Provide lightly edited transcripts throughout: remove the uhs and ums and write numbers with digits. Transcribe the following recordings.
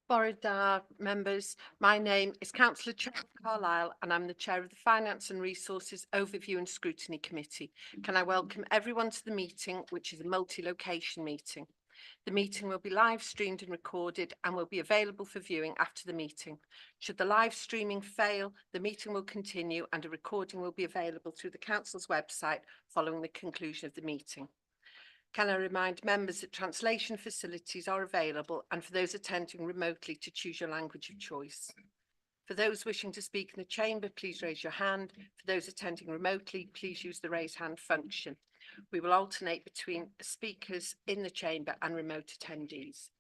Bore da, members. My name is Councillor Carlisle and I'm the Chair of the Finance and Resources Overview and Scrutiny Committee. Can I welcome everyone to the meeting, which is a multi-location meeting. The meeting will be live streamed and recorded and will be available for viewing after the meeting. Should the live streaming fail, the meeting will continue and a recording will be available through the Council's website following the conclusion of the meeting. Can I remind members that translation facilities are available and for those attending remotely to choose your language of choice. For those wishing to speak in the chamber, please raise your hand. For those attending remotely, please use the raise hand function. We will alternate between speakers in the chamber and remote attendees.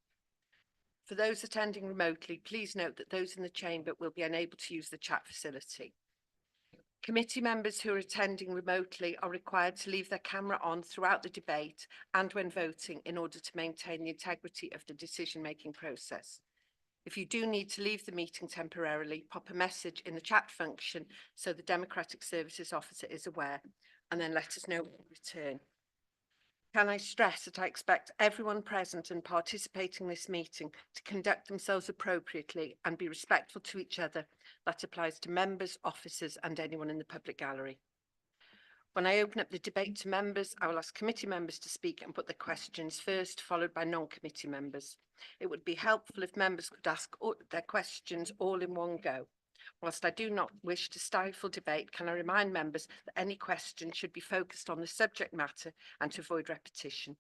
For those attending remotely, please note that those in the chamber will be unable to use the chat facility. Committee members who are attending remotely are required to leave their camera on throughout the debate and when voting in order to maintain the integrity of the decision-making process. If you do need to leave the meeting temporarily, pop a message in the chat function so the Democratic Services Officer is aware, and then let us know when you return. Can I stress that I expect everyone present and participating in this meeting to conduct themselves appropriately and be respectful to each other. That applies to members, officers and anyone in the public gallery. When I open up the debate to members, I will ask committee members to speak and put their questions first, followed by non-committee members. It would be helpful if members could ask their questions all in one go. Whilst I do not wish to stifle debate, can I remind members that any question should be focused on the subject matter and to avoid repetition.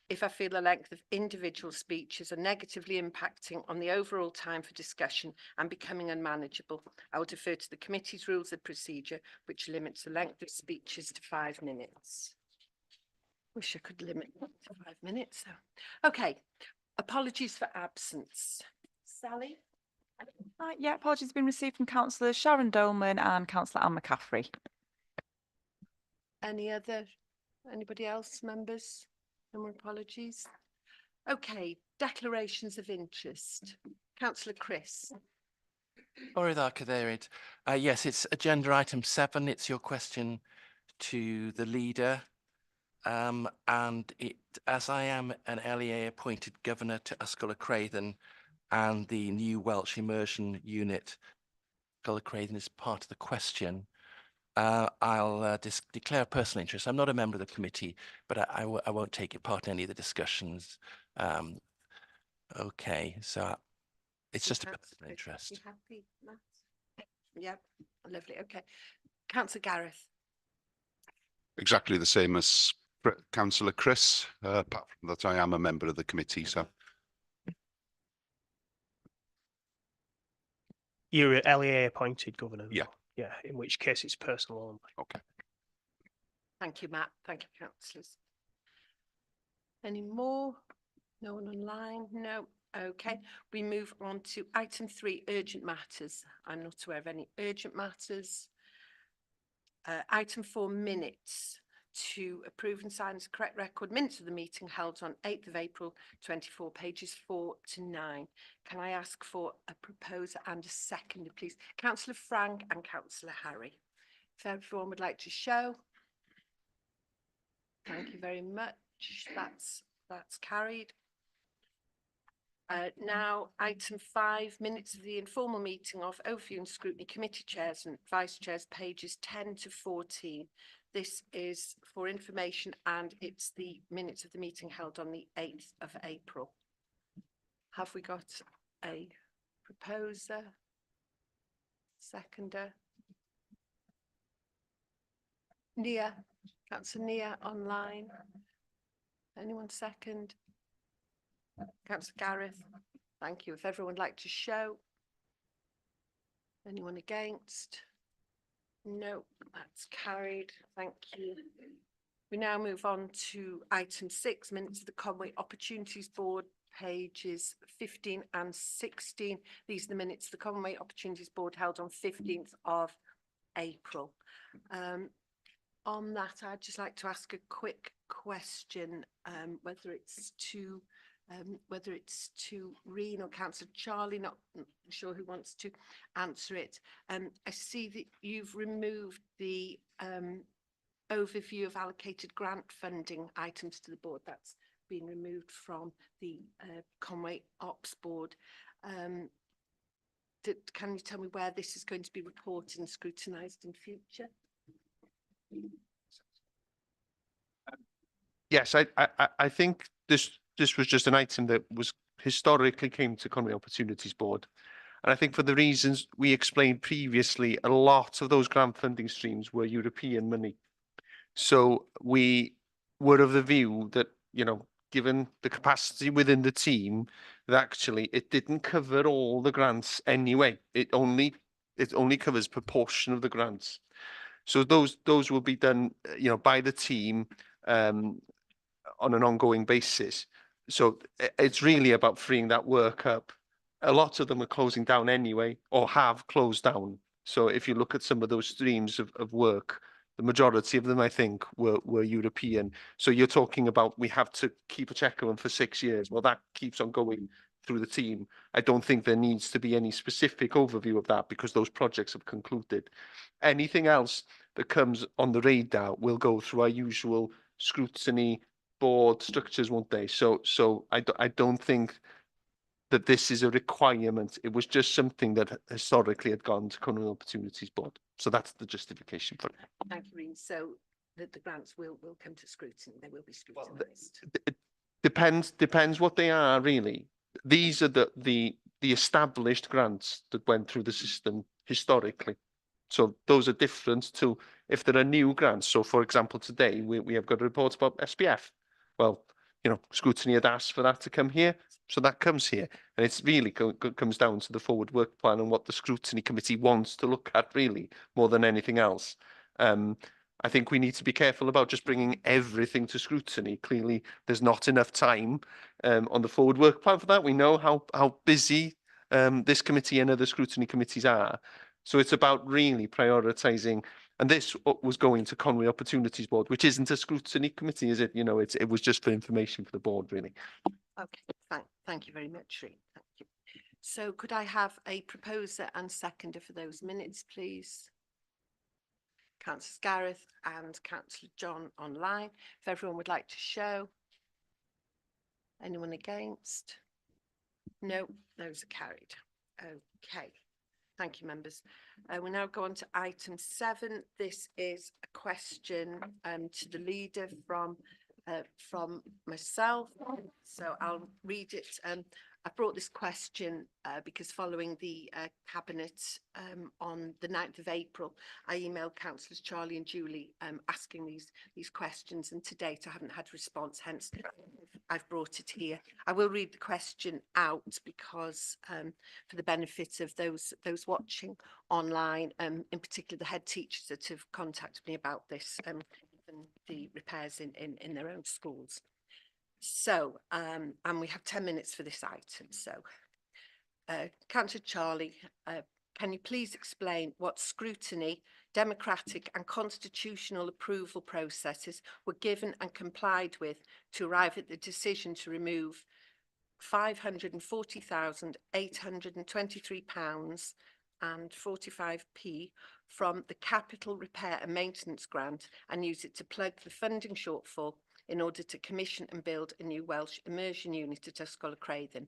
If I feel the length of individual speeches are negatively impacting on the overall time for discussion and becoming unmanageable, I will defer to the committee's rules of procedure, which limits the length of speeches to 5 minutes. Wish I could limit it to 5 minutes. Okay, apologies for absence. Sally? Yeah, apologies have been received from Councillors Sharon Dolman and Councillor Anne McCaffrey. Anybody else, members? No more apologies. Okay, declarations of interest. Councillor Chris. Yes, it's agenda item 7. It's your question to the leader. And as I am an LEA appointed governor to Yscol y Craven and the new Welsh immersion unit, Yscol y Craven is part of the question. I'll declare a personal interest. I'm not a member of the committee, but I won't take part in any of the discussions. Okay, so it's just a personal interest. You happy, Matt? Yep, lovely. Okay. Councillor Gareth. Exactly the same as Councillor Chris, apart from that I am a member of the committee. So you're a LEA appointed governor? Yeah. Yeah, in which case it's personal only. Okay. Thank you, Matt. Thank you, councillors. Any more? No one online? No. Okay. We move on to item 3, urgent matters. I'm not aware of any urgent matters. Item 4, minutes. To approve and sign as correct record minutes of the meeting held on 8th of April 24, pages 4 to 9. Can I ask for a proposer and a seconder, please? Councillor Frank and Councillor Harry. If everyone would like to show. Thank you very much. That's carried. Now, item 5, minutes of the informal meeting of Overview and Scrutiny Committee Chairs and Vice Chairs, pages 10 to 14. This is for information and it's the minutes of the meeting held on the 8th of April. Have we got a proposer? Seconder? Nia? Councillor Nia online? Anyone second? Councillor Gareth? Thank you. If everyone would like to show. Anyone against? No, that's carried. Thank you. We now move on to item 6, minutes of the Conway Opportunities Board, pages 15 and 16. These are the minutes of the Conway Opportunities Board held on 15th of April. On that, I'd just like to ask a quick question, whether it's to Reen or Councillor Charlie, not sure who wants to answer it. I see that you've removed the overview of allocated grant funding items to the board. That's been removed from the Conway Ops Board. Can you tell me where this is going to be reported and scrutinised in future? Yes, I think this was just an item that was historically came to Conway Opportunities Board. And I think for the reasons we explained previously, a lot of those grant funding streams were European money. So we were of the view that, you know, given the capacity within the team, that actually it didn't cover all the grants anyway. It only covers proportion of the grants. So those will be done, you know, by the team on an ongoing basis. So it's really about freeing that work up. A lot of them are closing down anyway, or have closed down. So if you look at some of those streams of work, the majority of them, I think, were European. So you're talking about we have to keep a check on them for 6 years. Well, that keeps on going through the team. I don't think there needs to be any specific overview of that because those projects have concluded. Anything else that comes on the radar will go through our usual scrutiny board structures, won't they? So I don't think that this is a requirement. It was just something that historically had gone to Conway Opportunities Board. So that's the justification for it. Thank you, Reen. So the grants will come to scrutiny. They will be scrutinised. It depends what they are really. These are the established grants that went through the system historically. So those are different to if there are new grants. So for example, today we have got a report about SPF. Well, you know, scrutiny had asked for that to come here. So that comes here. And it's really comes down to the forward work plan and what the scrutiny committee wants to look at really more than anything else. I think we need to be careful about just bringing everything to scrutiny. Clearly, there's not enough time on the forward work plan for that. We know how busy this committee and other scrutiny committees are. So it's about really prioritising. And this was going to Conway Opportunities Board, which isn't a scrutiny committee, is it? You know, it was just for information for the board, really. Okay, thank you very much, Reen. Thank you. So could I have a proposer and seconder for those minutes, please? Councillor Gareth and Councillor John online. If everyone would like to show. Anyone against? No, those are carried. Okay. Thank you, members. We'll now go on to item 7. This is a question to the leader from myself. So I'll read it. I brought this question because following the cabinet on the 9th of April, I emailed councillors Charlie and Julie asking these questions, and to date I haven't had a response, hence I've brought it here. I will read the question out because for the benefit of those watching online, in particular the head teachers that have contacted me about this, and the repairs in their own schools. So, and we have 10 minutes for this item. So, Councillor Charlie, can you please explain what scrutiny, democratic and constitutional approval processes were given and complied with to arrive at the decision to remove £540,823 and 45p from the capital repair and maintenance grant and use it to plug the funding shortfall in order to commission and build a new Welsh immersion unit at Trosolwg,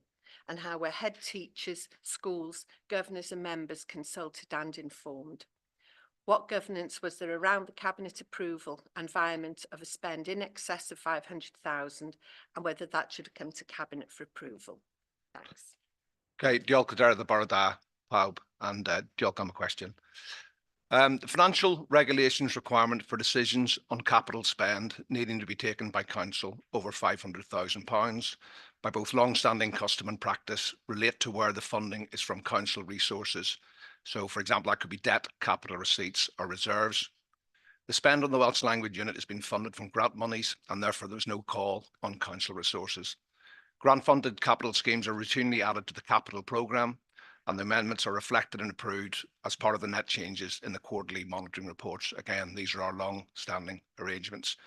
and how were head teachers, schools, governors and members consulted and informed? What governance was there around the cabinet approval and environment of a spend in excess of 500,000 and whether that should have come to cabinet for approval? Thanks. Okay, diolch Cadeirydd y Bore Da, pawb, and diolch am y question. The financial regulations requirement for decisions on capital spend needing to be taken by council over £500,000 by both long-standing custom and practice relate to where the funding is from council resources. So, for example, that could be debt, capital receipts or reserves. The spend on the Welsh language unit has been funded from grant monies and therefore there's no call on council resources. Grant-funded capital schemes are routinely added to the capital programme, and the amendments are reflected and approved as part of the net changes in the quarterly monitoring reports. Again, these are our long-standing arrangements.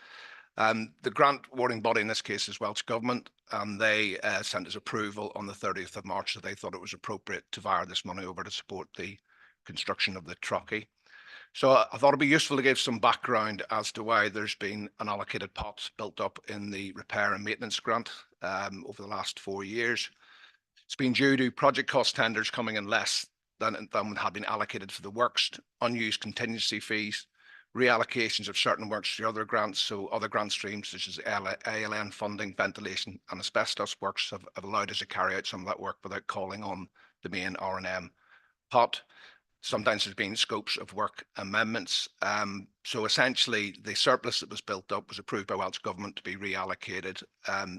The grant awarding body in this case is Welsh Government, and they sent us approval on the 30th of March that they thought it was appropriate to wire this money over to support the construction of the Trosolwg. So I thought it'd be useful to give some background as to why there's been an allocated pot built up in the repair and maintenance grant over the last 4 years. It's been due to project cost tenders coming in less than had been allocated for the works, unused contingency fees, reallocations of certain works to other grants. So other grant streams such as ALN funding, ventilation and asbestos works have allowed us to carry out some of that work without calling on the main R&M pot. Sometimes there's been scopes of work amendments. So essentially the surplus that was built up was approved by Welsh Government to be reallocated.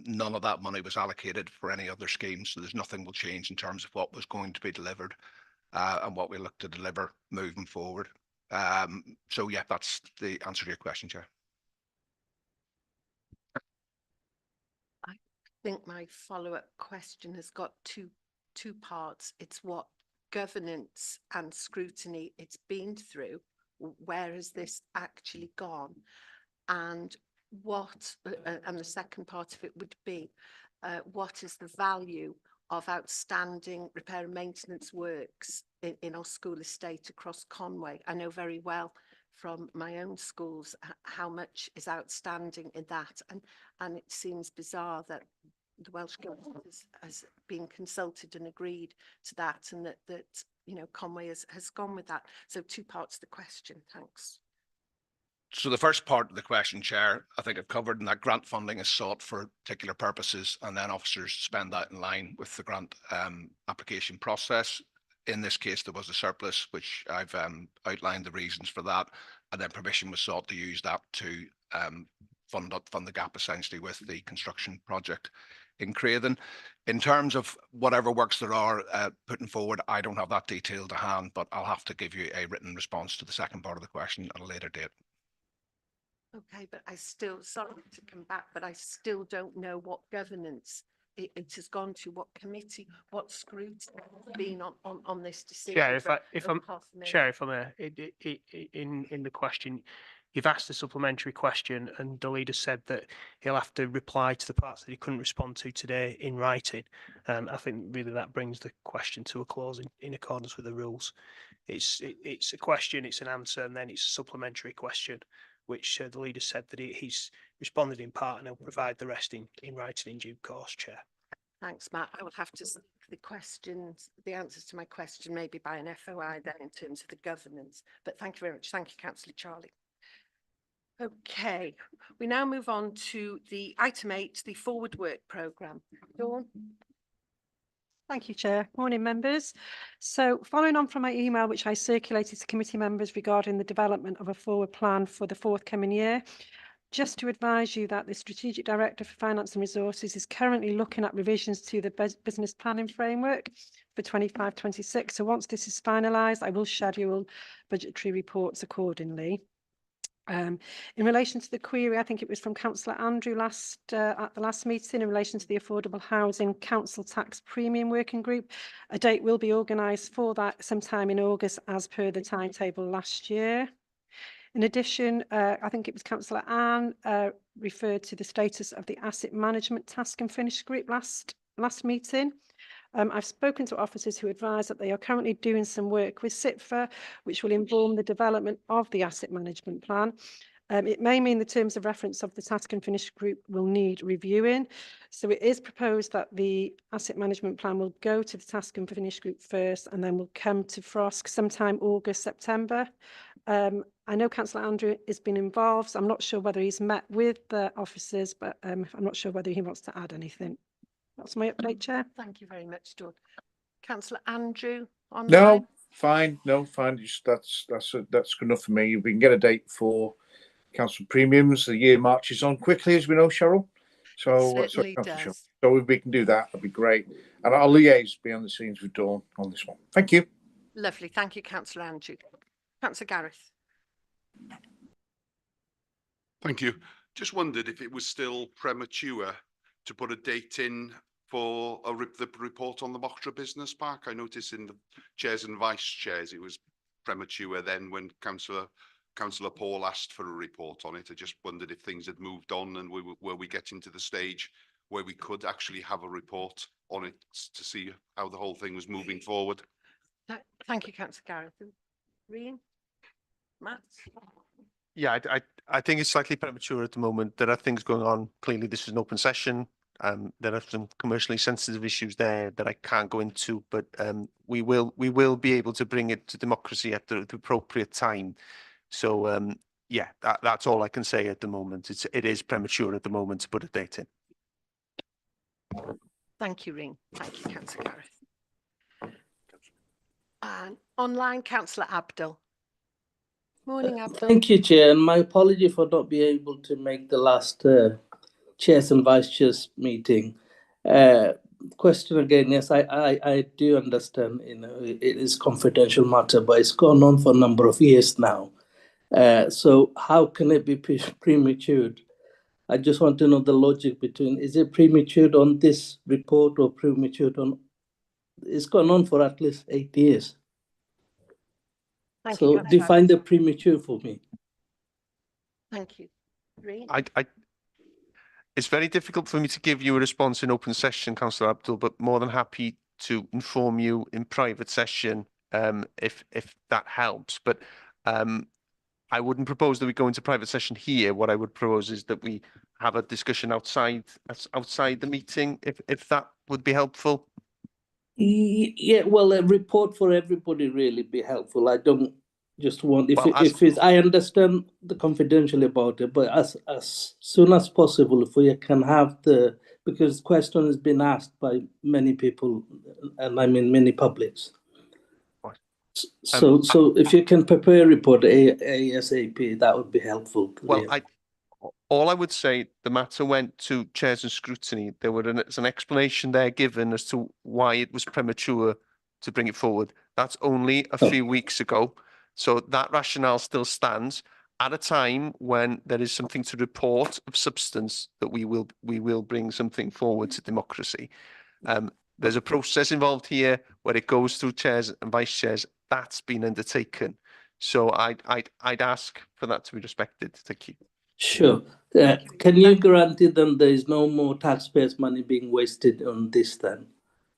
None of that money was allocated for any other schemes. So there's nothing will change in terms of what was going to be delivered and what we look to deliver moving forward. So yeah, that's the answer to your question, Chair. I think my follow-up question has got two parts. It's what governance and scrutiny it's been through. Where has this actually gone? And what, and the second part of it would be, what is the value of outstanding repair and maintenance works in our school estate across Conway? I know very well from my own schools how much is outstanding in that, and it seems bizarre that the Welsh Government has been consulted and agreed to that, and that you know, Conway has gone with that. So two parts of the question. Thanks. So the first part of the question, Chair, I think I've covered, and that grant funding is sought for particular purposes, and then officers spend that in line with the grant application process. In this case, there was a surplus, which I've outlined the reasons for that, and then permission was sought to use that to fund the gap essentially with the construction project in Craven. In terms of whatever works there are putting forward, I don't have that detail to hand, but I'll have to give you a written response to the second part of the question at a later date. Okay, but I still, sorry to come back, but I still don't know what governance it has gone to, what committee, what scrutiny has been on this decision. Chair, if I'm Chair, if I may, in the question, you've asked a supplementary question, and the leader said that he'll have to reply to the parts that he couldn't respond to today in writing. I think really that brings the question to a close in accordance with the rules. It's a question, it's an answer, and then it's a supplementary question, which the leader said that he's responded in part, and he'll provide the rest in writing in due course, Chair. thanks, Matt. I will have to seek the questions, the answers to my question, maybe by an FOI then in terms of the governance. But thank you very much. Thank you, Councillor Charlie. Okay, we now move on to the item 8, the forward work programme. Dawn? Thank you, Chair. Morning, members. So following on from my email, which I circulated to committee members regarding the development of a forward plan for the forthcoming year, just to advise you that the Strategic Director for Finance and Resources is currently looking at revisions to the business planning framework for 25-26. So once this is finalised, I will schedule budgetary reports accordingly. In relation to the query, I think it was from Councillor Andrew at the last meeting in relation to the Affordable Housing Council Tax Premium Working Group. A date will be organised for that sometime in August as per the timetable last year. In addition, I think it was Councillor Anne referred to the status of the Asset Management Task and Finish Group last meeting. I've spoken to officers who advise that they are currently doing some work with SITFA, which will inform the development of the asset management plan. It may mean the terms of reference of the Task and Finish Group will need reviewing. So it is proposed that the asset management plan will go to the Task and Finish Group first, and then will come to FROSC sometime August, September. I know Councillor Andrew has been involved, so I'm not sure whether he's met with the officers, but I'm not sure whether he wants to add anything. That's my update, Chair. Thank you very much, Dawn. Councillor Andrew, online? No, fine. No, fine. Just that's good enough for me. We can get a date for council premiums. The year marches on quickly, as we know, Cheryl. So Certainly does. So if we can do that, that'd be great. And I'll liaise behind the scenes with Dawn on this one. Thank you. Lovely. Thank you, Councillor Andrew. Councillor Gareth. Thank you. Just wondered if it was still premature to put a date in for the report on the Mochtra Business Park. I noticed in the chairs and vice chairs it was premature then when Councillor Paul asked for a report on it. I just wondered if things had moved on and were we getting to the stage where we could actually have a report on it to see how the whole thing was moving forward. Thank you, Councillor Gareth. Reen? Matt? Yeah, I think it's slightly premature at the moment. There are things going on. Clearly, this is an open session. There are some commercially sensitive issues there that I can't go into, but we will be able to bring it to democracy at the appropriate time. So yeah, that's all I can say at the moment. It is premature at the moment to put a date in. Thank you, Ring. Thank you, Councillor Gareth. And online, Councillor Abdul. Morning, Abdul. Thank you, Chair, and my apology for not being able to make the last chairs and vice chairs meeting. Question again, yes, I do understand, it is confidential matter, but it's gone on for a number of years now. So how can it be premature? I just want to know the logic between, is it premature on this report or premature on, it's gone on for at least 8 years. Thank you, So Councillor define Abdul. the premature for me. Thank you. Ring? It's very difficult for me to give you a response in open session, Councillor Abdul, but more than happy to inform you in private session if that helps. But I wouldn't propose that we go into private session here. What I would propose is that we have a discussion outside the meeting, if that would be helpful. Yeah, well, a report for everybody really be helpful. I don't just want, if Well, if it's, I understand the confidential about it, but as soon as possible, if we can have the, because the question has been asked by many people, and I mean many publics. Right. So if you can prepare a report ASAP, that would be helpful. Well, all I would say, the matter went to chairs and scrutiny. There's an explanation there given as to why it was premature to bring it forward. That's only a few weeks ago. So that rationale still stands at a time when there is something to report of substance that we will bring something forward to democracy. There's a process involved here where it goes through chairs and vice chairs. That's been undertaken. So I'd ask for that to be respected. Thank you. Sure. Can you guarantee them there is no more taxpayers' money being wasted on this then?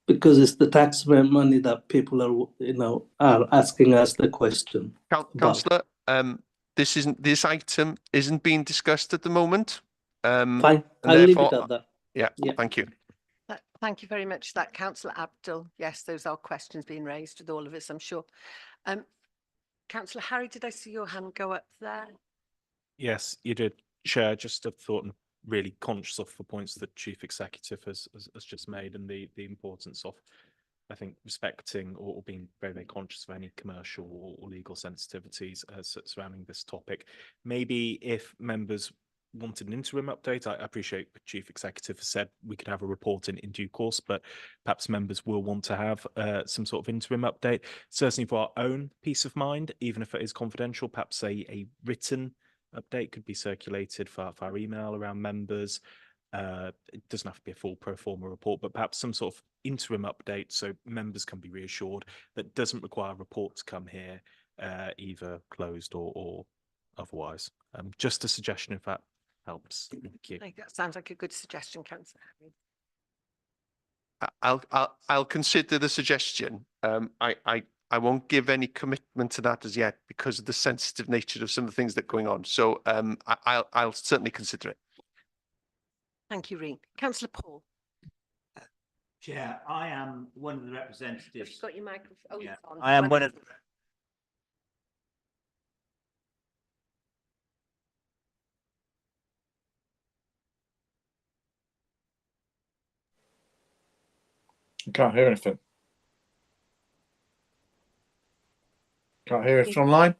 Because it's the taxpayer money that people are asking us the question. Councillor, this item isn't being discussed at the moment. Fine, I'll leave it at that. Yeah, thank you. Thank you very much for that, Councillor Abdul. Yes, those are questions being raised with all of us, I'm sure. Councillor Harry, did I see your hand go up there? Yes, you did, Chair. Just a thought and really conscious of the points that Chief Executive has just made, and the importance of, I think, respecting or being very, very conscious of any commercial or legal sensitivities surrounding this topic. Maybe if members wanted an interim update, I appreciate the Chief Executive has said we could have a report in due course, but perhaps members will want to have some sort of interim update, certainly for our own peace of mind, even if it is confidential. Perhaps a written update could be circulated for our email around members. It doesn't have to be a full pro forma report, but perhaps some sort of interim update so members can be reassured that doesn't require a report to come here, either closed or otherwise. Just a suggestion if that helps. Thank you. I think that sounds like a good suggestion, Councillor Harry. I'll consider the suggestion. I won't give any commitment to that as yet because of the sensitive nature of some of the things that are going on. So I'll certainly consider it. Thank you, Reen. Councillor Paul. Chair, I am one of the representatives. You've got your microphone. Oh, Yeah, it's on. I am one of the. I can't hear anything. Can't hear it online.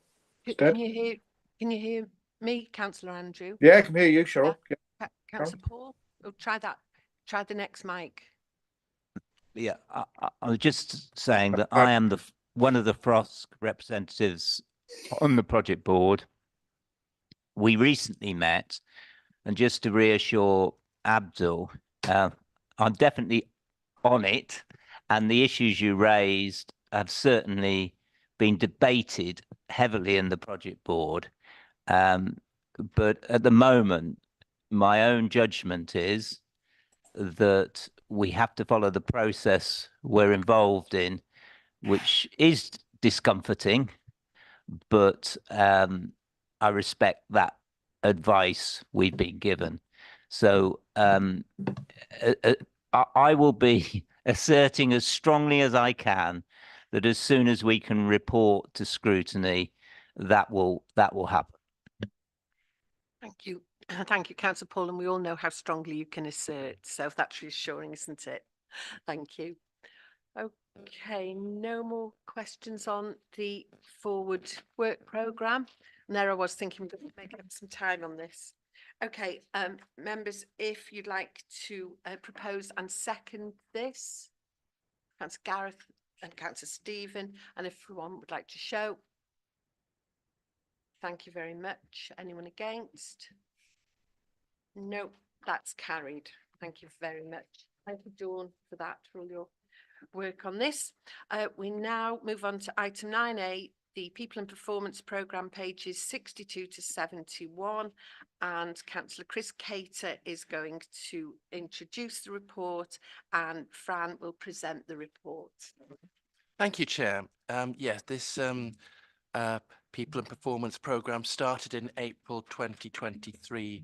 Can you hear me, Councillor Andrew? Yeah, I can hear you, Cheryl. Yeah. Councillor Paul? Oh, try that. Try the next mic. Yeah, I was just saying that I am one of the FROSC representatives on the project board. We recently met, and just to reassure Abdul, I'm definitely on it, and the issues you raised have certainly been debated heavily in the project board. But at the moment, my own judgment is that we have to follow the process we're involved in, which is discomforting, but I respect that advice we've been given. So I will be asserting as strongly as I can that as soon as we can report to scrutiny, that will happen. Thank you. Thank you, Councillor Paul, and we all know how strongly you can assert, so that's reassuring, isn't it? Thank you. Okay, no more questions on the forward work programme. And there I was thinking we could make up some time on this. Okay, members, if you'd like to propose and second this, Councillor Gareth and Councillor Stephen, and if everyone would like to show. Thank you very much. Anyone against? No, that's carried. Thank you very much. Thank you, Dawn, for that, for all your work on this. We now move on to item 9A, the People and Performance Programme, pages 62 to 71. And Councillor Chris Cater is going to introduce the report and Fran will present the report. Thank you, Chair. Yes, this People and Performance Programme started in April 2023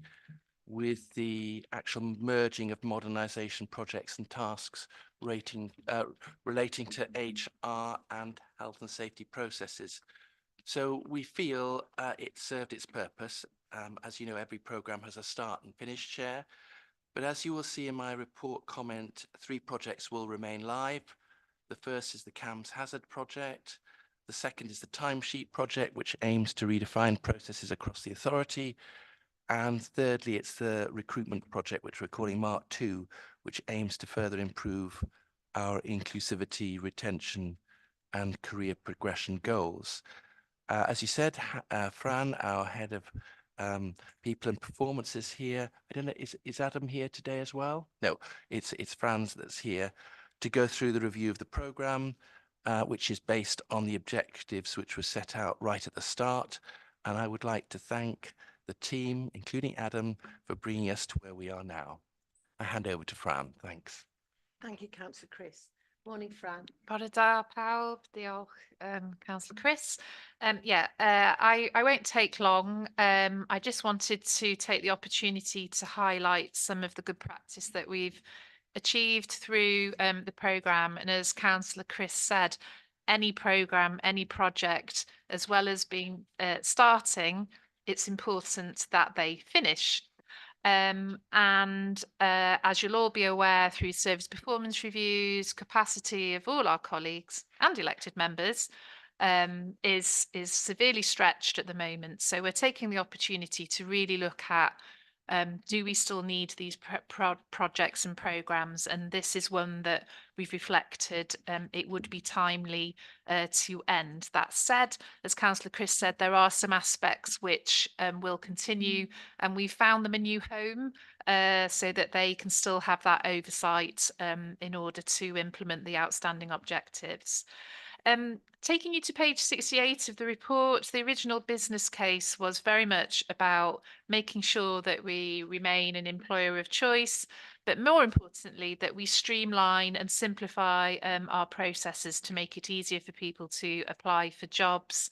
with the actual merging of modernisation projects and tasks relating to HR and health and safety processes. So we feel it served its purpose. As you know, every programme has a start and finish, Chair. But as you will see in my report comment, 3 projects will remain live. The first is the CAMS Hazard project. The second is the timesheet project, which aims to redefine processes across the authority. And thirdly, it's the recruitment project, which we're calling Mark 2, which aims to further improve our inclusivity, retention, and career progression goals. As you said, Fran, our head of People and Performance, is here. I don't know, is Adam here today as well? No, it's Fran's that's here to go through the review of the programme, which is based on the objectives which were set out right at the start. And I would like to thank the team, including Adam, for bringing us to where we are now. I hand over to Fran. Thanks. Thank you, Councillor Chris. Morning, Fran. Bore da pawb, diolch, Councillor Chris. I won't take long. I just wanted to take the opportunity to highlight some of the good practice that we've achieved through the programme. And as Councillor Chris said, any programme, any project, as well as being starting, it's important that they finish. As you'll all be aware, through service performance reviews, capacity of all our colleagues and elected members is severely stretched at the moment. So we're taking the opportunity to really look at, do we still need these projects and programmes? And this is one that we've reflected it would be timely to end. That said, as Councillor Chris said, there are some aspects which will continue, and we've found them a new home so that they can still have that oversight in order to implement the outstanding objectives. Taking you to page 68 of the report, the original business case was very much about making sure that we remain an employer of choice, but more importantly, that we streamline and simplify our processes to make it easier for people to apply for jobs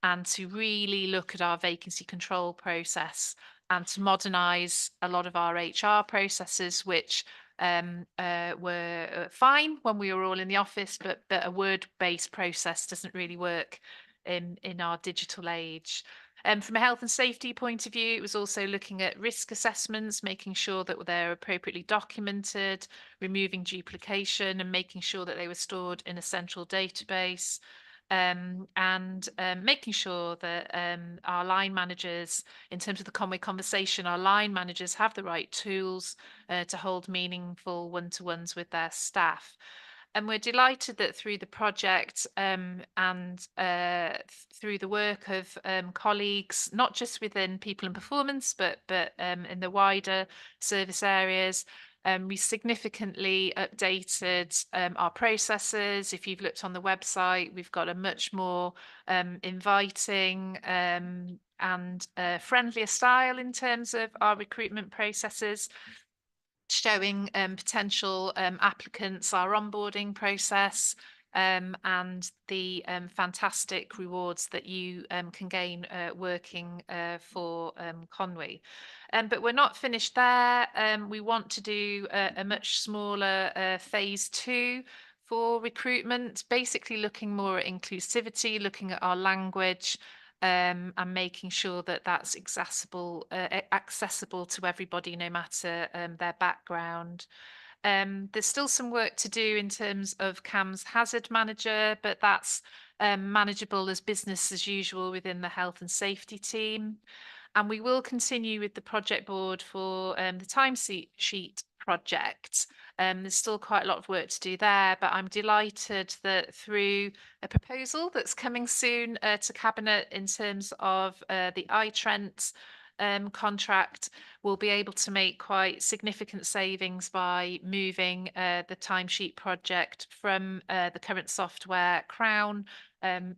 and to really look at our vacancy control process and to modernise a lot of our HR processes, which were fine when we were all in the office, but a word-based process doesn't really work in our digital age. From a health and safety point of view, it was also looking at risk assessments, making sure that they're appropriately documented, removing duplication and making sure that they were stored in a central database. Making sure that our line managers, in terms of the Conway conversation, our line managers have the right tools to hold meaningful one-to-ones with their staff. And we're delighted that through the project and through the work of colleagues, not just within People and Performance, but in the wider service areas, we significantly updated our processes. If you've looked on the website, we've got a much more inviting and friendlier style in terms of our recruitment processes, showing potential applicants our onboarding process, and the fantastic rewards that you can gain working for Conwy. But we're not finished there. We want to do a much smaller phase 2 for recruitment, basically looking more at inclusivity, looking at our language, and making sure that that's accessible to everybody, no matter their background. There's still some work to do in terms of CAMS hazard manager, but that's manageable as business as usual within the health and safety team. And we will continue with the project board for the timesheet project. There's still quite a lot of work to do there, but I'm delighted that through a proposal that's coming soon to Cabinet in terms of the iTrent contract, we'll be able to make quite significant savings by moving the timesheet project from the current software Crown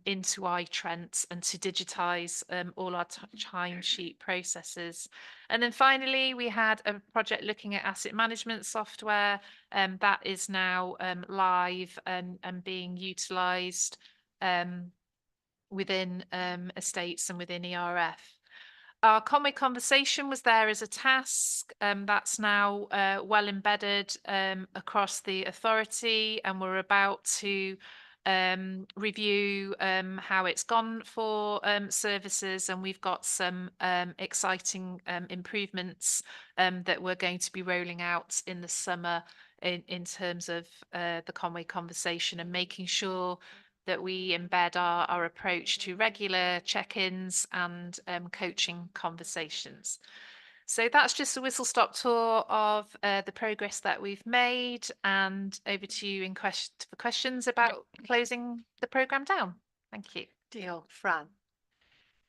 into iTrent and to digitize all our timesheet processes. And then finally, we had a project looking at asset management software that is now live and being utilized within estates and within ERF. Our Conwy conversation was there as a task that's now well embedded across the authority, and we're about to review how it's gone for services, and we've got some exciting improvements that we're going to be rolling out in the summer in terms of the Conwy conversation, and making sure that we embed our approach to regular check-ins and coaching conversations. So that's just a whistle-stop tour of the progress that we've made, and over to you for questions about closing the programme down. Thank you. Deal, Fran.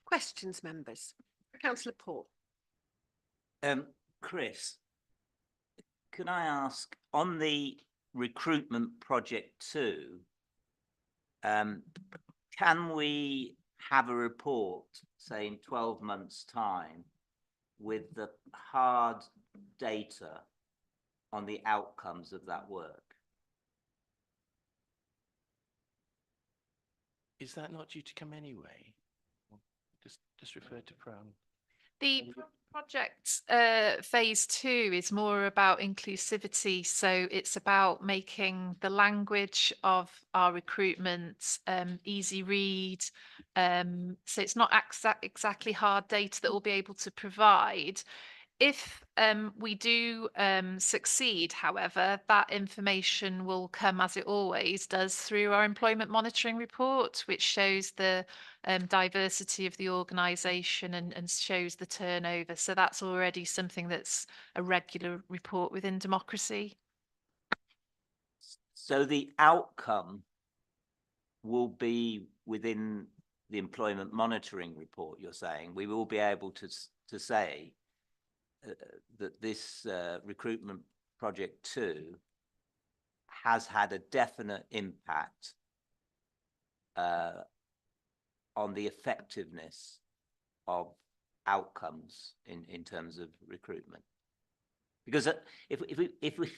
Questions, members? Councillor Paul. Chris, can I ask, on the recruitment project 2, can we have a report, say in 12 months' time, with the hard data on the outcomes of that work? Is that not due to come anyway? Just refer to Fran. The project phase 2 is more about inclusivity. So it's about making the language of our recruitment easy read. So it's not exactly hard data that we'll be able to provide. If we do succeed, however, that information will come, as it always does, through our employment monitoring report, which shows the diversity of the organisation and shows the turnover. So that's already something that's a regular report within democracy. So the outcome will be within the employment monitoring report, you're saying? We will be able to say that this recruitment project 2 has had a definite impact on the effectiveness of outcomes in terms of recruitment. Because if we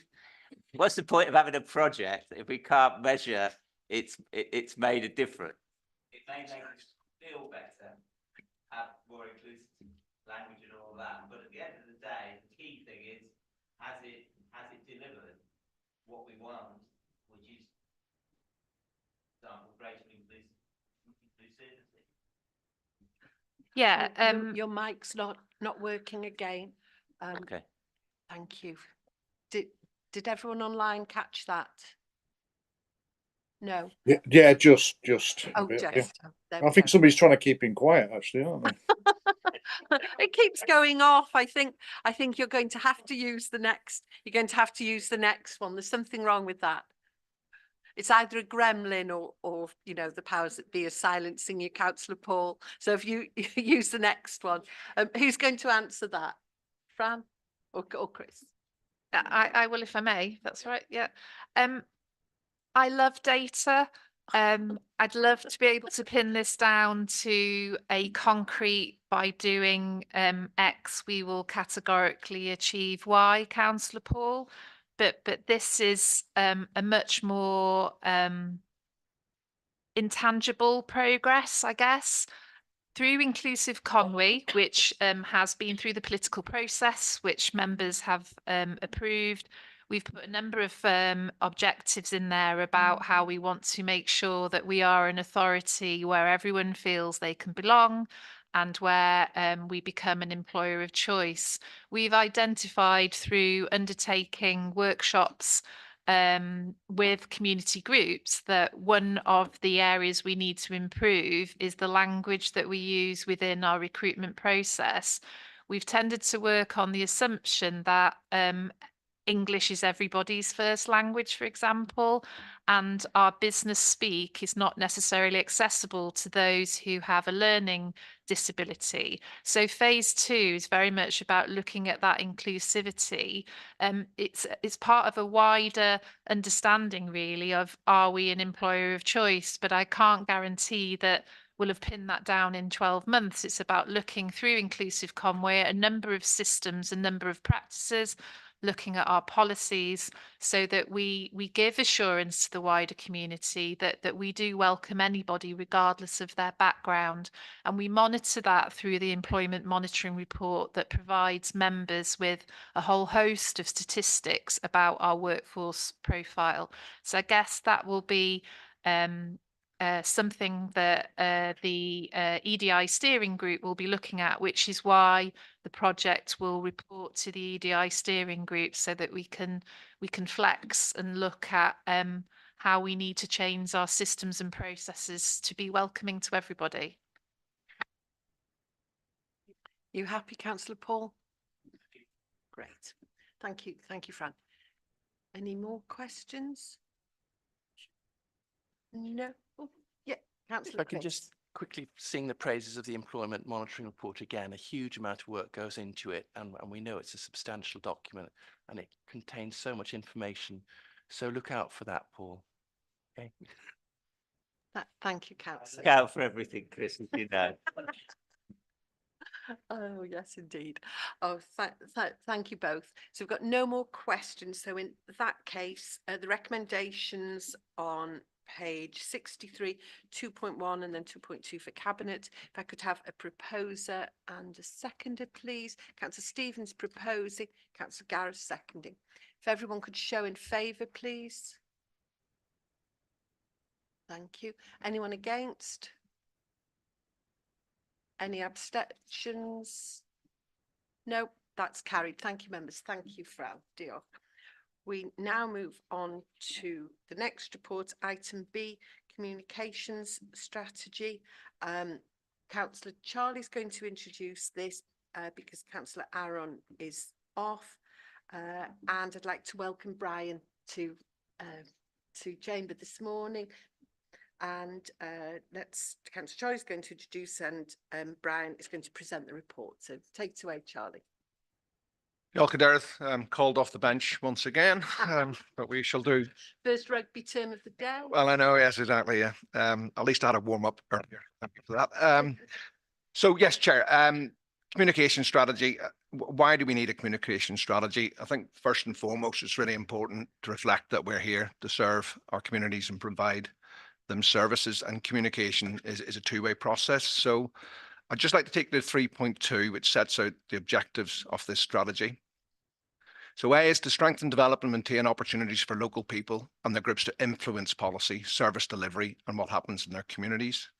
what's the point of having a project if we can't measure it's made a difference? It may make us feel better, have more inclusive language and all that, but at the end of the day, the key thing is has it delivered what we want, which is, for example, greater inclusivity. Yeah. Your mic's not working again. Okay. Thank you. Did everyone online catch that? No. Yeah, just. Oh, a bit, just. yeah. There I we think go. somebody's trying to keep him quiet, actually, aren't they? It keeps going off. I think you're going to have to use the next. You're going to have to use the next one. There's something wrong with that. It's either a gremlin or you know, the powers that be are silencing you, Councillor Paul. So if you use the next one, who's going to answer that? Fran or Chris? I will, if I may. That's right. Yeah. I love data. I'd love to be able to pin this down to a concrete, by doing X, we will categorically achieve Y, Councillor Paul. But this is a much more intangible progress, I guess. Through Inclusive Conwy, which has been through the political process, which members have approved, we've put a number of objectives in there about how we want to make sure that we are an authority where everyone feels they can belong and where we become an employer of choice. We've identified through undertaking workshops with community groups that one of the areas we need to improve is the language that we use within our recruitment process. We've tended to work on the assumption that English is everybody's first language, for example, and our business speak is not necessarily accessible to those who have a learning disability. So phase 2 is very much about looking at that inclusivity. It's part of a wider understanding, really, of are we an employer of choice? But I can't guarantee that we'll have pinned that down in 12 months. It's about looking through Inclusive Conwy at a number of systems, a number of practices, looking at our policies so that we give assurance to the wider community that we do welcome anybody regardless of their background. And we monitor that through the employment monitoring report that provides members with a whole host of statistics about our workforce profile. So I guess that will be something that the EDI steering group will be looking at, which is why the project will report to the EDI steering group so that we can flex and look at how we need to change our systems and processes to be welcoming to everybody. You happy, Councillor Paul? Great. Thank you, Fran. Any more questions? No. Oh, yeah, Councillor. If I can just quickly sing the praises of the employment monitoring report again. A huge amount of work goes into it, and we know it's a substantial document and it contains so much information. So look out for that, Paul. Okay. Thank you, Councillor. Look out for everything, Chris, as you know. Oh, yes, indeed. Oh, thank you both. So we've got no more questions. So in that case, the recommendations on page 63, 2.1 and then 2.2 for Cabinet. If I could have a proposer and a seconder, please. Councillor Stevens proposing, Councillor Gareth seconding. If everyone could show in favour, please. Thank you. Anyone against? Any abstentions? No, that's carried. Thank you, members. Thank you, Frau. Diolch. We now move on to the next report, item B, communications strategy. Councillor Charlie's going to introduce this because Councillor Aaron is off. And I'd like to welcome Brian to Chamber this morning. And Councillor Charlie's going to introduce and Brian is going to present the report. So take it away, Charlie. Called off the bench once again, but we shall do. First rugby term of the day. Well, I know, yes, exactly. Yeah. At least I had a warm up earlier. Thank you for that. So yes, Chair. Communication strategy. Why do we need a communication strategy? I think first and foremost, it's really important to reflect that we're here to serve our communities and provide them services, and communication is a two-way process. So I'd just like to take the 3.2, which sets out the objectives of this strategy. So A is to strengthen, develop and maintain opportunities for local people and their groups to influence policy, service delivery and what happens in their communities.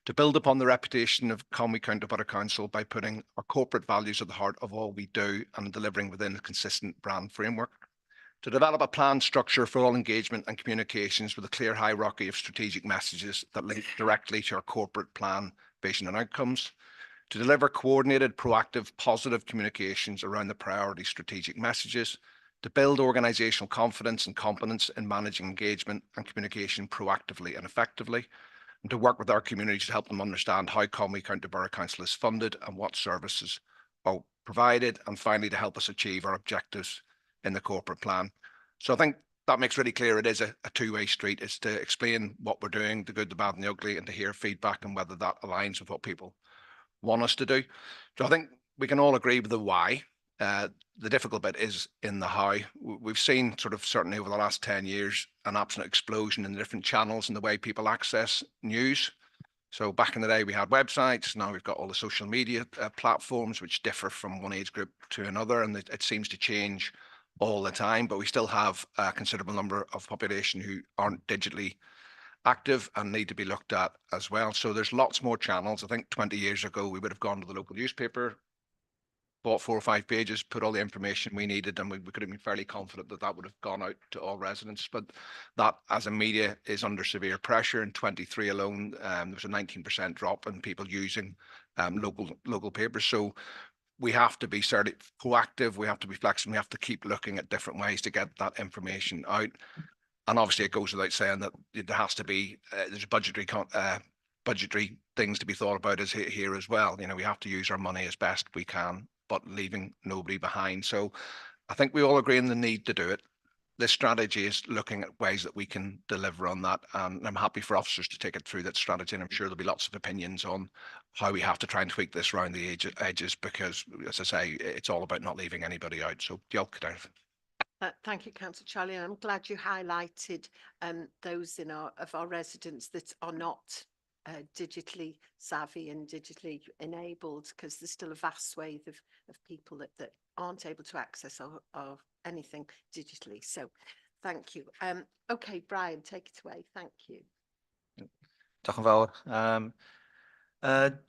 To build upon the reputation of Conwy County Borough Council by putting our corporate values at the heart of all we do and delivering within a consistent brand framework. To develop a planned structure for all engagement and communications with a clear hierarchy of strategic messages that link directly to our corporate plan, vision and outcomes. To deliver coordinated, proactive, positive communications around the priority strategic messages. To build organisational confidence and competence in managing engagement and communication proactively and effectively. And to work with our communities to help them understand how Conwy County Borough Council is funded and what services are provided. And finally, to help us achieve our objectives in the corporate plan. So I think that makes really clear it is a two-way street. It's to explain what we're doing, the good, the bad and the ugly, and to hear feedback and whether that aligns with what people want us to do. So I think we can all agree with the why. The difficult bit is in the how. We've seen sort of certainly over the last 10 years an absolute explosion in the different channels and the way people access news. So back in the day we had websites, now we've got all the social media platforms which differ from one age group to another, and it seems to change all the time, but we still have a considerable number of population who aren't digitally active and need to be looked at as well. So there's lots more channels. I think 20 years ago we would have gone to the local newspaper, bought 4 or 5 pages, put all the information we needed, and we could have been fairly confident that that would have gone out to all residents. But that, as a media, is under severe pressure. In 23 alone, there was a 19% drop in people using local papers. So we have to be certainly proactive. We have to be flexible. We have to keep looking at different ways to get that information out. And obviously, it goes without saying that there has to be there's budgetary things to be thought about as here as well. You know, we have to use our money as best we can, but leaving nobody behind. So I think we all agree on the need to do it. This strategy is looking at ways that we can deliver on that. And I'm happy for officers to take it through that strategy. And I'm sure there'll be lots of opinions on how we have to try and tweak this around the edges, because, as I say, it's all about not leaving anybody out. So, diolch. Thank you, Councillor Charlie. And I'm glad you highlighted those of our residents that are not digitally savvy and digitally enabled, because there's still a vast swathe of people that aren't able to access or anything digitally. So thank you. Okay, Brian, take it away. Thank you.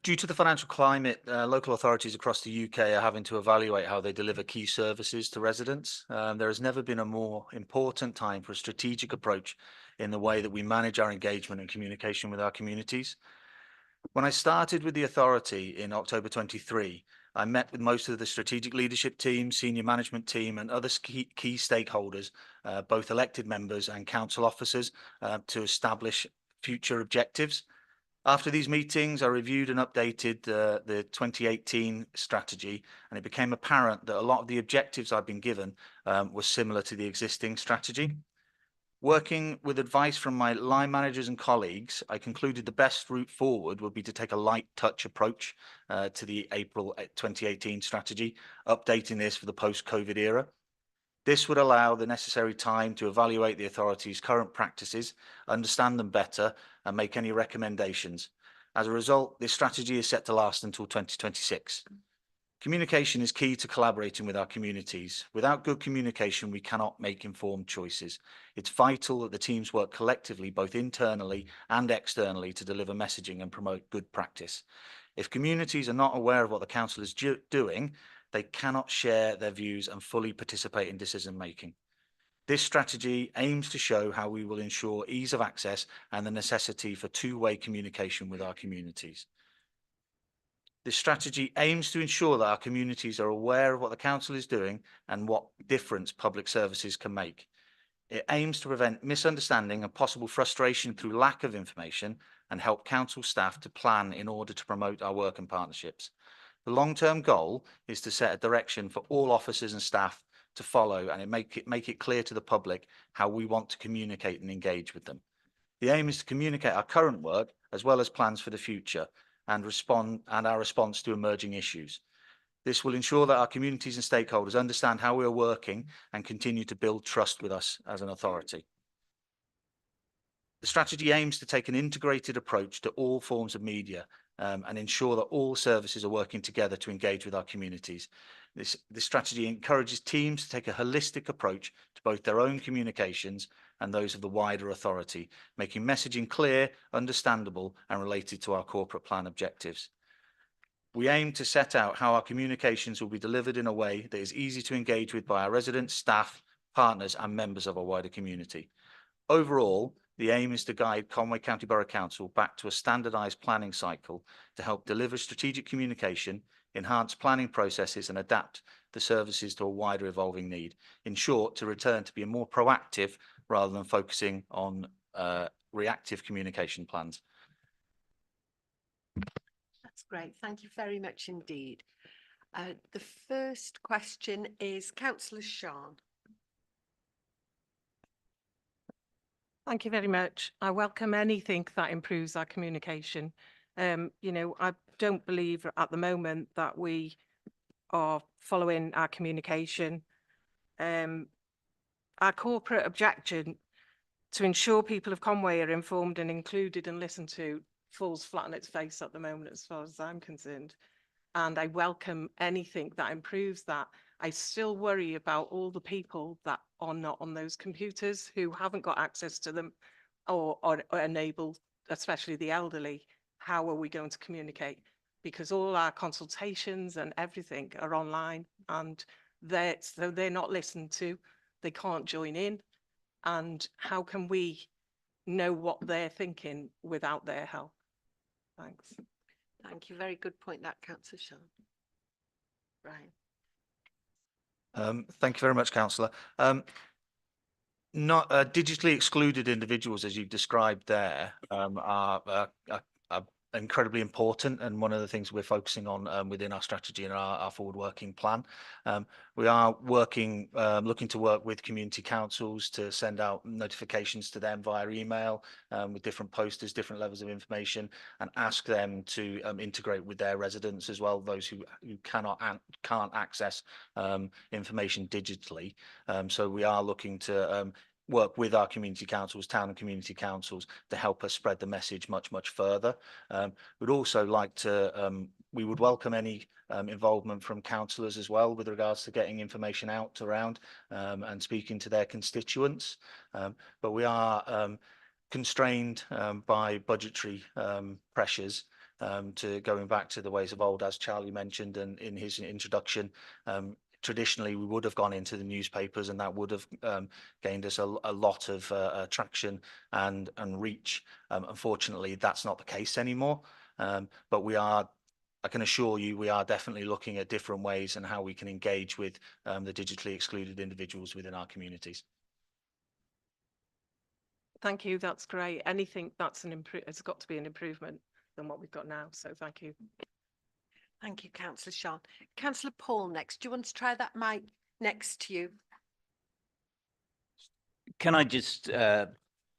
Due to the financial climate, local authorities across the UK are having to evaluate how they deliver key services to residents. There has never been a more important time for a strategic approach in the way that we manage our engagement and communication with our communities. When I started with the authority in October 23, I met with most of the strategic leadership team, senior management team, and other key stakeholders, both elected members and council officers, to establish future objectives. After these meetings, I reviewed and updated the 2018 strategy, and it became apparent that a lot of the objectives I've been given were similar to the existing strategy. Working with advice from my line managers and colleagues, I concluded the best route forward would be to take a light touch approach to the April 2018 strategy, updating this for the post-COVID era. This would allow the necessary time to evaluate the authority's current practices, understand them better, and make any recommendations. As a result, this strategy is set to last until 2026. Communication is key to collaborating with our communities. Without good communication, we cannot make informed choices. It's vital that the teams work collectively, both internally and externally, to deliver messaging and promote good practice. If communities are not aware of what the council is doing, they cannot share their views and fully participate in decision making. This strategy aims to show how we will ensure ease of access and the necessity for two-way communication with our communities. This strategy aims to ensure that our communities are aware of what the council is doing and what difference public services can make. It aims to prevent misunderstanding and possible frustration through lack of information, and help council staff to plan in order to promote our work and partnerships. The long-term goal is to set a direction for all officers and staff to follow, and make it clear to the public how we want to communicate and engage with them. The aim is to communicate our current work as well as plans for the future, and our response to emerging issues. This will ensure that our communities and stakeholders understand how we are working and continue to build trust with us as an authority. The strategy aims to take an integrated approach to all forms of media and ensure that all services are working together to engage with our communities. This strategy encourages teams to take a holistic approach to both their own communications and those of the wider authority, making messaging clear, understandable, and related to our corporate plan objectives. We aim to set out how our communications will be delivered in a way that is easy to engage with by our residents, staff, partners, and members of our wider community. Overall, the aim is to guide Conway County Borough Council back to a standardised planning cycle to help deliver strategic communication, enhance planning processes, and adapt the services to a wider evolving need. In short, to return to be more proactive rather than focusing on reactive communication plans. That's great. Thank you very much indeed. The first question is Councillor Sean. Thank you very much. I welcome anything that improves our communication. You know, I don't believe at the moment that we are following our communication. Our corporate objection to ensure people of Conway are informed and included and listened to falls flat on its face at the moment, as far as I'm concerned. And I welcome anything that improves that. I still worry about all the people that are not on those computers, who haven't got access to them or are unable, especially the elderly. How are we going to communicate? Because all our consultations and everything are online, and they're not listened to. They can't join in. And how can we know what they're thinking without their help? Thanks. Thank you. Very good point, that, Councillor Sean. Right. Thank you very much, Councillor. Not digitally excluded individuals, as you've described there, are incredibly important, and one of the things we're focusing on within our strategy and our forward working plan. We are working, looking to work with community councils to send out notifications to them via email with different posters, different levels of information, and ask them to integrate with their residents as well, those who can't access information digitally. So we are looking to work with our community councils, town and community councils, to help us spread the message much further. We'd also like to, we would welcome any involvement from councillors as well with regards to getting information out around and speaking to their constituents. But we are constrained by budgetary pressures to going back to the ways of old, as Charlie mentioned and in his introduction. Traditionally, we would have gone into the newspapers, and that would have gained us a lot of traction and reach. Unfortunately, that's not the case anymore. But we are, I can assure you, we are definitely looking at different ways and how we can engage with the digitally excluded individuals within our communities. Thank you. That's great. Anything that's it's got to be an improvement than what we've got now. So thank you. Thank you, Councillor Sean. Councillor Paul next. Do you want to try that mic next to you? Can I just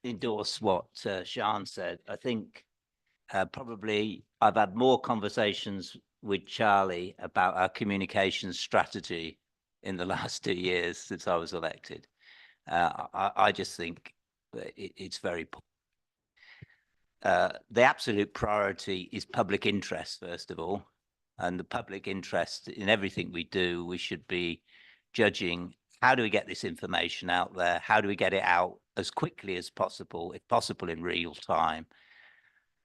endorse what Sean said? I think probably I've had more conversations with Charlie about our communications strategy in the last 2 years since I was elected. I just think it's very poor. The absolute priority is public interest, first of all. And the public interest in everything we do, we should be judging, how do we get this information out there? How do we get it out as quickly as possible, if possible in real time?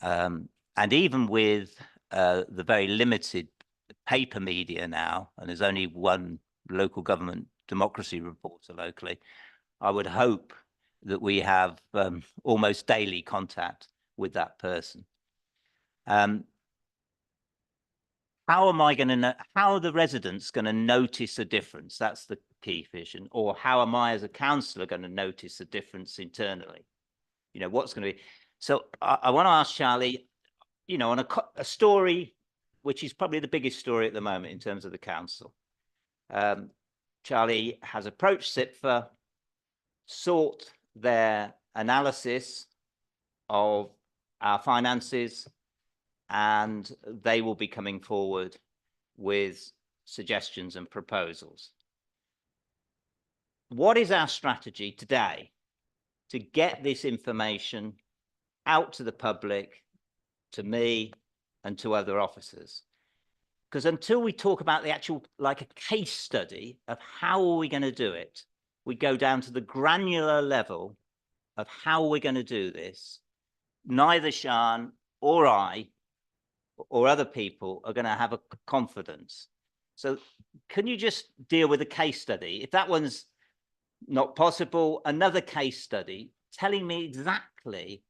And even with the very limited paper media now, and there's only one local government democracy reporter locally, I would hope that we have almost daily contact with that person. How am I going to know? How are the residents going to notice a difference? That's the key vision. Or how am I as a councillor going to notice a difference internally? You know, what's going to be? So I want to ask Charlie, you know, on a story, which is probably the biggest story at the moment in terms of the council. Charlie has approached CIPFA, sought their analysis of our finances, and they will be coming forward with suggestions and proposals. What is our strategy today to get this information out to the public, to me, and to other officers? Because until we talk about the actual, like a case study of how are we going to do it, we go down to the granular level of how we're going to do this. Neither Sian or I or other people are going to have a confidence. So can you just deal with a case study? If that one's not possible, another case study telling me exactly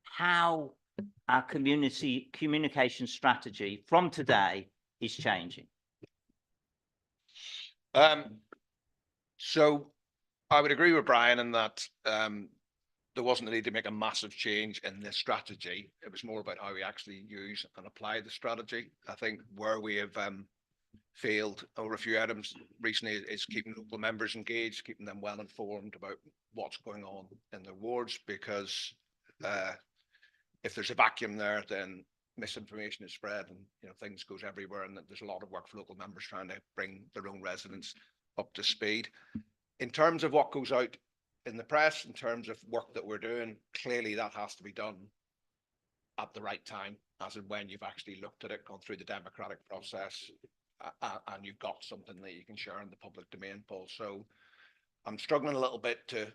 how our communication strategy from today is changing. So I would agree with Brian in that there wasn't a need to make a massive change in this strategy. It was more about how we actually use and apply the strategy. I think where we have failed over a few items recently is keeping local members engaged, keeping them well informed about what's going on in their wards, because if there's a vacuum there, then misinformation is spread and, you know, things goes everywhere, and that there's a lot of work for local members trying to bring their own residents up to speed. In terms of what goes out in the press, in terms of work that we're doing, clearly that has to be done at the right time, as in when you've actually looked at it, gone through the democratic process, and you've got something that you can share in the public domain, Paul. So I'm struggling a little bit to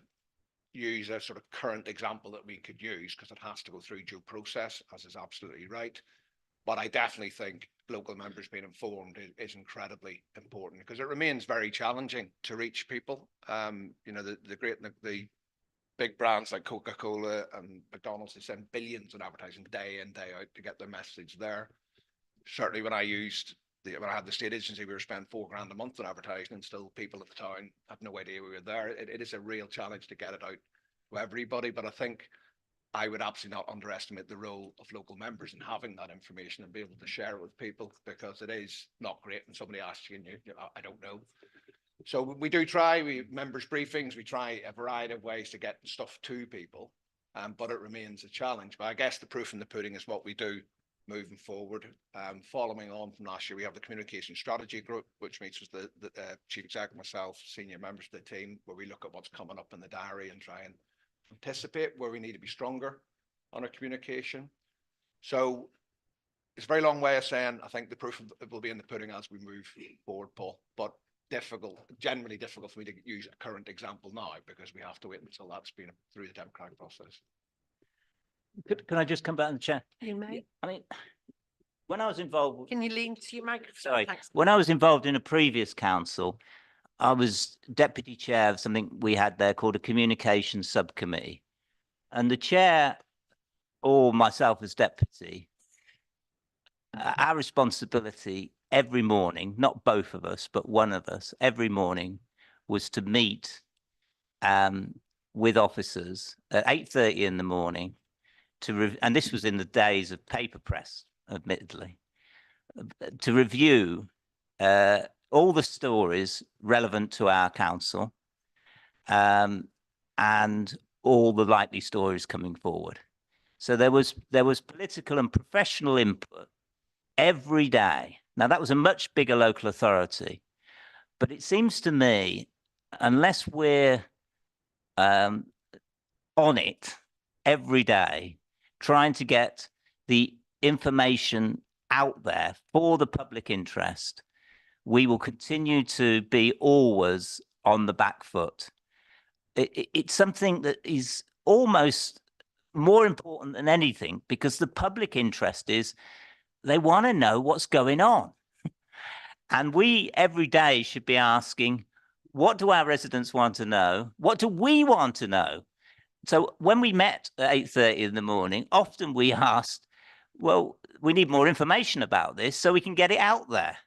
use a sort of current example that we could use, because it has to go through due process, as is absolutely right. But I definitely think local members being informed is incredibly important, because it remains very challenging to reach people. You know, the big brands like Coca-Cola and McDonald's, they send billions in advertising day in, day out to get their message there. Certainly when I had the state agency, we were spending £4 grand a month on advertising, and still people at the town had no idea we were there. It is a real challenge to get it out to everybody, but I think I would absolutely not underestimate the role of local members in having that information and be able to share it with people, because it is not great when somebody asks you, I don't know. So we do try, members briefings, we try a variety of ways to get stuff to people, but it remains a challenge. But I guess the proof in the pudding is what we do moving forward. Following on from last year, we have the communication strategy group, which meets with the chief executive, myself, senior members of the team, where we look at what's coming up in the diary and try and anticipate where we need to be stronger on our communication. So it's a very long way of saying I think the proof will be in the pudding as we move forward, Paul, but generally difficult for me to use a current example now, because we have to wait until that's been through the democratic process. Can I just come back in the chair? You may. I mean, when I was involved, Can you lean to your microphone? sorry, Thanks. when I was involved in a previous council, I was deputy chair of something we had there called a communications subcommittee, and the chair, or myself as deputy, our responsibility every morning, not both of us, but one of us every morning, was to meet with officers at 8:30 in the morning and this was in the days of paper press, admittedly, to review all the stories relevant to our council and all the likely stories coming forward. So there was political and professional input every day. Now, that was a much bigger local authority, but it seems to me, unless we're on it every day, trying to get the information out there for the public interest, we will continue to be always on the back foot. It's something that is almost more important than anything, because the public interest is they want to know what's going on. And we every day should be asking, what do our residents want to know? What do we want to know? So when we met at 8:30 in the morning, often we asked, well, we need more information about this so we can get it out there.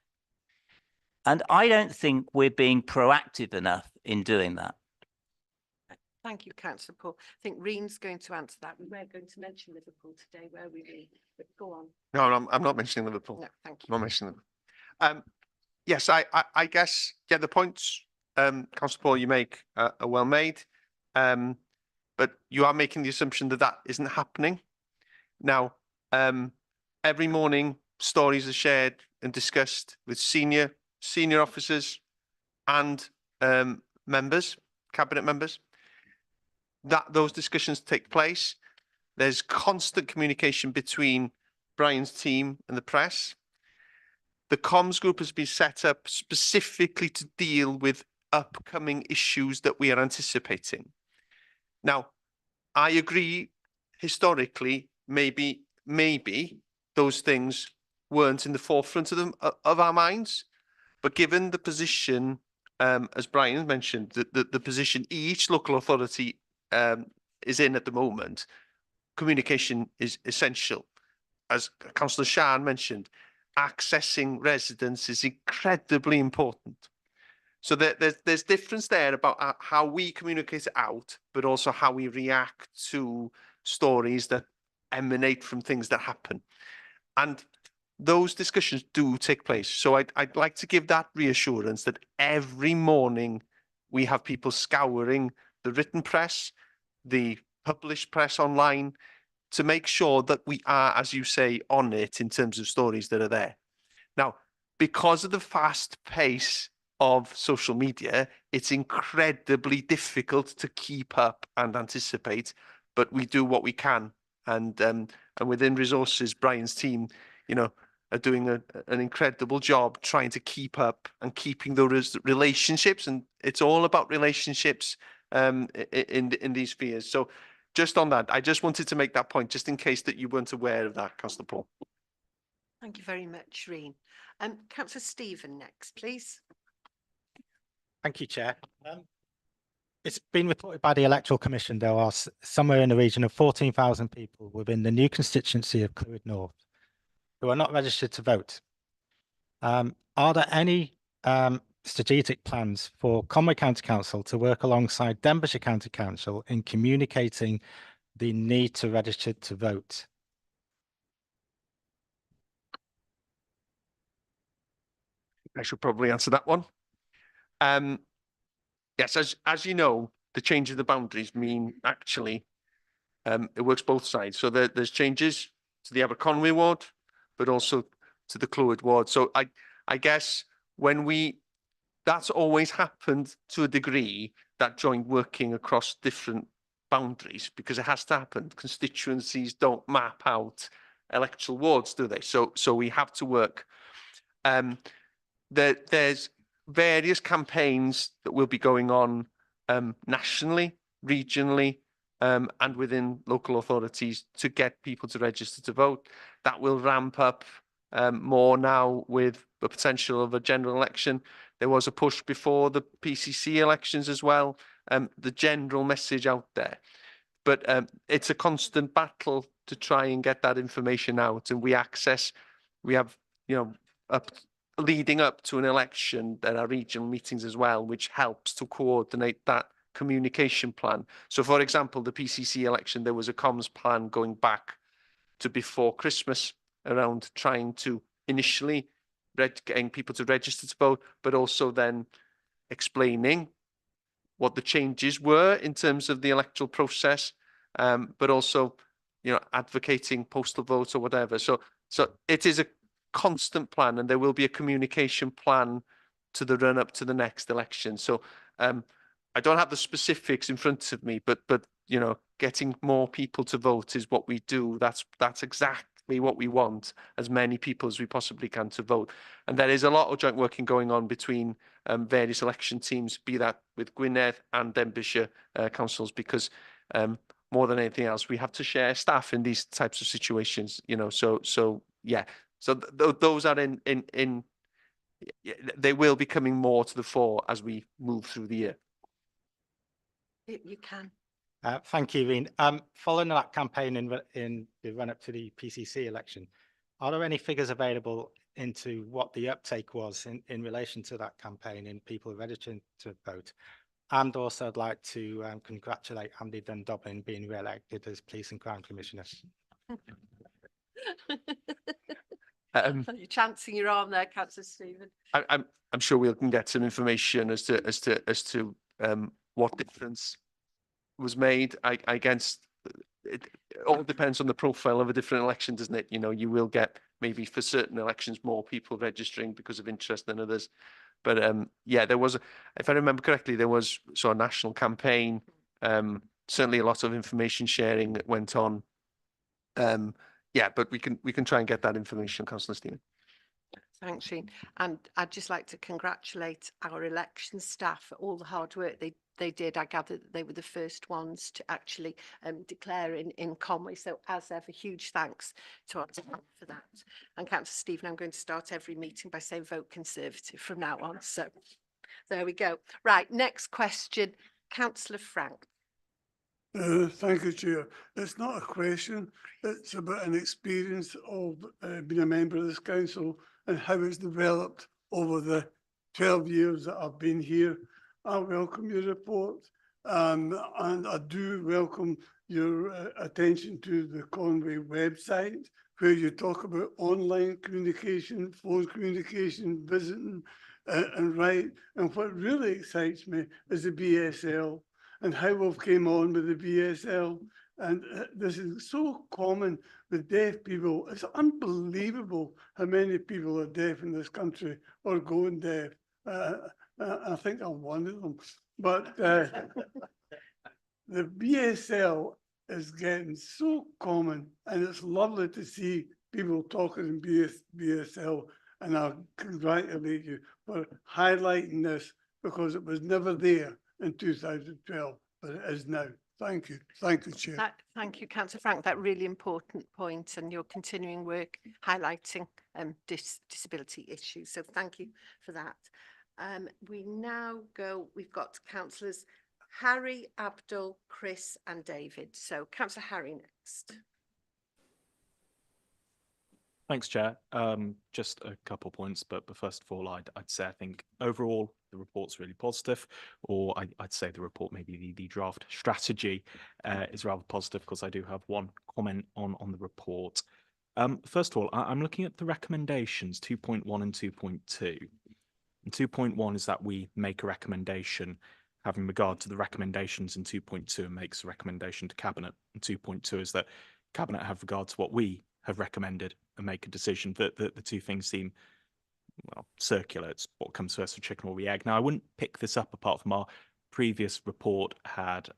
And I don't think we're being proactive enough in doing that. Thank you, Councillor Paul. I think Reen's going to answer that. We were going to mention Liverpool today, were we, Reen? But go on. No, I'm not mentioning Liverpool. No, thank you. I'm not mentioning them. Yes, I guess, yeah, the points, Councillor Paul, you make are well made. But you are making the assumption that that isn't happening. Now, every morning, stories are shared and discussed with senior officers and members, cabinet members. Those discussions take place. There's constant communication between Brian's team and the press. The comms group has been set up specifically to deal with upcoming issues that we are anticipating. Now, I agree, historically, maybe those things weren't in the forefront of our minds, but given the position, as Brian mentioned, the position each local authority is in at the moment, communication is essential. As Councillor Shan mentioned, accessing residents is incredibly important. So there's difference there about how we communicate out, but also how we react to stories that emanate from things that happen. And those discussions do take place. So I'd like to give that reassurance that every morning we have people scouring the written press, the published press online, to make sure that we are, as you say, on it in terms of stories that are there. Now, because of the fast pace of social media, it's incredibly difficult to keep up and anticipate, but we do what we can. And within resources, Brian's team, you know, are doing an incredible job trying to keep up and keeping those relationships. And it's all about relationships in these spheres. So just on that, I just wanted to make that point, just in case that you weren't aware of that, Councillor Paul. Thank you very much, Reen. Councillor Stephen next, please. Thank you, Chair. It's been reported by the Electoral Commission there are somewhere in the region of 14,000 people within the new constituency of Clwyd North who are not registered to vote. Are there any strategic plans for Conwy County Council to work alongside Denbighshire County Council in communicating the need to register to vote? I should probably answer that one. Yes, as you know, the change of the boundaries mean actually it works both sides. So there's changes to the Aberconwy ward, but also to the Clwyd ward. So I guess that's always happened to a degree, that joint working across different boundaries, because it has to happen. Constituencies don't map out electoral wards, do they? So we have to work. There's various campaigns that will be going on nationally, regionally, and within local authorities to get people to register to vote. That will ramp up more now with the potential of a general election. There was a push before the PCC elections as well. The general message out there. But it's a constant battle to try and get that information out. And we have, you know, leading up to an election, there are regional meetings as well, which helps to coordinate that communication plan. So, for example, the PCC election, there was a comms plan going back to before Christmas around trying to initially getting people to register to vote, but also then explaining what the changes were in terms of the electoral process, but also, you know, advocating postal votes or whatever. So it is a constant plan, and there will be a communication plan to the run up to the next election. So I don't have the specifics in front of me, but you know, getting more people to vote is what we do. That's exactly what we want, as many people as we possibly can to vote. And there is a lot of joint working going on between various election teams, be that with Gwynedd and Denbighshire councils, because more than anything else, we have to share staff in these types of situations, you know. So yeah. So those are they will be coming more to the fore as we move through the year. You can. Thank you, Reen. Following that campaign in the run-up to the PCC election, are there any figures available into what the uptake was in relation to that campaign in people registering to vote? And also, I'd like to congratulate Andy Dundobbin being re-elected as Police and Crime Commissioner. You're chancing your arm there, Councillor Stephen. I'm sure we can get some information as to what difference was made. I guess it all depends on the profile of a different election, doesn't it? You know, you will get maybe for certain elections more people registering because of interest than others. But yeah, there was, if I remember correctly, there was a national campaign. Certainly a lot of information sharing that went on. Yeah, but we can try and get that information, Councillor Stephen. Thanks, Shane. And I'd just like to congratulate our election staff for all the hard work they did. I gather that they were the first ones to actually declare in Conwy. So as ever, huge thanks to our staff for that. And Councillor Stephen, I'm going to start every meeting by saying vote Conservative from now on. So there we go. Right, next question, Councillor Frank. Thank you, Chair. It's not a question, it's about an experience of being a member of this council and how it's developed over the 12 years that I've been here. I welcome your report and I do welcome your attention to the Conwy website, where you talk about online communication, phone communication, visiting and right. And what really excites me is the BSL and how we've came on with the BSL And this is so common with deaf people. It's unbelievable how many people are deaf in this country or going deaf. I think I'm one of them. But the BSL is getting so common, and it's lovely to see people talking in BSL. And I congratulate you for highlighting this, because it was never there in 2012, but it is now. Thank you. Thank you, Chair. Thank you, Councillor Frank. That really important point, and your continuing work highlighting disability issues. So thank you for that. We now go, we've got councillors Harry, Abdul, Chris and David. So Councillor Harry next. Thanks, Chair. Just a couple points, but first of all, I'd say I think overall the report's really positive, or I'd say the report, maybe the draft strategy is rather positive, because I do have one comment on the report. First of all, I'm looking at the recommendations 2.1 and 2.2. And 2.1 is that we make a recommendation having regard to the recommendations in 2.2 and makes a recommendation to Cabinet. And 2.2 is that Cabinet have regard to what we have recommended and make a decision. That the two things seem, well, circular. It's what comes first, the chicken or the egg. Now, I wouldn't pick this up apart from our previous report had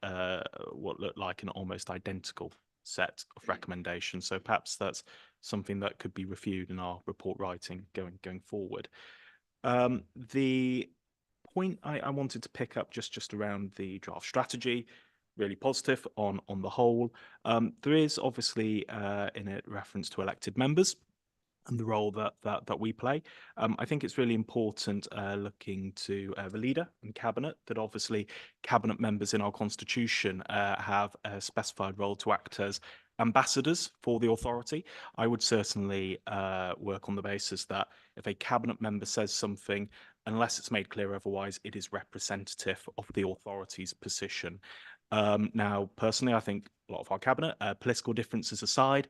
what looked like an almost identical set of recommendations. So perhaps that's something that could be reviewed in our report writing going forward. The point I wanted to pick up just around the draft strategy, really positive on the whole. There is obviously in it reference to elected members and the role that we play. I think it's really important looking to the leader and cabinet, that obviously cabinet members in our constitution have a specified role to act as ambassadors for the authority. I would certainly work on the basis that if a cabinet member says something, unless it's made clear otherwise, it is representative of the authority's position. Now, personally, I think a lot of our cabinet, political differences aside,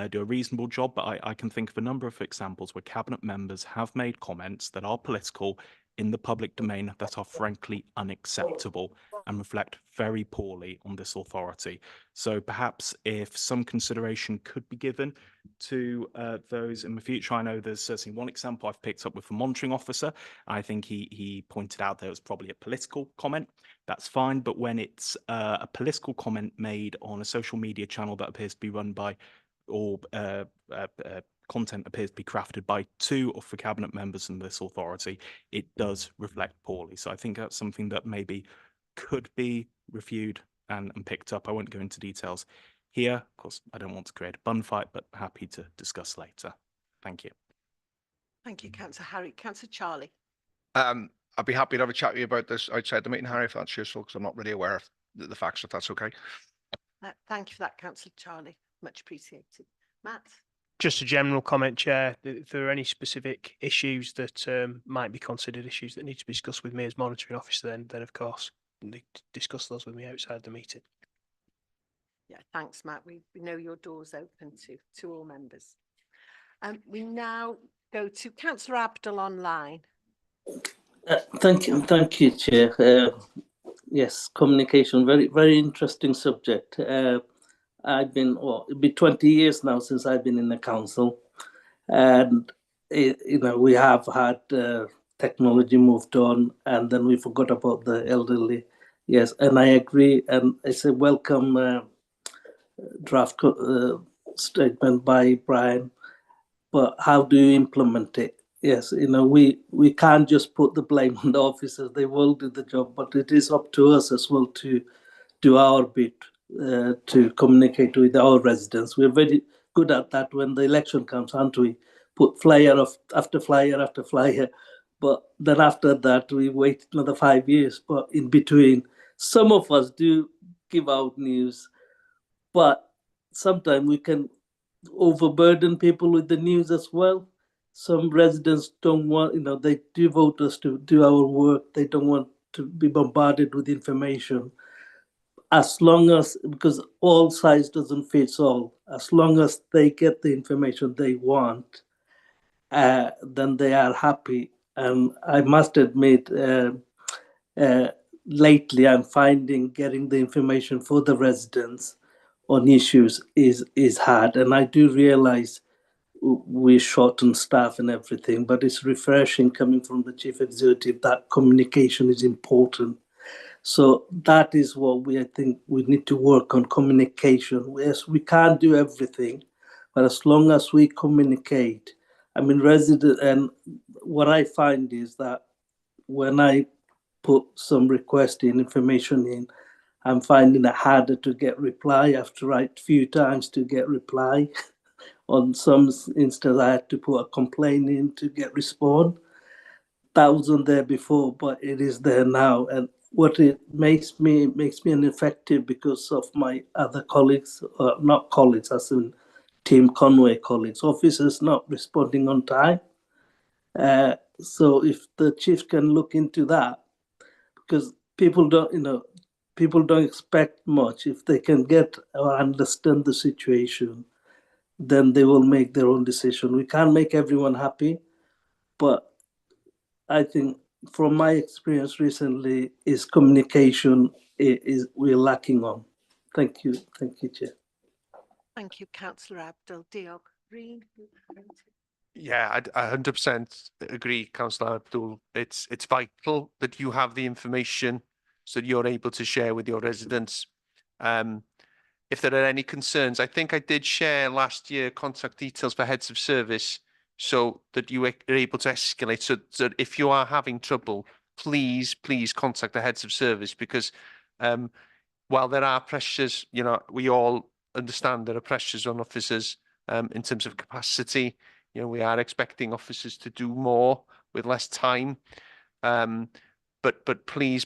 do a reasonable job, but I can think of a number of examples where cabinet members have made comments that are political in the public domain that are frankly unacceptable and reflect very poorly on this authority. So perhaps if some consideration could be given to those in the future. I know there's certainly one example I've picked up with the monitoring officer. I think he pointed out there was probably a political comment. That's fine, but when it's a political comment made on a social media channel that appears to be run by, or content appears to be crafted by two of the cabinet members in this authority, it does reflect poorly. So I think that's something that maybe could be reviewed and picked up. I won't go into details here. Of course, I don't want to create a bun fight, but happy to discuss later. Thank you. Thank you, Councillor Harry. Councillor Charlie. I'd be happy to have a chat with you about this outside the meeting, Harry, if that's useful, because I'm not really aware of the facts, if that's okay. Thank you for that, Councillor Charlie. Much appreciated. Matt. Just a general comment, Chair. If there are any specific issues that might be considered issues that need to be discussed with me as monitoring officer, then of course, discuss those with me outside the meeting. Yeah, thanks, Matt. We know your door's open to all members. We now go to Councillor Abdul online. Thank you, Chair. Yes, communication, very interesting subject. I've been, it'll be 20 years now since I've been in the council, and we have had technology moved on, and then we forgot about the elderly. Yes, and I agree, and it's a welcome draft statement by Brian. But how do you implement it? Yes, we can't just put the blame on the officers. They will do the job, but it is up to us as well to do our bit to communicate with our residents. We're very good at that when the election comes, aren't we? Put flyer after flyer after flyer, but then after that we wait another 5 years. But in between, some of us do give out news, but sometimes we can overburden people with the news as well. Some residents don't want, they do vote us to do our work. They don't want to be bombarded with information. As long as, because all size doesn't fit all, as long as they get the information they want, then they are happy. And I must admit, lately I'm finding getting the information for the residents on issues is hard. And I do realize we're short on staff and everything, but it's refreshing coming from the chief executive that communication is important. So that is what I think we need to work on, communication. Yes, we can't do everything, but as long as we communicate, I mean, and what I find is that when I put some request information in, I'm finding it harder to get reply. I have to write a few times to get reply. On some instance, I had to put a complaint in to get respond. That wasn't there before, but it is there now. And what it makes me ineffective because of my other colleagues, not colleagues, as in Team Conway colleagues, officers not responding on time. So if the chief can look into that, because people don't expect much. If they can get or understand the situation, then they will make their own decision. We can't make everyone happy, but I think from my experience recently is communication is we're lacking on. Thank you, Chair. Thank you, Councillor Abdul. Diolch. Reen? Yeah, I 100% agree, Councillor Abdul. It's vital that you have the information so that you're able to share with your residents. If there are any concerns, I think I did share last year contact details for heads of service so that you are able to escalate. So that if you are having trouble, please contact the heads of service, because while there are pressures, we all understand there are pressures on officers in terms of capacity. We are expecting officers to do more with less time. But please,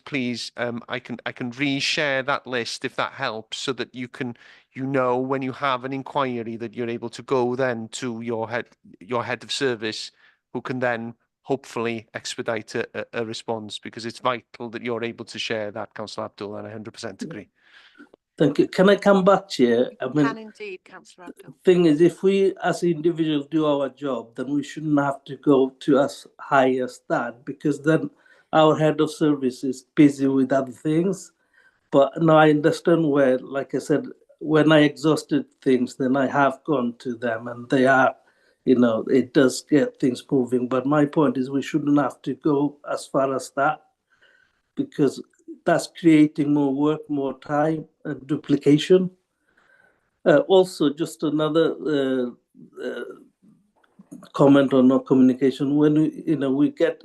I can reshare that list if that helps, so that you can, when you have an inquiry, that you're able to go then to your head of service, who can then hopefully expedite a response, because it's vital that you're able to share that, Councillor Abdul, and I 100% agree. Thank you. Can I come back, Chair? I mean, Can indeed, Councillor Abdul. thing is, if we as individuals do our job, then we shouldn't have to go to as high as that, because then our head of service is busy with other things. But now I understand where, like I said, when I exhausted things, then I have gone to them, and they are, it does get things moving. But my point is, we shouldn't have to go as far as that, because that's creating more work, more time, and duplication. Also, just another comment on no communication. When we get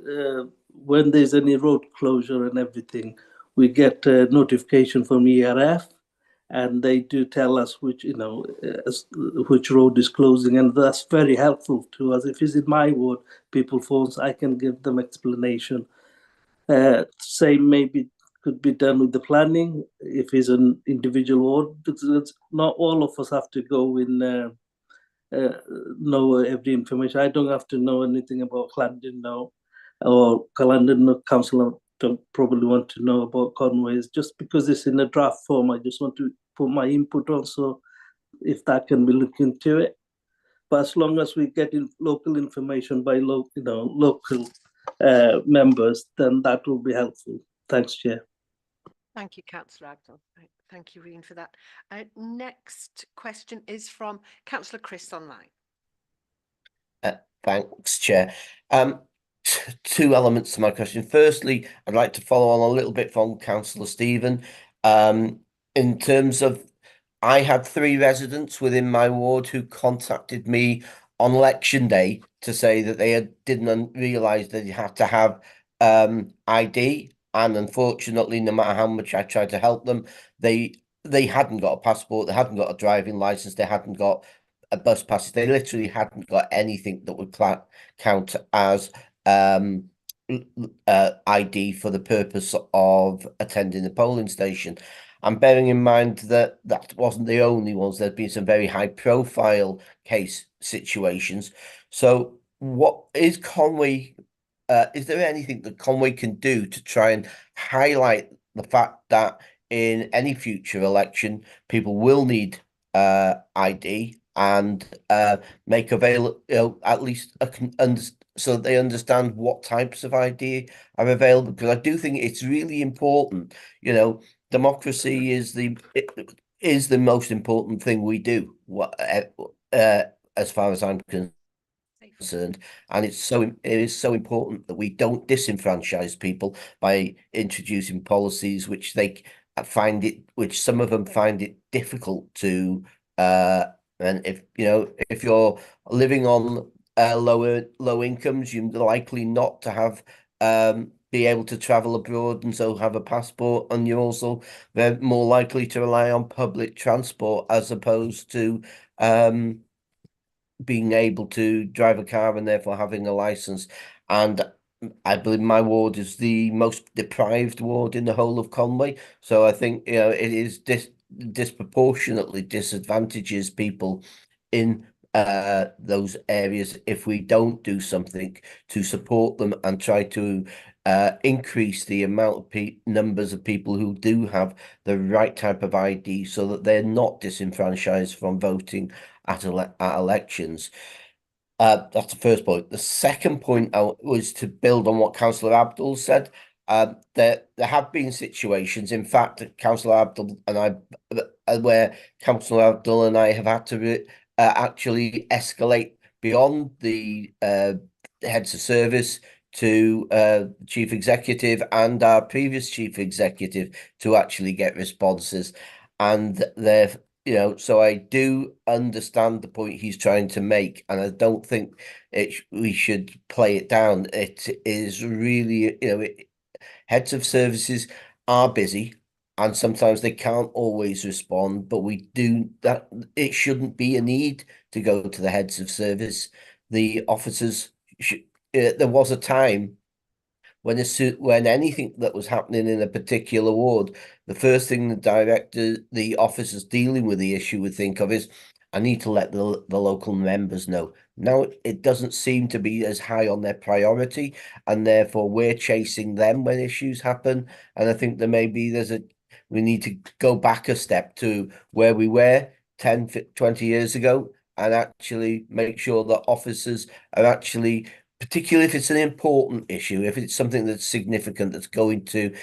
when there's any road closure and everything, we get a notification from ERF, and they do tell us which road is closing, and that's very helpful to us. If it's in my ward, people phones, I can give them explanation. Same maybe could be done with the planning if it's an individual ward, because not all of us have to go in know every information. I don't have to know anything about Clarendon now, or Clarendon Council don't probably want to know about Conways. Just because it's in a draft form, I just want to put my input on, so if that can be looked into it. But as long as we get in local information by local members, then that will be helpful. Thanks, Chair. Thank you, Councillor Abdul. Thank you, Reen, for that. Next question is from Councillor Chris online. Thanks, Chair. Two elements to my question. Firstly, I'd like to follow on a little bit from Councillor Stephen. In terms of, I had 3 residents within my ward who contacted me on election day to say that they didn't realise that you had to have ID, and unfortunately, no matter how much I tried to help them, they hadn't got a passport, they hadn't got a driving licence, they hadn't got a bus pass. They literally hadn't got anything that would count as ID for the purpose of attending the polling station. And bearing in mind that that wasn't the only ones, there'd been some very high profile case situations. So what is Conway, is there anything that Conway can do to try and highlight the fact that in any future election, people will need ID, and make available at least so that they understand what types of ID are available? Because I do think it's really important. Democracy is is the most important thing we do, as far as I'm concerned. And it is so important that we don't disenfranchise people by introducing policies which which some of them find it difficult to, and if you're living on low incomes, you're likely not to have be able to travel abroad and so have a passport, and you're also more likely to rely on public transport as opposed to being able to drive a car and therefore having a license. And I believe my ward is the most deprived ward in the whole of Conway. So I think it is disproportionately disadvantages people in those areas if we don't do something to support them and try to increase the amount of numbers of people who do have the right type of ID so that they're not disenfranchised from voting at elections. That's the first point. The second point was to build on what Councillor Abdul said. There have been situations, in fact, Councillor Abdul and I, where Councillor Abdul and I have had to actually escalate beyond the heads of service to chief executive and our previous chief executive to actually get responses. And so I do understand the point he's trying to make, and I don't think we should play it down. It is really, heads of services are busy and sometimes they can't always respond, but it shouldn't be a need to go to the heads of service. The officers there was a time when anything that was happening in a particular ward, the first thing the officers dealing with the issue would think of is, I need to let the local members know. Now it doesn't seem to be as high on their priority, and therefore we're chasing them when issues happen. And I think we need to go back a step to where we were 10, 20 years ago and actually make sure that officers are actually, particularly if it's an important issue, if it's something that's significant, that's going to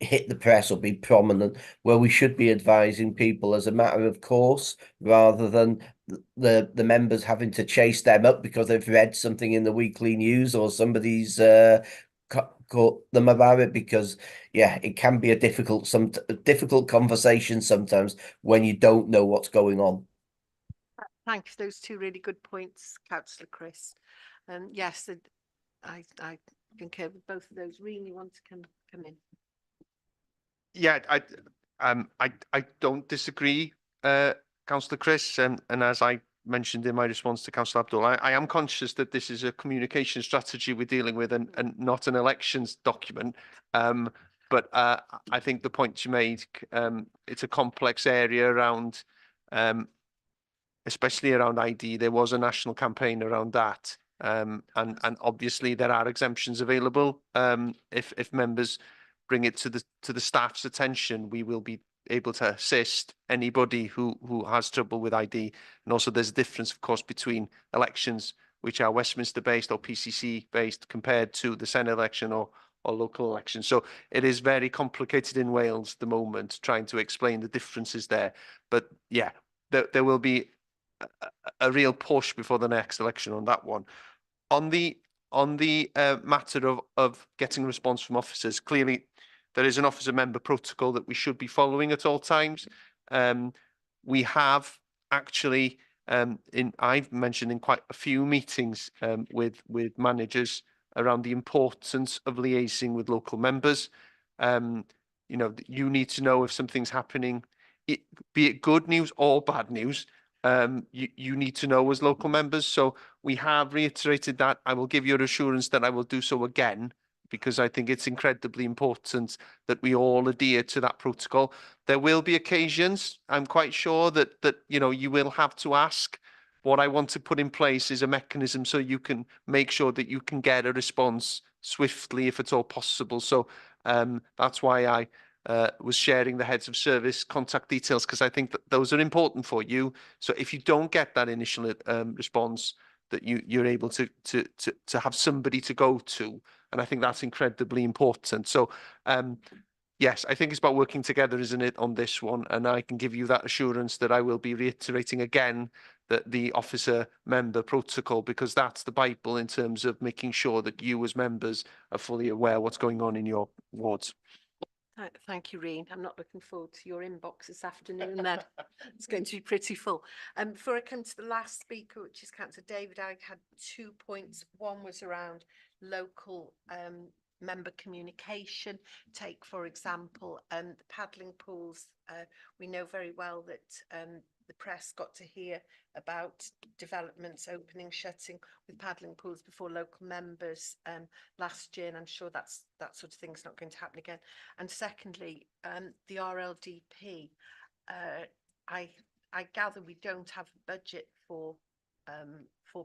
hit the press or be prominent, where we should be advising people as a matter of course, rather than the members having to chase them up because they've read something in the weekly news or somebody's caught them about it. Because it can be a difficult conversation sometimes when you don't know what's going on. Thank you. Those two really good points, Councillor Chris. Yes, I concur with both of those. Reen, you want to come in? Yeah, I don't disagree, Councillor Chris, and as I mentioned in my response to Councillor Abdul, I am conscious that this is a communication strategy we're dealing with and not an elections document. But I think the point you made, it's a complex area around, especially around ID. There was a national campaign around that. And obviously there are exemptions available. If members bring it to the staff's attention, we will be able to assist anybody who has trouble with ID. And also there's a difference, of course, between elections which are Westminster based or PCC based compared to the Senate election or local elections. So it is very complicated in Wales at the moment, trying to explain the differences there. But yeah, there will be a real push before the next election on that one. On the matter of getting a response from officers, clearly there is an officer member protocol that we should be following at all times. We have actually, I've mentioned in quite a few meetings with managers around the importance of liaising with local members. You need to know if something's happening, be it good news or bad news. You need to know as local members. So we have reiterated that. I will give you an assurance that I will do so again, because I think it's incredibly important that we all adhere to that protocol. There will be occasions, I'm quite sure, that you will have to ask. What I want to put in place is a mechanism so you can make sure that you can get a response swiftly if at all possible. So that's why I was sharing the heads of service contact details, because I think that those are important for you. So if you don't get that initial response, that you're able to have somebody to go to. And I think that's incredibly important. So Yes, I think it's about working together, isn't it, on this one? And I can give you that assurance that I will be reiterating again that the officer member protocol, because that's the Bible in terms of making sure that you as members are fully aware what's going on in your wards. Thank you, Reen. I'm not looking forward to your inbox this afternoon then. It's going to be pretty full. Before I come to the last speaker, which is Councillor David, I had 2 points. One was around local member communication. Take, for example, the paddling pools. We know very well that the press got to hear about developments opening, shutting with paddling pools before local members last year, and I'm sure that sort of thing's not going to happen again. And secondly, the RLDP, I gather we don't have a budget for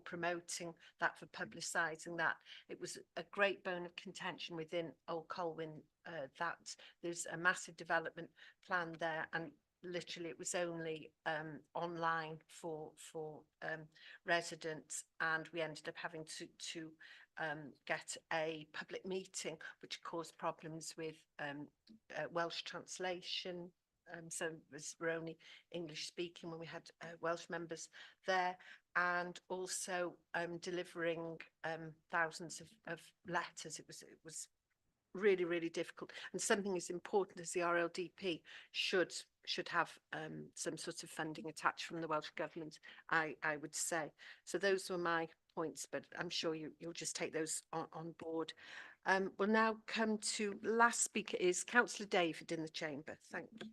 promoting that, for publicising that. It was a great bone of contention within Old Colwyn that there's a massive development plan there, and literally it was only online for residents, and we ended up having to get a public meeting, which caused problems with Welsh translation. So we're only English speaking when we had Welsh members there, and also delivering thousands of letters. It was really, really difficult, and something as important as the RLDP should have some sort of funding attached from the Welsh Government, I would say. So those were my points, but I'm sure you'll just take those on board. We'll now come to last speaker is Councillor David in the chamber. Thank you.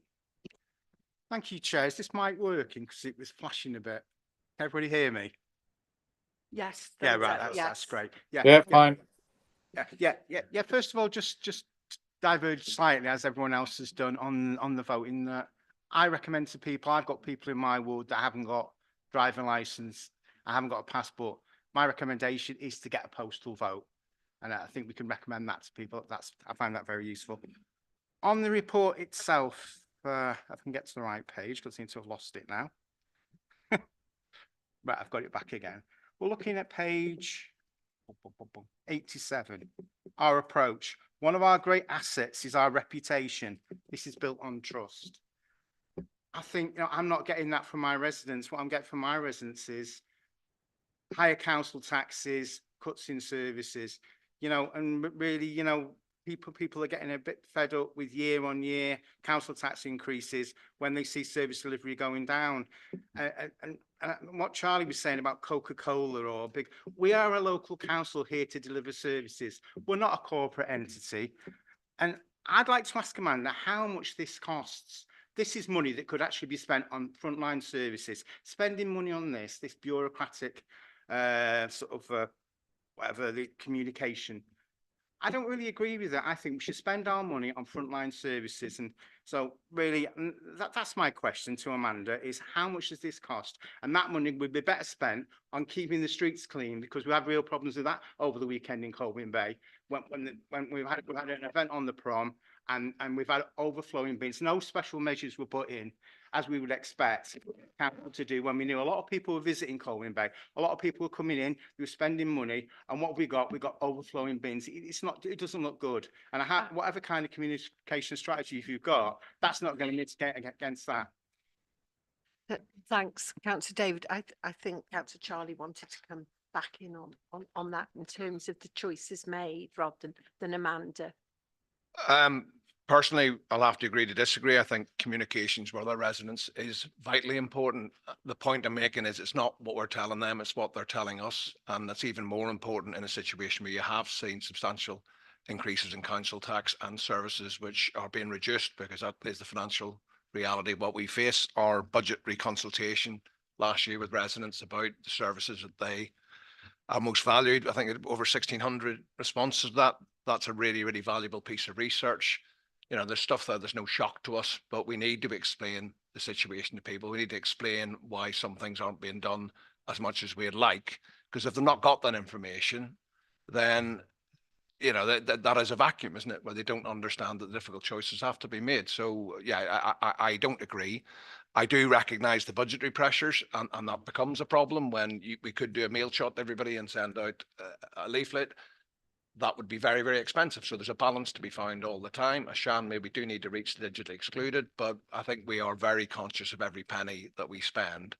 Thank you, Chair. Is this mic working? Because it was flashing a bit. Can everybody hear me? Yes. Yeah, right. That's great. Yeah, fine. Yeah. First of all, just diverge slightly, as everyone else has done on the voting. That I recommend to people. I've got people in my ward that haven't got driving license. I haven't got a passport. My recommendation is to get a postal vote, and I think we can recommend that to people. I find that very useful. On the report itself, I can get to the right page. Because I seem to have lost it now. Right, I've got it back again. We're looking at page 87. Our approach. One of our great assets is our reputation. This is built on trust. I think I'm not getting that from my residents. What I'm getting from my residents is higher council taxes, cuts in services, and really, people are getting a bit fed up with year on year council tax increases when they see service delivery going down. And what Charlie was saying about Coca-Cola or big, we are a local council here to deliver services. We're not a corporate entity. And I'd like to ask Amanda how much this costs. This is money that could actually be spent on frontline services. Spending money on this bureaucratic whatever, the communication. I don't really agree with that. I think we should spend our money on frontline services. And so really, that's my question to Amanda, is how much does this cost? And that money would be better spent on keeping the streets clean, because we had real problems with that over the weekend in Colwyn Bay. When we had an event on the prom, and we've had overflowing bins. No special measures were put in, as we would expect council to do when we knew a lot of people were visiting Colwyn Bay. A lot of people were coming in, they were spending money, and what we got overflowing bins. It doesn't look good. And whatever kind of communication strategy you've got, that's not going to mitigate against that. Thanks, Councillor David. I think Councillor Charlie wanted to come back in on that in terms of the choices made rather than Amanda. Personally, I'll have to agree to disagree. I think communications with our residents is vitally important. The point I'm making is it's not what we're telling them, it's what they're telling us. And that's even more important in a situation where you have seen substantial increases in council tax and services which are being reduced, because that is the financial reality of what we face. Our budget reconsultation last year with residents about the services that they are most valued. I think over 1,600 responses to that. That's a really, really valuable piece of research. There's stuff there, there's no shock to us, but we need to explain the situation to people. We need to explain why some things aren't being done as much as we'd like, because if they've not got that information, then that is a vacuum, isn't it, where they don't understand that the difficult choices have to be made. So yeah, I don't agree. I do recognise the budgetary pressures, and that becomes a problem when we could do a mail shot to everybody and send out a leaflet. that would be very, very expensive. So there's a balance to be found all the time. Ashan, maybe do need to reach the digitally excluded, but I think we are very conscious of every penny that we spend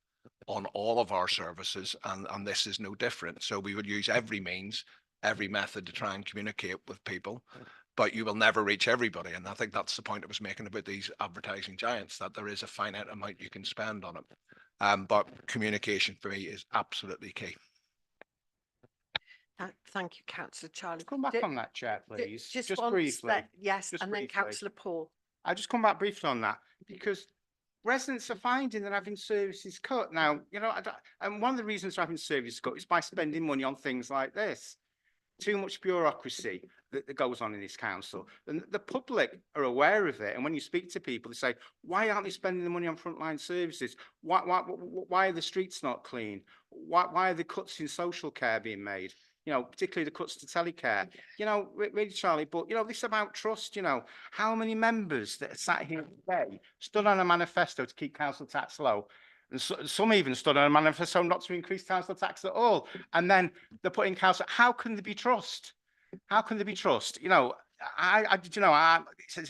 on all of our services, and this is no different. So we would use every means, every method to try and communicate with people, but you will never reach everybody. And I think that's the point I was making about these advertising giants, that there is a finite amount you can spend on it. But communication for me is absolutely key. Thank you, Councillor Charlie. Come back on that, Chair, please. Just once, briefly. Yes, Just and then briefly. Councillor Paul. I'll just come back briefly on that, because residents are finding they're having services cut. Now, and one of the reasons they're having services cut is by spending money on things like this. Too much bureaucracy that goes on in this council. And the public are aware of it. And when you speak to people, they say, why aren't they spending the money on frontline services? Why are the streets not clean? Why are the cuts in social care being made? Particularly the cuts to telecare. Really, Charlie, but, this is about trust. How many members that are sat here today stood on a manifesto to keep council tax low? And some even stood on a manifesto not to increase council tax at all. And then they're putting council. How can there be trust? How can there be trust? It's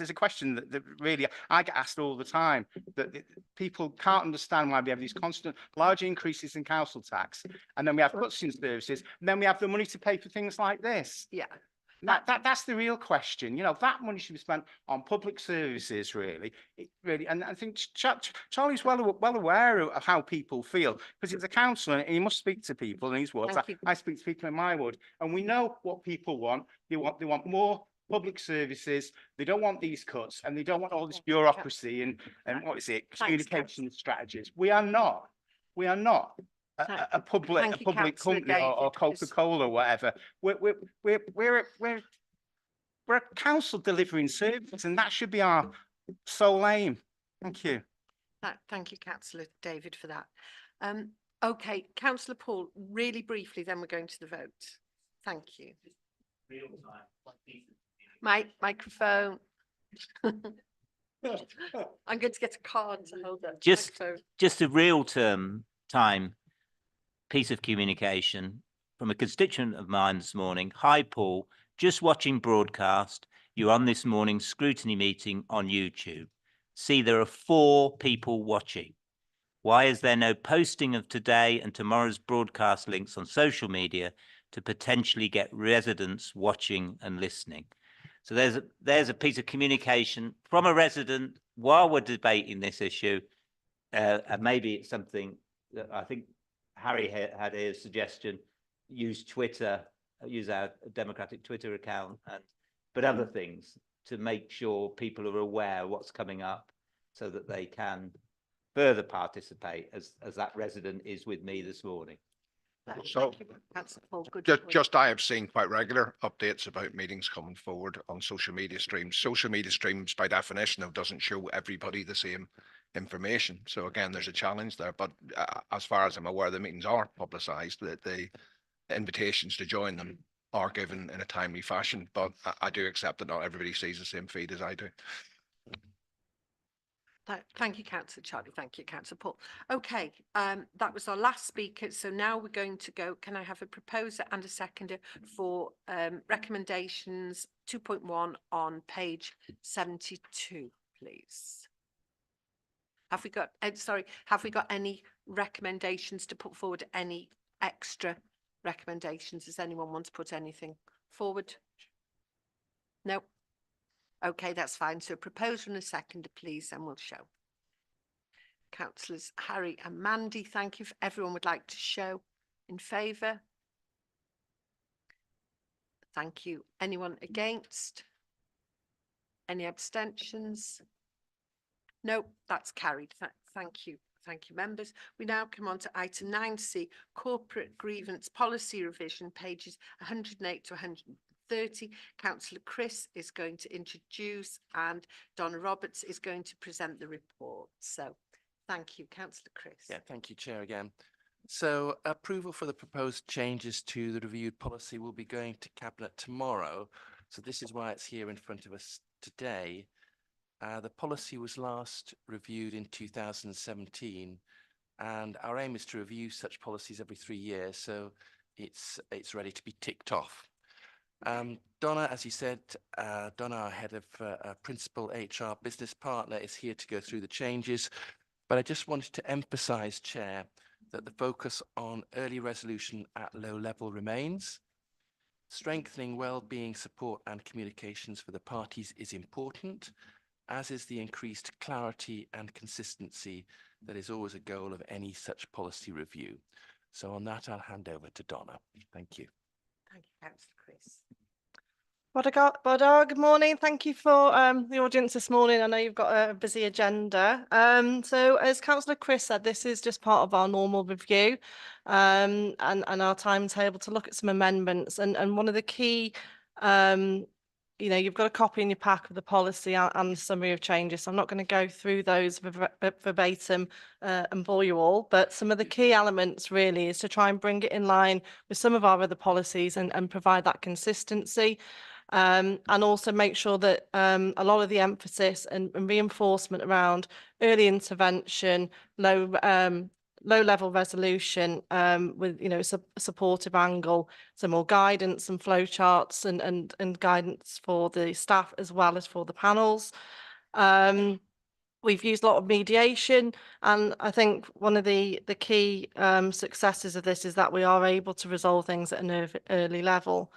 a question that really I get asked all the time. That people can't understand why we have these constant large increases in council tax, and then we have cuts in services, and then we have the money to pay for things like this. Yeah. That's the real question. That money should be spent on public services, really. And I think Charlie's well aware of how people feel, because he's a councillor and he must speak to people in his wards. I speak to people in my ward, and we know what people want. They want more public services. They don't want these cuts, and they don't want all this bureaucracy and what is it, communication strategies. We are not a public company or Coca-Cola or whatever. We're a council delivering service, and that should be our sole aim. Thank you. Thank you, Councillor David, for that. Okay, Councillor Paul, really briefly, then we're going to the vote. Thank you. Microphone. I'm going to get a card to hold up. Just a real-term time piece of communication from a constituent of mine this morning. Hi, Paul. Just watching broadcast. You're on this morning's scrutiny meeting on YouTube. See, there are 4 people watching. Why is there no posting of today and tomorrow's broadcast links on social media to potentially get residents watching and listening? So there's a piece of communication from a resident while we're debating this issue. And maybe it's something that I think Harry had a suggestion: use Twitter, use our democratic Twitter account, but other things to make sure people are aware of what's coming up, so that they can further participate, as that resident is with me this morning. So I have seen quite regular updates about meetings coming forward on social media streams. Social media streams, by definition, doesn't show everybody the same information. So again, there's a challenge there. But as far as I'm aware, the meetings are publicised. That the invitations to join them are given in a timely fashion. But I do accept that not everybody sees the same feed as I do. Thank you, Councillor Charlie. Thank you, Councillor Paul. Okay, that was our last speaker. So now we're going to go. Can I have a proposer and a seconder for recommendations 2.1 on page 72, please? Have we got? Have we got any recommendations to put forward? Any extra recommendations? Does anyone want to put anything forward? No. Okay, that's fine. So a proposer and a seconder, please, and we'll show. Councillors Harry and Mandy, thank you. If everyone would like to show in favour. Thank you. Anyone against? Any abstentions? No, that's carried. Thank you. Thank you, members. We now come on to item 9C, corporate grievance policy revision, pages 108 to 130. Councillor Chris is going to introduce and Donna Roberts is going to present the report. So thank you, Councillor Chris. Yeah, thank you, Chair, again. So approval for the proposed changes to the reviewed policy will be going to Cabinet tomorrow. So this is why it's here in front of us today. The policy was last reviewed in 2017, and our aim is to review such policies every 3 years. So it's ready to be ticked off. Donna, as you said, Donna, our head of principal HR business partner, is here to go through the changes. But I just wanted to emphasize, Chair, that the focus on early resolution at low level remains. Strengthening well-being support and communications for the parties is important, as is the increased clarity and consistency that is always a goal of any such policy review. So on that, I'll hand over to Donna. Thank you. Thank you, Councillor Chris. Bodar, good morning. Thank you for the audience this morning. I know you've got a busy agenda. So as Councillor Chris said, this is just part of our normal review and our timetable to look at some amendments. And one of the key, you've got a copy in your pack of the policy and the summary of changes. So I'm not going to go through those verbatim and bore you all, but some of the key elements really is to try and bring it in line with some of our other policies and provide that consistency. And also make sure that a lot of the emphasis and reinforcement around early intervention, low level resolution with supportive angle, some more guidance and flow charts and guidance for the staff as well as for the panels. We've used a lot of mediation, and I think one of the key successes of this is that we are able to resolve things at an early level.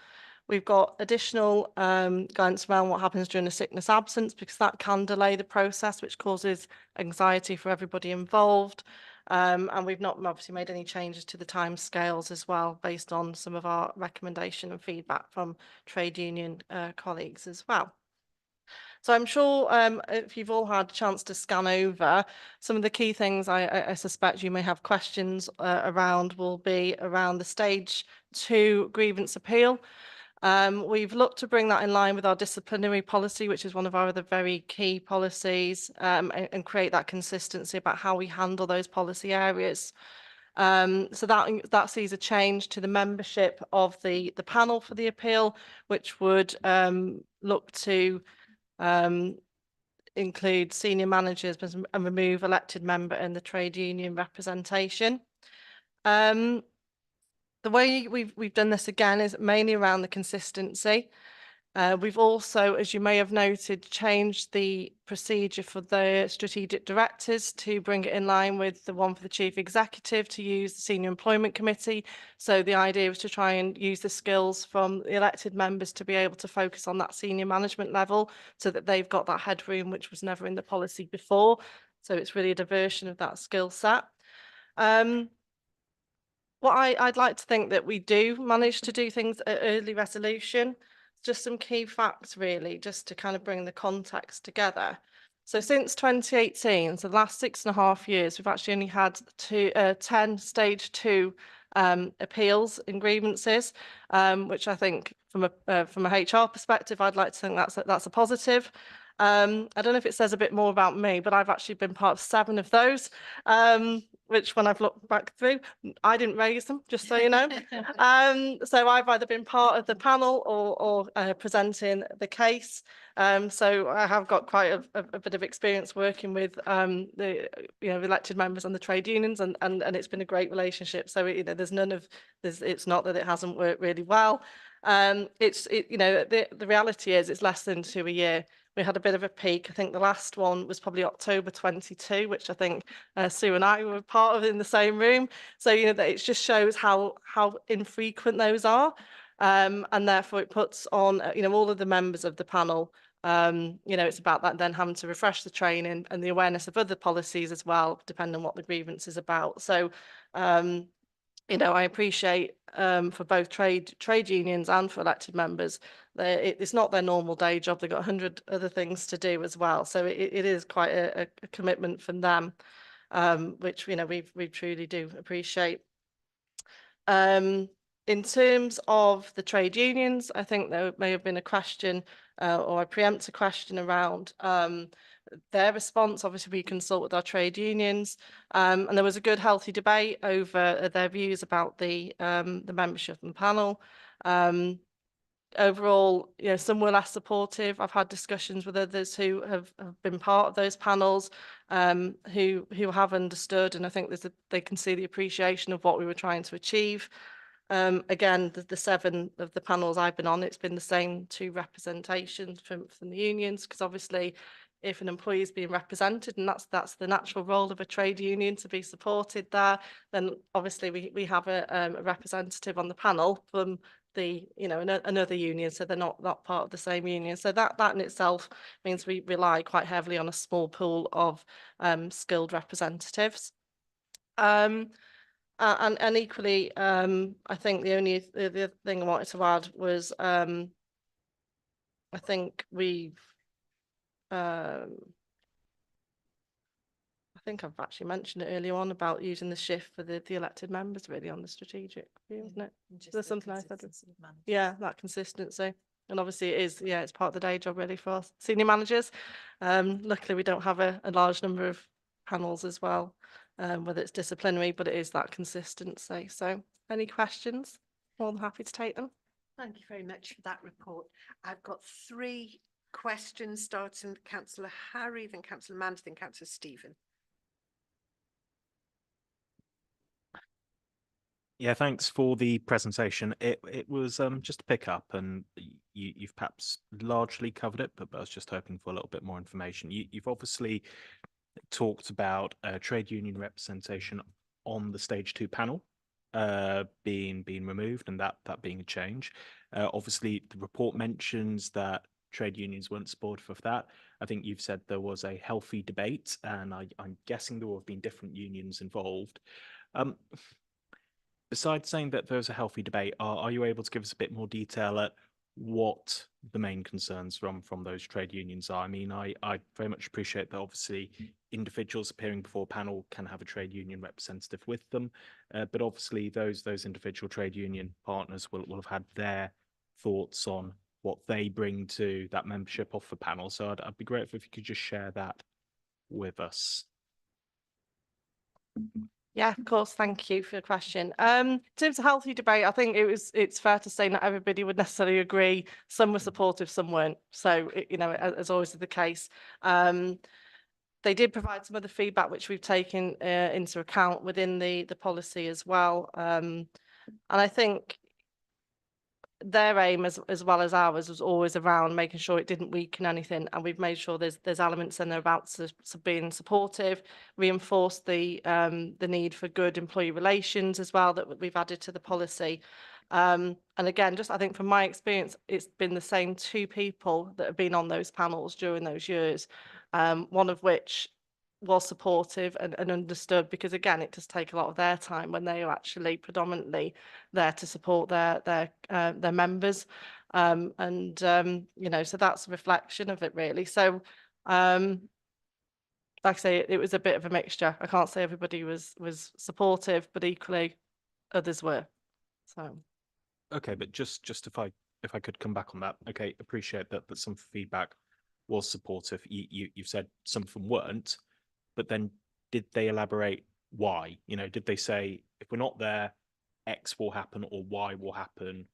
We've got additional guidance around what happens during a sickness absence, because that can delay the process, which causes anxiety for everybody involved. And we've not obviously made any changes to the timescales as well, based on some of our recommendation and feedback from trade union colleagues as well. So I'm sure if you've all had a chance to scan over, some of the key things I suspect you may have questions around will be around the stage 2 grievance appeal. We've looked to bring that in line with our disciplinary policy, which is one of our other very key policies, and create that consistency about how we handle those policy areas. So that sees a change to the membership of the panel for the appeal, which would look to include senior managers and remove elected member and the trade union representation. The way we've done this again is mainly around the consistency. We've also, as you may have noted, changed the procedure for the strategic directors to bring it in line with the one for the chief executive to use the senior employment committee. So the idea was to try and use the skills from the elected members to be able to focus on that senior management level, so that they've got that headroom, which was never in the policy before. So it's really a diversion of that skill set. What I'd like to think that we do manage to do things at early resolution. Just some key facts really, just to kind of bring the context together. So since 2018, so the last 6.5 years, we've actually only had 10 stage 2 appeals and grievances, which I think from a HR perspective, I'd like to think that's a positive. I don't know if it says a bit more about me, but I've actually been part of 7 of those, which when I've looked back through, I didn't raise them, just so you know. So I've either been part of the panel or presenting the case. So I have got quite a bit of experience working with the elected members and the trade unions, and it's been a great relationship. So there's it's not that it hasn't worked really well. The reality is it's less than 2 a year. We had a bit of a peak. I think the last one was probably October 22, which I think Sue and I were part of in the same room. So, that it just shows how infrequent those are. And therefore it puts on, all of the members of the panel, it's about that then having to refresh the training and the awareness of other policies as well, depending on what the grievance is about. So, I appreciate for both trade unions and for elected members, it's not their normal day job. They've got 100 other things to do as well. So it is quite a commitment from them, which we truly do appreciate. In terms of the trade unions, I think there may have been a question, or I preempt a question around their response. Obviously, we consult with our trade unions, and there was a good, healthy debate over their views about the membership and panel. Overall, some were less supportive. I've had discussions with others who have been part of those panels, who have understood, and I think they can see the appreciation of what we were trying to achieve. Again, the 7 of the panels I've been on, it's been the same 2 representations from the unions, because obviously if an employee is being represented, and that's the natural role of a trade union to be supported there, then obviously we have a representative on the panel from the, you know, another union, so they're not part of the same union. So that in itself means we rely quite heavily on a small pool of skilled representatives. And equally, I think the other thing I wanted to add was I think we've I think I've actually mentioned it earlier on about using the shift for the elected members really on the strategic view, isn't it? There's something I said. Yeah, that consistency. And obviously it is, yeah, it's part of the day job really for us senior managers. Luckily we don't have a large number of panels as well, whether it's disciplinary, but it is that consistency. So any questions? More than happy to take them. Thank you very much for that report. I've got 3 questions, starting with Councillor Harry, then Councillor Mandy, then Councillor Stephen. Yeah, thanks for the presentation. It was just to pick up, and you've perhaps largely covered it, but I was just hoping for a little bit more information. You've obviously talked about trade union representation on the stage 2 panel being removed, and that being a change. Obviously, the report mentions that trade unions weren't supportive of that. I think you've said there was a healthy debate, and I'm guessing there will have been different unions involved. Besides saying that there's a healthy debate, are you able to give us a bit more detail at what the main concerns from those trade unions are? I mean, I very much appreciate that obviously individuals appearing before a panel can have a trade union representative with them, but obviously those individual trade union partners will have had their thoughts on what they bring to that membership of the panel. So I'd be grateful if you could just share that with us. Yeah, of course. Thank you for the question. In terms of healthy debate, I think it's fair to say not everybody would necessarily agree. Some were supportive, some weren't. So, you know, as always is the case. They did provide some of the feedback which we've taken into account within the policy as well. And I think their aim as well as ours was always around making sure it didn't weaken anything, and we've made sure there's elements in there about being supportive, reinforce the need for good employee relations as well that we've added to the policy. And again, just I think from my experience, it's been the same 2 people that have been on those panels during those years, one of which was supportive and understood, because again it does take a lot of their time when they are actually predominantly there to support their members, and you know, so that's a reflection of it really. So like I say, it was a bit of a mixture. I can't say everybody was supportive, but equally others were. So Okay, but just if I could come back on that. Okay, appreciate that some feedback was supportive. You've said some of them weren't, but then did they elaborate why? You know, did they say if we're not there, X will happen or Y will happen?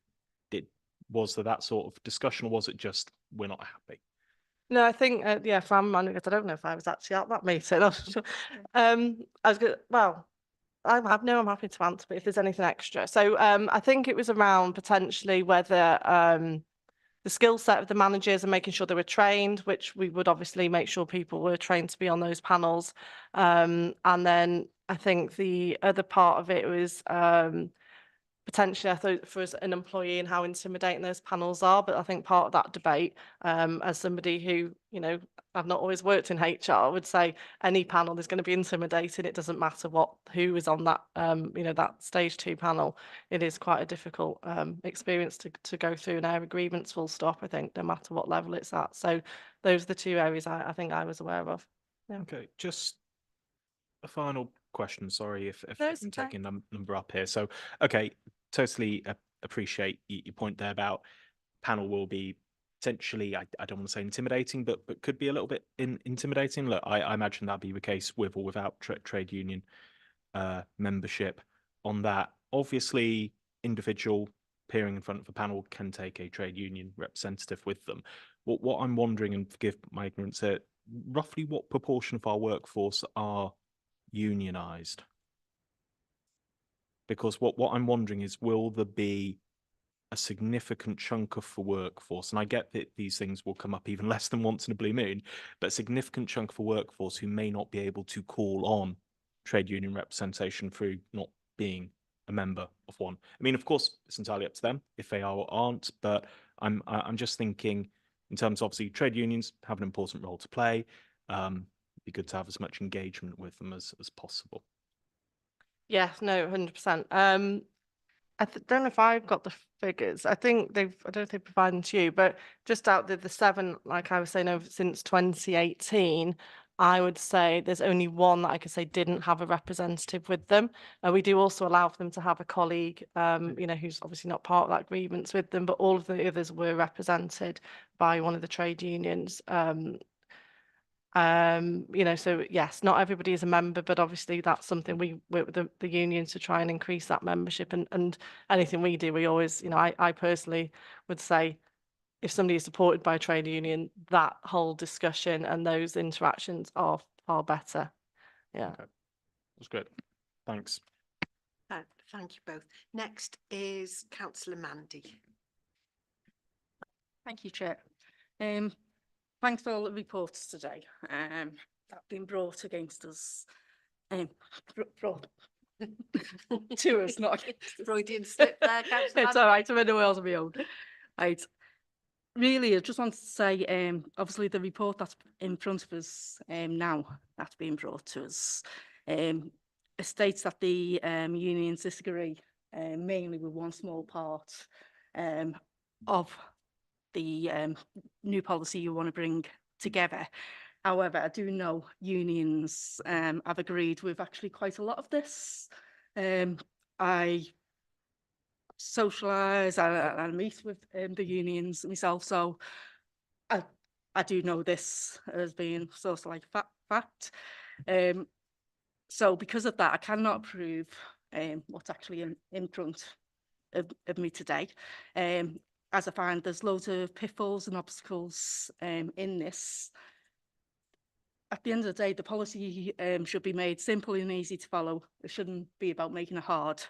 Was there that sort of discussion, or was it just we're not happy? no, I think yeah, from I don't know if I was actually at that meeting. I was good. Well, I'm happy to answer, but if there's anything extra. So I think it was around potentially whether the skill set of the managers and making sure they were trained, which we would obviously make sure people were trained to be on those panels. And then I think the other part of it was potentially, I thought, for us, an employee and how intimidating those panels are. But I think part of that debate, as somebody who, you know, I've not always worked in HR, would say any panel is going to be intimidating. It doesn't matter who is on that, you know, that stage 2 panel. It is quite a difficult experience to go through and air agreements full stop, I think, no matter what level it's at. So those are the 2 areas I think I was aware of. Yeah. Okay, just a final question. Sorry if No, I'm it's okay. taking number up here. So, okay, totally appreciate your point there about panel will be potentially, I don't want to say intimidating, but could be a little bit intimidating. Look, I imagine that'd be the case with or without trade union membership on that. Obviously, individual appearing in front of a panel can take a trade union representative with them. What I'm wondering, and forgive my ignorance here, roughly what proportion of our workforce are unionized? Because what I'm wondering is, will there be a significant chunk of the workforce, and I get that these things will come up even less than once in a blue moon, but a significant chunk of the workforce who may not be able to call on trade union representation through not being a member of one. I mean, of course, it's entirely up to them if they are or aren't, but I'm just thinking in terms of, obviously, trade unions have an important role to play. It'd be good to have as much engagement with them as possible. Yeah, no, 100%. I don't know if I've got the figures. I think I don't know if they've provided them to you, but just out of the 7, like I was saying, over since 2018, I would say there's only one that I could say didn't have a representative with them. We do also allow for them to have a colleague, you know, who's obviously not part of that grievance with them, but all of the others were represented by one of the trade unions. You know, so yes, not everybody is a member, but obviously that's something we work with the unions to try and increase that membership, and anything we do, we always, you know, I personally would say, if somebody is supported by a trade union, that whole discussion and those interactions are far better. Yeah. Okay. That's good. Thanks. Thank you both. Next is Councillor Mandy. Thank you, Chair. Thanks for all the reports today that have been brought against us. Brought to us, not against us. Freudian slip there, Councillor It's all right, I'm in the world of my own. Right. Really, I just wanted to say, obviously the report that's in front of us now, that's being brought to us, it states that the unions disagree mainly with one small part of the new policy you want to bring together. However, I do know unions have agreed with actually quite a lot of this. I socialise, I meet with the unions myself, so I do know this as being sort of like fact. So because of that, I cannot approve what's actually in front of me today. As I find there's loads of pitfalls and obstacles in this. At the end of the day, the policy should be made simple and easy to follow. It shouldn't be about making it hard.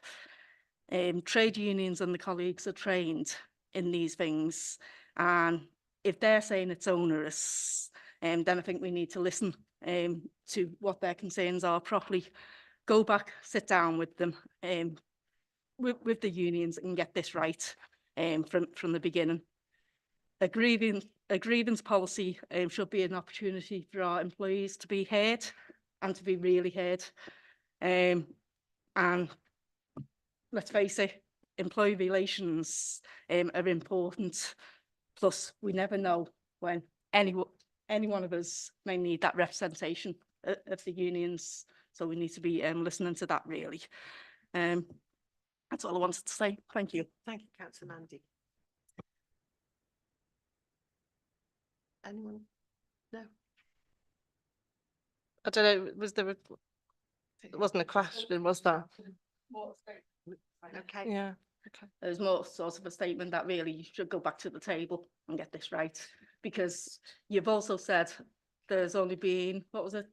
Trade unions and the colleagues are trained in these things, and if they're saying it's onerous, then I think we need to listen to what their concerns are properly. Go back, sit down with them, with the unions, and get this right from the beginning. A grievance policy should be an opportunity for our employees to be heard and to be really heard. And let's face it, employee relations are important. Plus, we never know when any one of us may need that representation of the unions. So we need to be listening to that, really. That's all I wanted to say. Thank you. Thank you, Councillor Mandy. Anyone? No. I don't know, was there it wasn't a question, was there? Okay. Yeah. Okay. There's more sort of a statement that really you should go back to the table and get this right, because you've also said there's only been, what was it,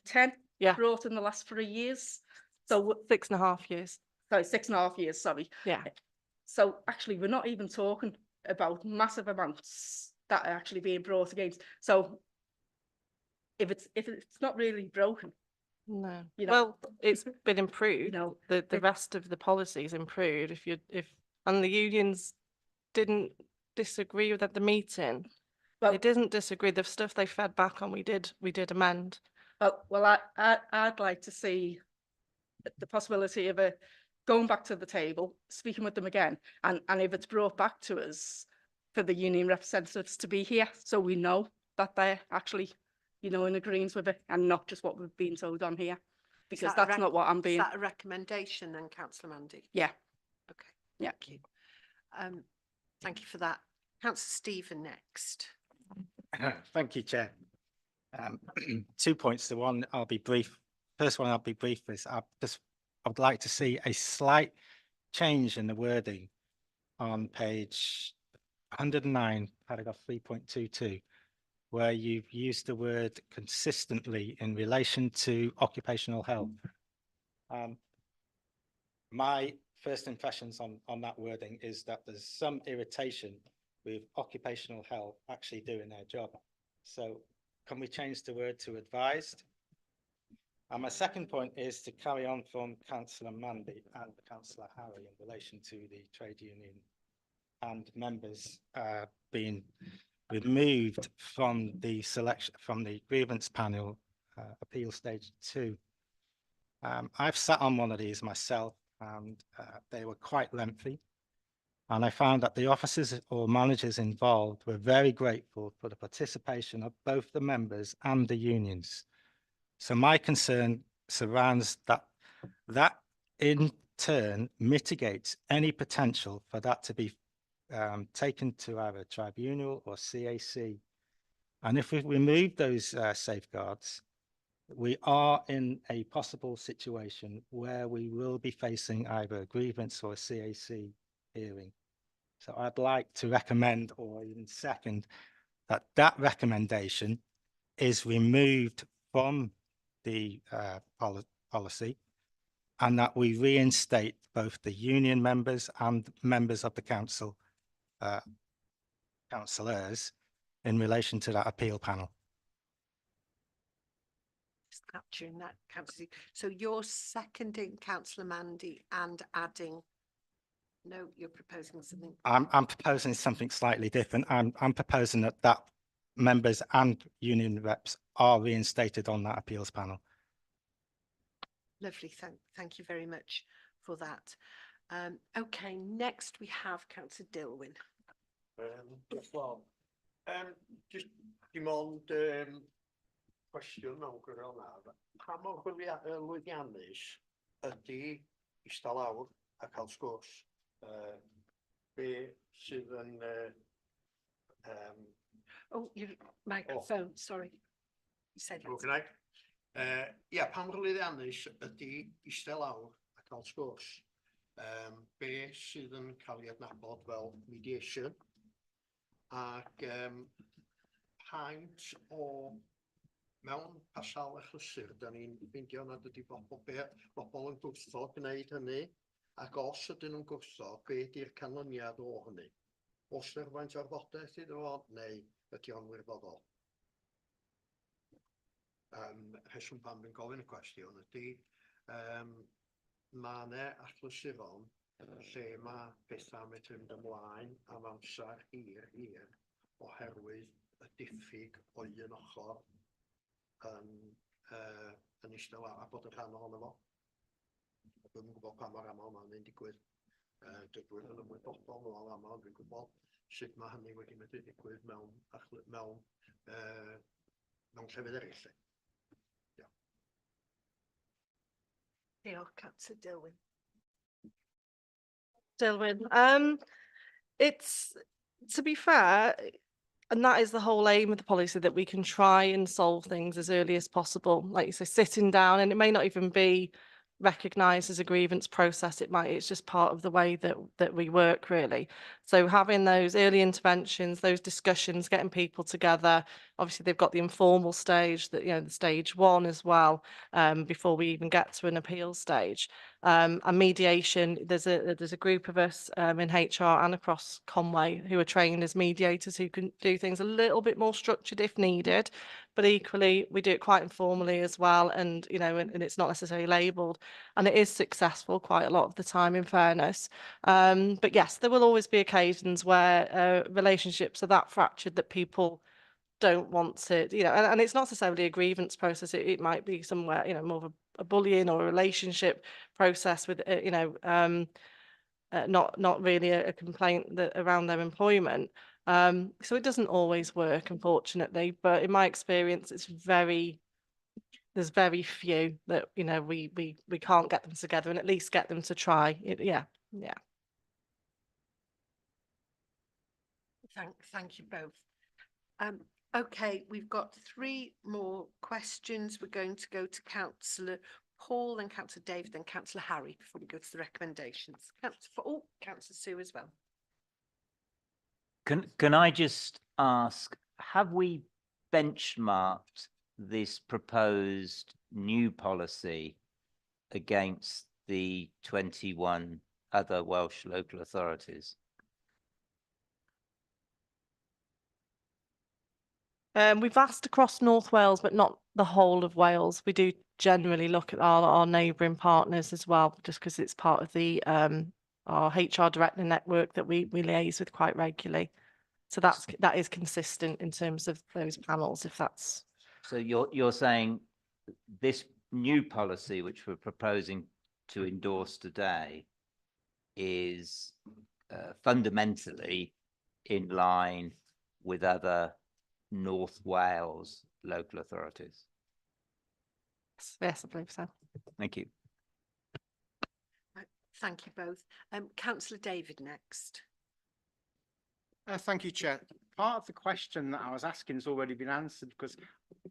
10 brought in the last 3 years. So 6.5 years. Sorry, 6.5 years, sorry. Yeah. So actually we're not even talking about massive amounts that are actually being brought against. So if it's not really broken. No. You know, well, it's been improved. You know, the rest of the policy is improved. And the unions didn't disagree with at the meeting. Well, they didn't disagree. The stuff they fed back on, we did amend. Well, I'd like to see the possibility of going back to the table, speaking with them again, and if it's brought back to us, for the union representatives to be here, so we know that they're actually, you know, in agreement with it, and not just what we've been told on here, because that's not what I'm being. Is that a recommendation then, Councillor Mandy? Yeah. Okay. Yeah. Thank you. Thank you for that. Councillor Stephen next. Thank you, Chair. 2 points. The one I'll be brief. First one I'll be brief is I would like to see a slight change in the wording on page 109, paragraph 3.22, where you've used the word consistently in relation to occupational health. my first impressions on that wording is that there's some irritation with occupational health actually doing their job. So can we change the word to advised? And my second point is to carry on from Councillor Mandy and Councillor Harry in relation to the trade union and members being removed from the selection, from the grievance panel appeal stage 2. I've sat on one of these myself, and they were quite lengthy. And I found that the officers or managers involved were very grateful for the participation of both the members and the unions. So my concern surrounds that in turn mitigates any potential for that to be taken to either tribunal or CAC. And if we remove those safeguards, we are in a possible situation where we will be facing either a grievance or a CAC hearing. So I'd like to recommend, or even second, that that recommendation is removed from the policy, and that we reinstate both the union members and members of the council, councillors, in relation to that appeal panel. Just capturing that, Councillor. So you're seconding Councillor Mandy and adding. No, you're proposing something. I'm proposing something slightly different. I'm proposing that members and union reps are reinstated on that appeals panel. Lovely, thank you very much for that. Okay, next we have Councillor Dilwyn. Just dim ond cwestiwn mewn gwirionedd. Pa mor lwyddiannus ydy eistedd lawr a cael sgwrs? Be sydd yn Oh, your microphone, sorry. You said that. Ia, pa mor lwyddiannus ydy eistedd lawr a cael sgwrs? Be sydd yn cael ei adnabod fel mediation? Ac paent o mewn pasal achlysur, da ni'n ffeindio nad ydy bobl yn gwrtho gwneud hynny, ac os ydyn nhw'n gwrtho, be di'r canlyniad o hynny? Os ydy'r faint o'r fodaeth iddo fo, neu ydy o'n wirfoddol? Rheswm pan fi'n gofyn y cwestiwn ydy, mae yna achlysuron lle mae pethau yn mynd ymlaen am amser hir oherwydd y diffyg o un ochr yn eistedd lawr a bod yn rhan ohono fo. Dwi'n gwybod pa mor aml mae'n digwydd. Dydwyr yn ymwybodol nôl aml, dwi'n gwybod sut mae hynny wedi medru digwydd mewn llefydd eraill. Diolch, Councillor Dilwyn. Dilwyn, it's, to be fair, and that is the whole aim of the policy, that we can try and solve things as early as possible. Like you say, sitting down, and it may not even be recognised as a grievance process. It's just part of the way that we work, really. So having those early interventions, those discussions, getting people together. Obviously, they've got the informal stage, that the stage 1 as well, before we even get to an appeal stage. And mediation, there's a group of us in HR and across Conway who are trained as mediators, who can do things a little bit more structured if needed, but equally we do it quite informally as well, and and it's not necessarily labelled, and it is successful quite a lot of the time, in fairness. But yes, there will always be occasions where relationships are that fractured that people don't want to, and it's not necessarily a grievance process. It might be somewhere, more of a bullying or a relationship process with, not really a complaint around their employment. So it doesn't always work, unfortunately, but in my experience, there's very few that, we can't get them together and at least get them to try. Yeah. Thank you both. Okay, we've got 3 more questions. We're going to go to Councillor Paul, then Councillor David, then Councillor Harry before we go to the recommendations. Councillor Sue as well. Can I just ask, have we benchmarked this proposed new policy against the 21 other Welsh local authorities? We've asked across North Wales, but not the whole of Wales. We do generally look at our neighbouring partners as well, just because it's part of the our HR director network that we liaise with quite regularly. So that is consistent in terms of those panels, if that's. So you're saying this new policy, which we're proposing to endorse today, is fundamentally in line with other North Wales local authorities? Yes, I believe so. Thank you. Thank you both. Councillor David next. Thank you, Chair. Part of the question that I was asking has already been answered, because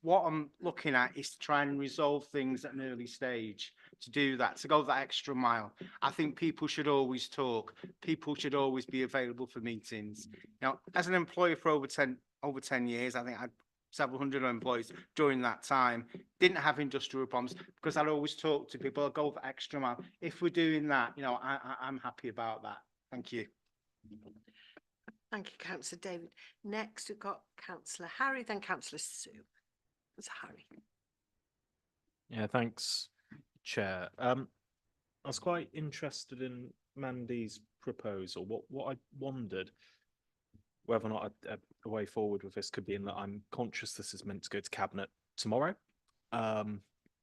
what I'm looking at is to try and resolve things at an early stage. To do that, to go that extra mile. I think people should always talk. People should always be available for meetings. Now, as an employer for over 10 years, I think I had several hundred employees during that time, didn't have industrial problems because I'd always talk to people. I'd go that extra mile. If we're doing that, you know, I'm happy about that. Thank you. Thank you, Councillor David. Next, we've got Councillor Harry, then Councillor Sue. It's Harry. Yeah, thanks, Chair. I was quite interested in Mandy's proposal. What I wondered whether or not a way forward with this could be, in that I'm conscious this is meant to go to Cabinet tomorrow.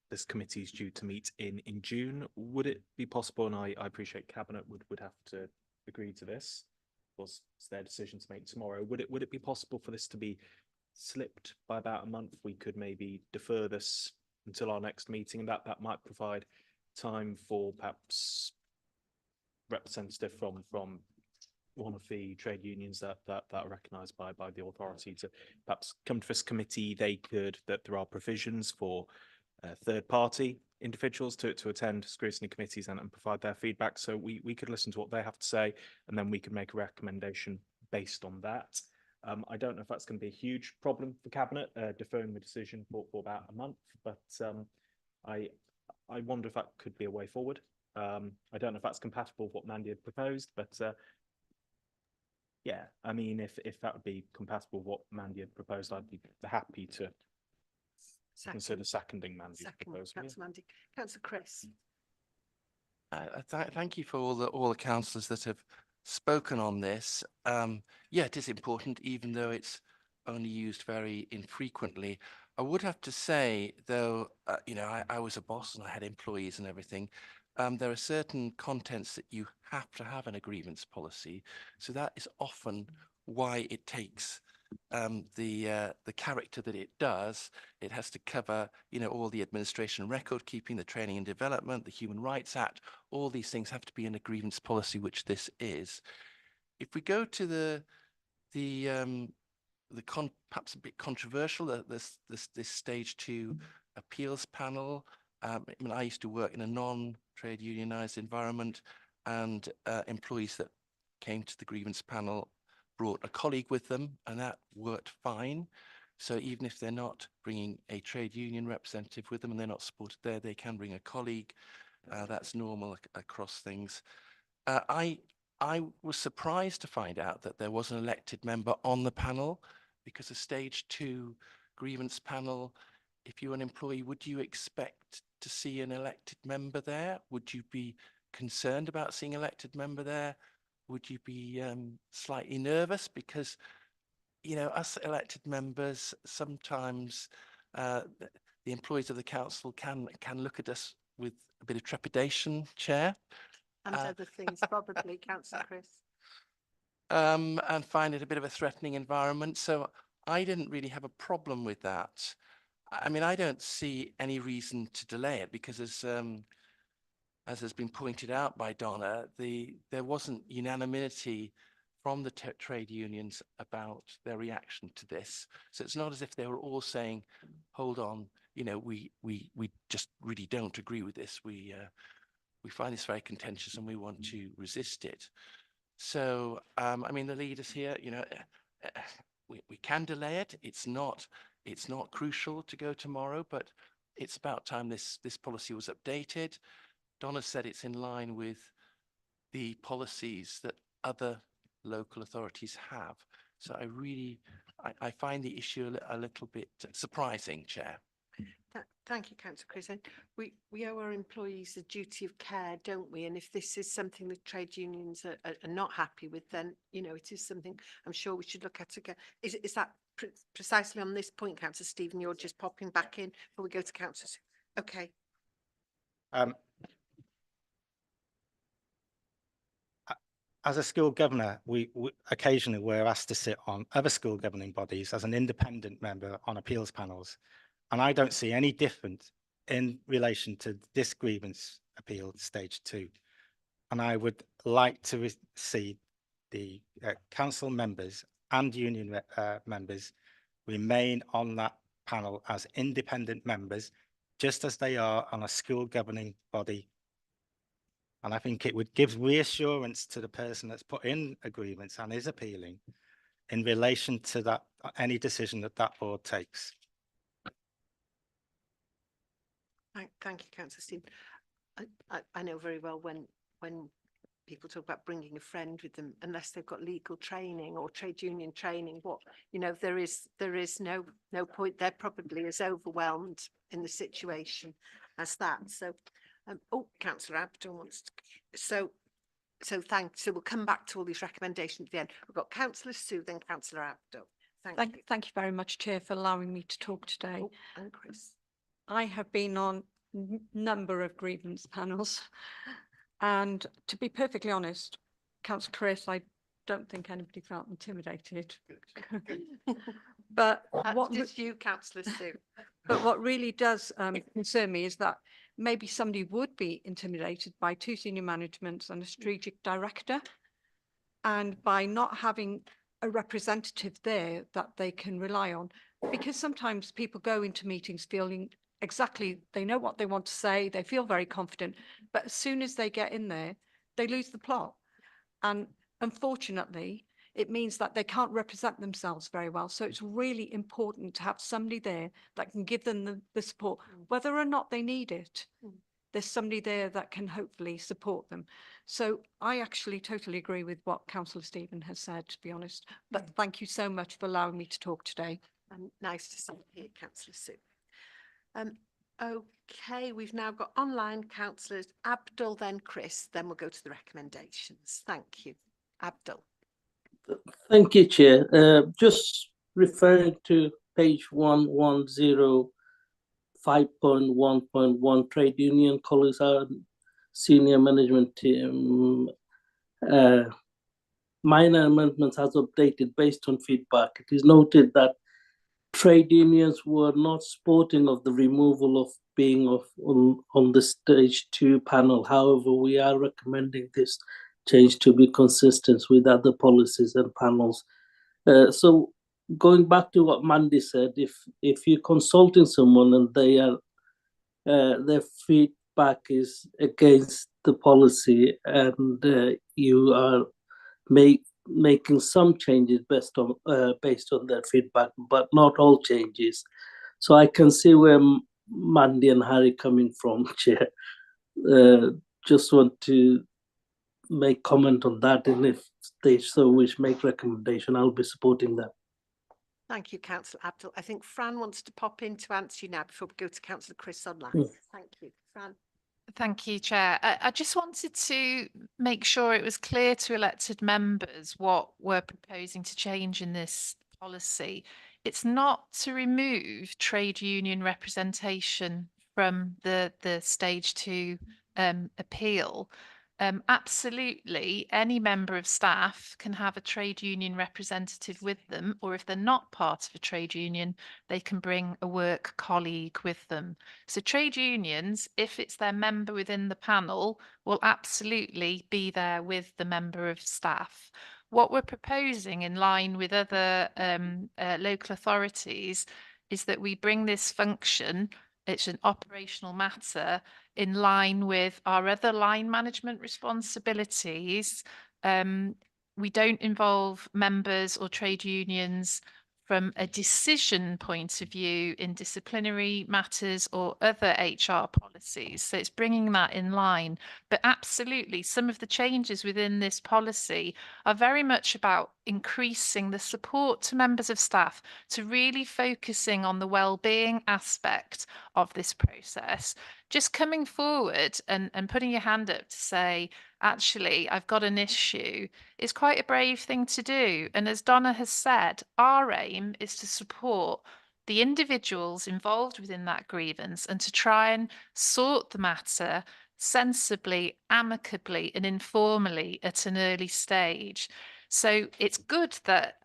This committee is due to meet in June. Would it be possible, and I appreciate Cabinet would have to agree to this, of course it's their decision to make tomorrow, would it be possible for this to be slipped by about a month? We could maybe defer this until our next meeting, and that might provide time for perhaps representative from one of the trade unions that are recognised by the authority to perhaps come to this committee. That there are provisions for third party individuals to attend scrutiny committees and provide their feedback. So we could listen to what they have to say, and then we could make a recommendation based on that. I don't know if that's going to be a huge problem for Cabinet, deferring the decision for about a month, but I wonder if that could be a way forward. I don't know if that's compatible with what Mandy had proposed, but yeah, I mean, if that would be compatible with what Mandy had proposed, I'd be happy to consider seconding Mandy's proposal. Councillor Mandy. Councillor Chris. Thank you for all the councillors that have spoken on this. Yeah, it is important, even though it's only used very infrequently. I would have to say, though, you know, I was a boss and I had employees and everything. There are certain contents that you have to have in a grievance policy. So that is often why it takes the character that it does. It has to cover, you know, all the administration record keeping, the training and development, the Human Rights Act. All these things have to be in a grievance policy, which this is. If we go to perhaps a bit controversial, this stage 2 appeals panel. I mean, I used to work in a non-trade unionized environment, and employees that came to the grievance panel brought a colleague with them, and that worked fine. So even if they're not bringing a trade union representative with them and they're not supported there, they can bring a colleague. That's normal across things. I was surprised to find out that there was an elected member on the panel, because a stage 2 grievance panel, if you're an employee, would you expect to see an elected member there? Would you be concerned about seeing an elected member there? Would you be slightly nervous? Because, you know, us elected members, sometimes the employees of the council can look at us with a bit of trepidation, Chair. And other things, probably, Councillor Chris. And find it a bit of a threatening environment. So I didn't really have a problem with that. I mean, I don't see any reason to delay it, because as has been pointed out by Donna, there wasn't unanimity from the trade unions about their reaction to this. So it's not as if they were all saying, hold on, you know, we just really don't agree with this. We find this very contentious and we want to resist it. So, I mean, the leaders here, you know, we can delay it. It's not crucial to go tomorrow, but it's about time this policy was updated. Donna said it's in line with the policies that other local authorities have. So I find the issue a little bit surprising, Chair. Thank you, Councillor Chris. And we owe our employees a duty of care, don't we? And if this is something that trade unions are not happy with, then, you know, it is something I'm sure we should look at again. Is that precisely on this point, Councillor Stephen, you're just popping back in before we go to Councillor? Okay. As a school governor, we occasionally we're asked to sit on other school governing bodies as an independent member on appeals panels. And I don't see any difference in relation to this grievance appeal stage 2. And I would like to see the council members and union members remain on that panel as independent members, just as they are on a school governing body. And I think it would give reassurance to the person that's put in a grievance and is appealing in relation to that, any decision that board takes. Thank you, Councillor Stephen. I know very well when people talk about bringing a friend with them, unless they've got legal training or trade union training, there is no point. They're probably as overwhelmed in the situation as that. So, Councillor Abdul wants to. So thanks. So we'll come back to all these recommendations at the end. We've got Councillor Sue, then Councillor Abdul. Thank you very much, Chair, for allowing me to talk today. And Chris. I have been on a number of grievance panels, and to be perfectly honest, Councillor Chris, I don't think anybody felt intimidated. But what did you, Councillor Sue? But what really does concern me is that maybe somebody would be intimidated by 2 senior managements and a strategic director, and by not having a representative there that they can rely on, because sometimes people go into meetings feeling exactly, they know what they want to say, they feel very confident, but as soon as they get in there, they lose the plot. And unfortunately, it means that they can't represent themselves very well. So it's really important to have somebody there that can give them the support, whether or not they need it. There's somebody there that can hopefully support them. So I actually totally agree with what Councillor Stephen has said, to be honest. But thank you so much for allowing me to talk today. Nice to see you here, Councillor Sue. Okay, we've now got online councillors Abdul, then Chris, then we'll go to the recommendations. Thank you. Abdul. Thank you, Chair. Just referring to page 110, 5.1.1 trade union colleagues, our senior management team, minor amendments has updated based on feedback. It is noted that trade unions were not supporting of the removal of being on the stage 2 panel. However, we are recommending this change to be consistent with other policies and panels. So going back to what Mandy said, if you're consulting someone and they are their feedback is against the policy, and you are making some changes based on their feedback, but not all changes. So I can see where Mandy and Harry coming from, Chair. Just want to make comment on that, and if they so wish make recommendation, I'll be supporting that. Thank you, Councillor Abdul. I think Fran wants to pop in to answer you now before we go to Councillor Chris online. Thank you, Fran. Thank you, Chair. I just wanted to make sure it was clear to elected members what we're proposing to change in this policy. It's not to remove trade union representation from the stage 2 appeal. Absolutely, any member of staff can have a trade union representative with them, or if they're not part of a trade union, they can bring a work colleague with them. So trade unions, if it's their member within the panel, will absolutely be there with the member of staff. What we're proposing, in line with other local authorities, is that we bring this function, it's an operational matter, in line with our other line management responsibilities. We don't involve members or trade unions from a decision point of view in disciplinary matters or other HR policies. So it's bringing that in line. But absolutely, some of the changes within this policy are very much about increasing the support to members of staff, to really focusing on the well-being aspect of this process. Just coming forward and putting your hand up to say, actually, I've got an issue, is quite a brave thing to do. And as Donna has said, our aim is to support the individuals involved within that grievance and to try and sort the matter sensibly, amicably, and informally at an early stage. So it's good that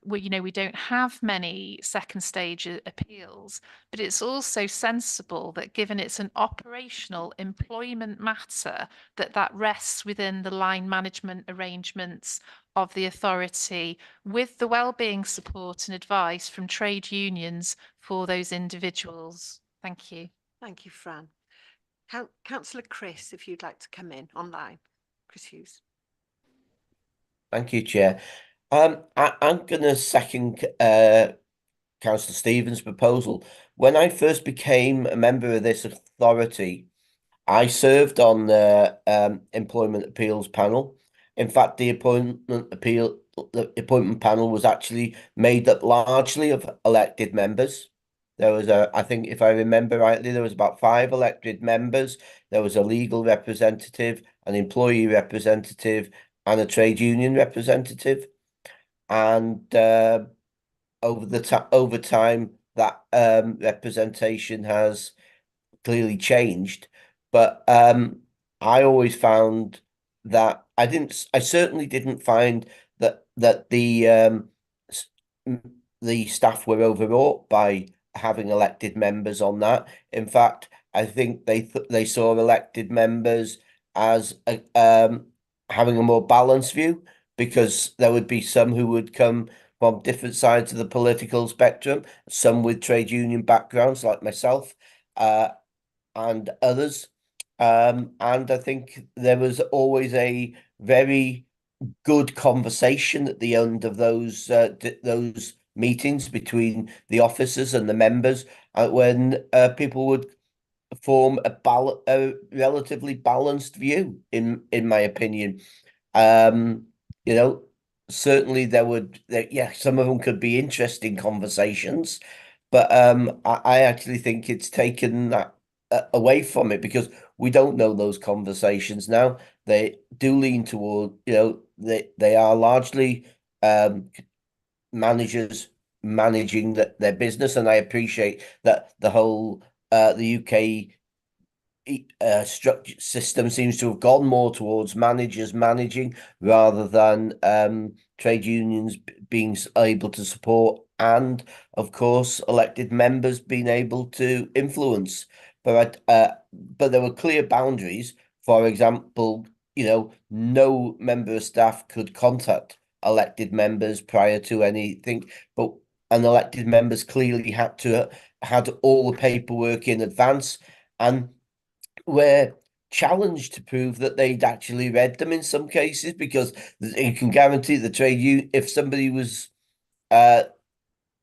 we don't have many second stage appeals, but it's also sensible that given it's an operational employment matter, that rests within the line management arrangements of the authority with the wellbeing support and advice from trade unions for those individuals. Thank you. Thank you, Fran. Councillor Chris, if you'd like to come in online. Chris Hughes. Thank you, Chair. I'm going to second Councillor Stephen's proposal. When I first became a member of this authority, I served on the employment appeals panel. In fact, the appointment panel was actually made up largely of elected members. There was I think if I remember rightly, there was about 5 elected members. There was a legal representative, an employee representative, and a trade union representative. And over time, that representation has clearly changed. But I always found that I certainly didn't find that the staff were overwrought by having elected members on that. In fact, I think they saw elected members as having a more balanced view, because there would be some who would come from different sides of the political spectrum, some with trade union backgrounds like myself, and others. And I think there was always a very good conversation at the end of those meetings between the officers and the members, when people would form a relatively balanced view, in my opinion. Certainly some of them could be interesting conversations, but I actually think it's taken that away from it, because we don't know those conversations now. They do lean toward, they are largely managers managing their business, and I appreciate that the whole the UK structure system seems to have gone more towards managers managing rather than trade unions being able to support, and of course elected members being able to influence. But there were clear boundaries. For example, no member of staff could contact elected members prior to anything, and elected members clearly had all the paperwork in advance, and were challenged to prove that they'd actually read them in some cases, because you can guarantee the trade union, if somebody was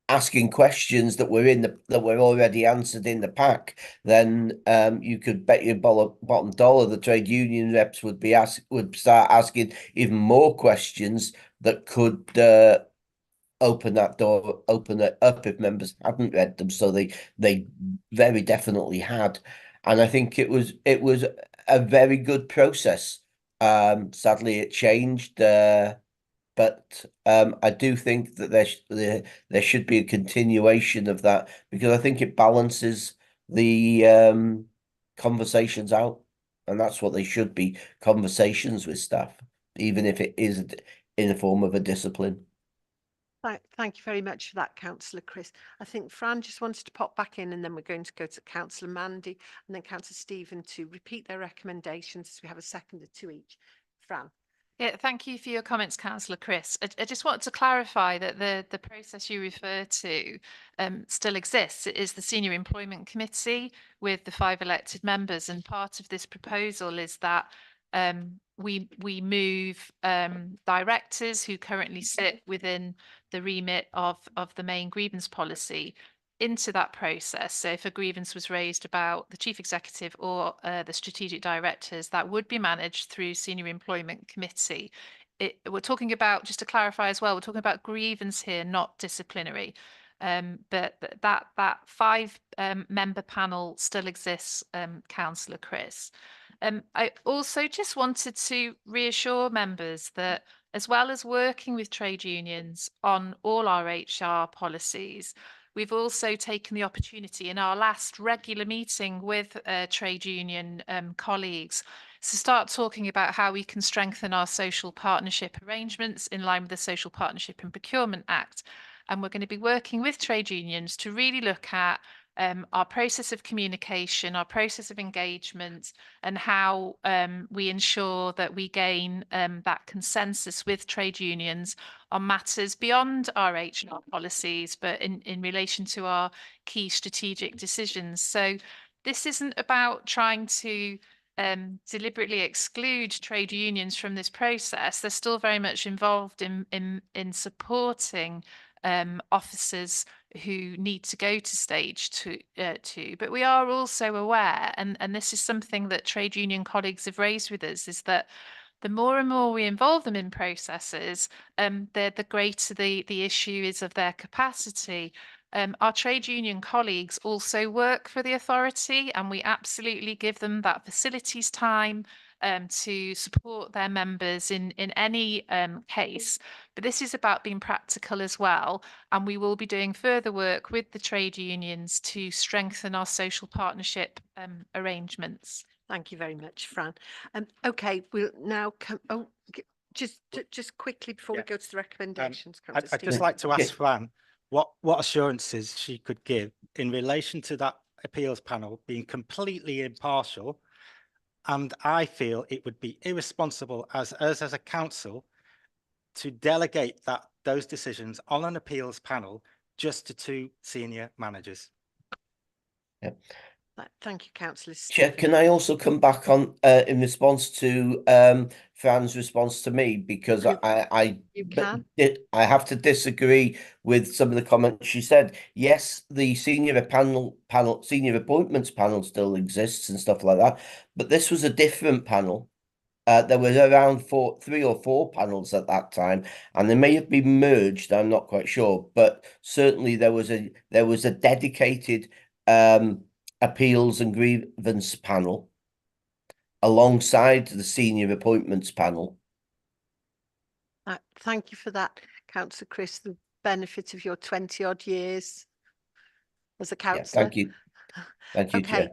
asking questions that were already answered in the pack, then you could bet your bottom dollar the trade union reps would start asking even more questions that could open it up if members hadn't read them. So they very definitely had. And I think it was a very good process. Sadly, it changed, but I do think that there should be a continuation of that, because I think it balances the conversations out, and that's what they should be, conversations with staff, even if it is in the form of a discipline. Thank you very much for that, Councillor Chris. I think Fran just wanted to pop back in, and then we're going to go to Councillor Mandy and then Councillor Stephen to repeat their recommendations, as we have a second or two each. Fran. Yeah, thank you for your comments, Councillor Chris. I just wanted to clarify that the process you refer to still exists. It is the Senior Employment Committee with the 5 elected members, and part of this proposal is that we move directors who currently sit within the remit of the main grievance policy into that process. So if a grievance was raised about the chief executive or the strategic directors, that would be managed through senior employment committee. We're talking about, just to clarify as well, we're talking about grievance here, not disciplinary. But that 5 member panel still exists, Councillor Chris. I also just wanted to reassure members that as well as working with trade unions on all our HR policies, we've also taken the opportunity in our last regular meeting with trade union colleagues to start talking about how we can strengthen our social partnership arrangements in line with the Social Partnership and Procurement Act. And we're going to be working with trade unions to really look at our process of communication, our process of engagement, and how we ensure that we gain that consensus with trade unions on matters beyond our HR policies, but in relation to our key strategic decisions. So this isn't about trying to deliberately exclude trade unions from this process. They're still very much involved in supporting officers who need to go to stage two, but we are also aware, and this is something that trade union colleagues have raised with us, is that the more and more we involve them in processes, the greater the issue is of their capacity. Our trade union colleagues also work for the authority, and we absolutely give them that facilities time to support their members in any case. But this is about being practical as well, and we will be doing further work with the trade unions to strengthen our social partnership arrangements. Thank you very much, Fran. Okay, we'll now come. Oh, just quickly before we go to the recommendations. I'd just like to ask Fran what assurances she could give in relation to that appeals panel being completely impartial. And I feel it would be irresponsible as us as a council to delegate those decisions on an appeals panel just to 2 senior managers. Yep. Thank you, Councillor. Chair, can I also come back on in response to Fran's response to me, because I have to disagree with some of the comments she said. Yes, the senior appointments panel still exists and stuff like that, but this was a different panel. There was around 3 or 4 panels at that time, and they may have been merged. I'm not quite sure, but certainly there was a dedicated appeals and grievance panel alongside the senior appointments panel. Thank you for that, Councillor Chris, the benefit of your 20-odd years as a councillor. Thank you. Thank you, okay.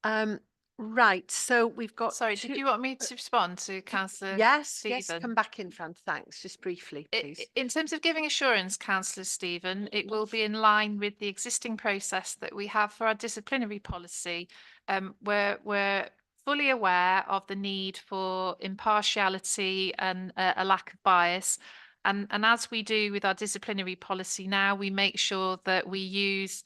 Chair. Right, so we've got... Sorry, did you want me to respond to Councillor Yes, Stephen? come back in, Fran, thanks. Just briefly, please. In terms of giving assurance, Councillor Stephen, it will be in line with the existing process that we have for our disciplinary policy. We're fully aware of the need for impartiality and a lack of bias. And as we do with our disciplinary policy now, we make sure that we use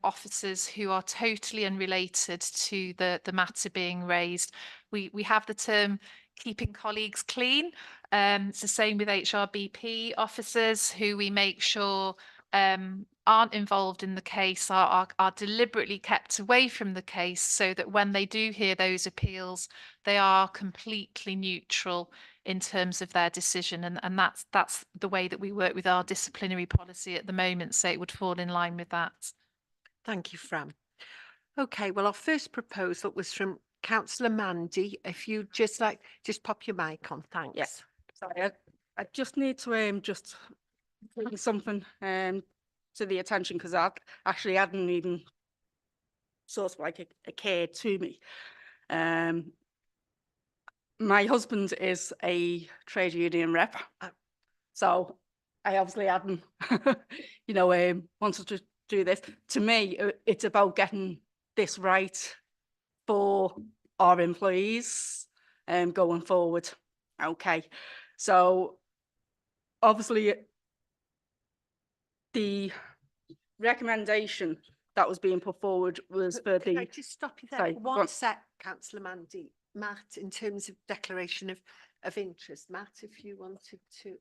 officers who are totally unrelated to the matter being raised. We have the term keeping colleagues clean. It's the same with HRBP officers who we make sure aren't involved in the case, are deliberately kept away from the case, so that when they do hear those appeals, they are completely neutral in terms of their decision. And that's the way that we work with our disciplinary policy at the moment, so it would fall in line with that. Thank you, Fran. Okay, well, our first proposal was from Councillor Mandy. If you just pop your mic on, thanks. Yes. Sorry, I just need to just bring something to the attention, because I actually hadn't even sort of like occurred to me. My husband is a trade union rep, so I obviously hadn't, wanted to do this. To me, it's about getting this right for our employees going forward. Okay, so obviously the recommendation that was being put forward was for Can I just stop you there? Sorry, One sec, Councillor Mandy. Matt, in terms of declaration of interest, Matt, if you wanted to.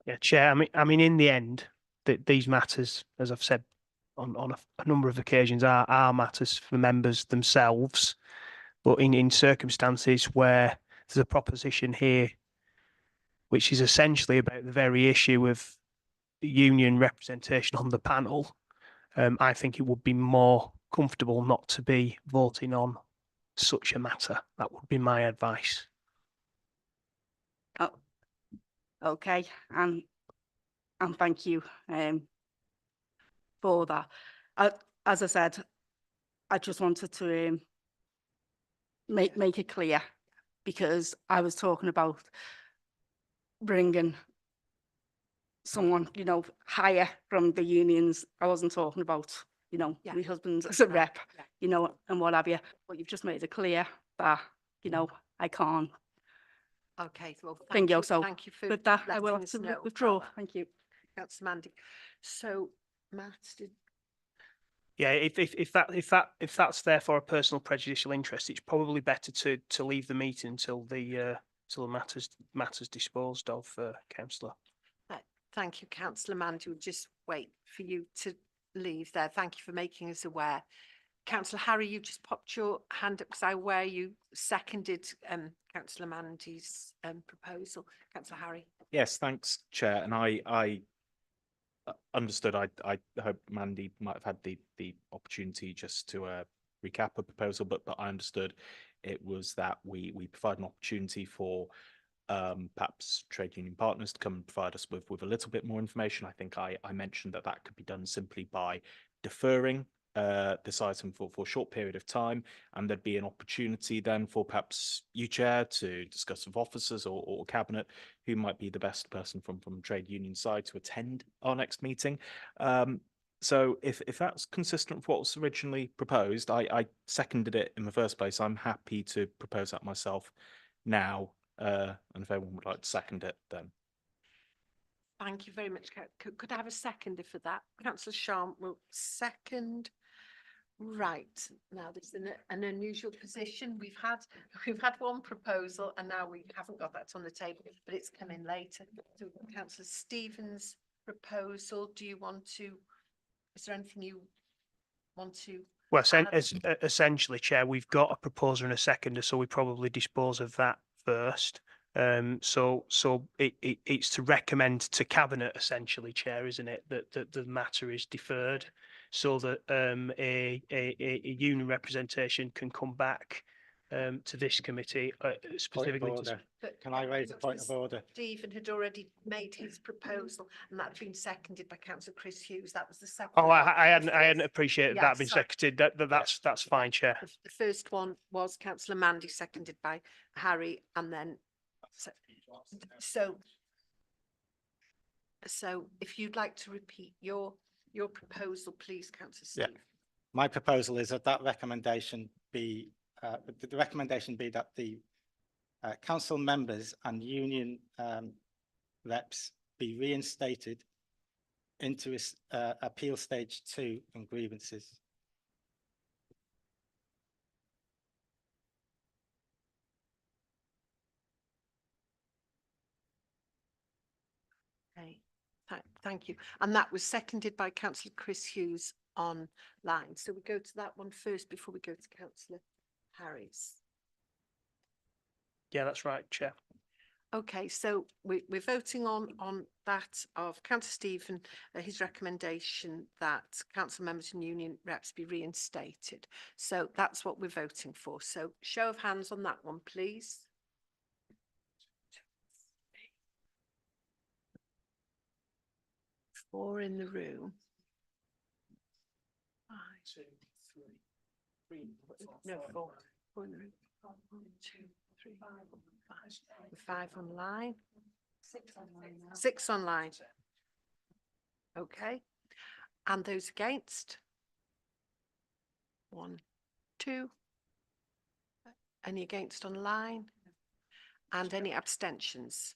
Yeah, Chair, I mean, in the end, these matters, as I've said on a number of occasions, are matters for members themselves. But in circumstances where there's a proposition here, which is essentially about the very issue of union representation on the panel, I think it would be more comfortable not to be voting on such a matter. That would be my advice. Oh, okay, and thank you for that. As I said, I just wanted to make it clear, because I was talking about bringing someone, you know, higher from the unions. I wasn't talking about, you know, my husband as a rep, you know, and what have you. But you've just made it clear that, you know, I can't. Okay, well, Thank you. So thank you for with that, I will letting have us to know withdraw. about that. Thank you. That's Mandy. So, Matt, Yeah, if that's therefore a personal prejudicial interest, it's probably better to leave the meeting until the matters disposed of, Councillor. thank you, Councillor Mandy. We'll just wait for you to leave there. Thank you for making us aware. Councillor Harry, you just popped your hand up because I aware you seconded Councillor Mandy's proposal. Councillor Harry. Yes, thanks, Chair. And I understood. I hope Mandy might have had the opportunity just to recap a proposal, but I understood it was that we provide an opportunity for perhaps trade union partners to come and provide us with a little bit more information. I think I mentioned that could be done simply by deferring this item for a short period of time, and there'd be an opportunity then for perhaps you, Chair, to discuss with officers or Cabinet who might be the best person from trade union side to attend our next meeting. So if that's consistent with what was originally proposed, I seconded it in the first place. I'm happy to propose that myself now, and if anyone would like to second it, then. Thank you very much. Could I have a seconder for that? Councillor Sharp will second. Right, now this is an unusual position. We've had one proposal and now we haven't got that on the table, but it's coming later. So Councillor Stevens' proposal, do you want to, is there anything you want to? Well, essentially, Chair, we've got a proposer and a seconder, so we probably dispose of that first. So it's to recommend to Cabinet, essentially, Chair, isn't it, that the matter is deferred, so that a union representation can come back to this committee specifically. Can I raise a point of order? Stephen had already made his proposal, and that's been seconded by Councillor Chris Hughes. That was the second. Oh, one. I hadn't appreciated Yeah, that being sorry. seconded. That's fine, Chair. The first one was Councillor Mandy, seconded by Harry, and then so if you'd like to repeat your proposal, please, Councillor Steve. Yeah. My proposal is that recommendation be the recommendation be that the council members and union reps be reinstated into appeal stage 2 and grievances. Okay, thank you. And that was seconded by Councillor Chris Hughes online. So we go to that one first before we go to Councillor Harris. Yeah, that's right, Chair. Okay, so we're voting on that of Councillor Stephen, his recommendation that council members and union reps be reinstated. So that's what we're voting for. So show of hands on that one, please. Four in the room. 5, 2, 3, no, four in the room. 1, 2, 3, 4, 5 online. 6 online. 6 online. Okay. And those against? 1, 2. Any against online? And any abstentions?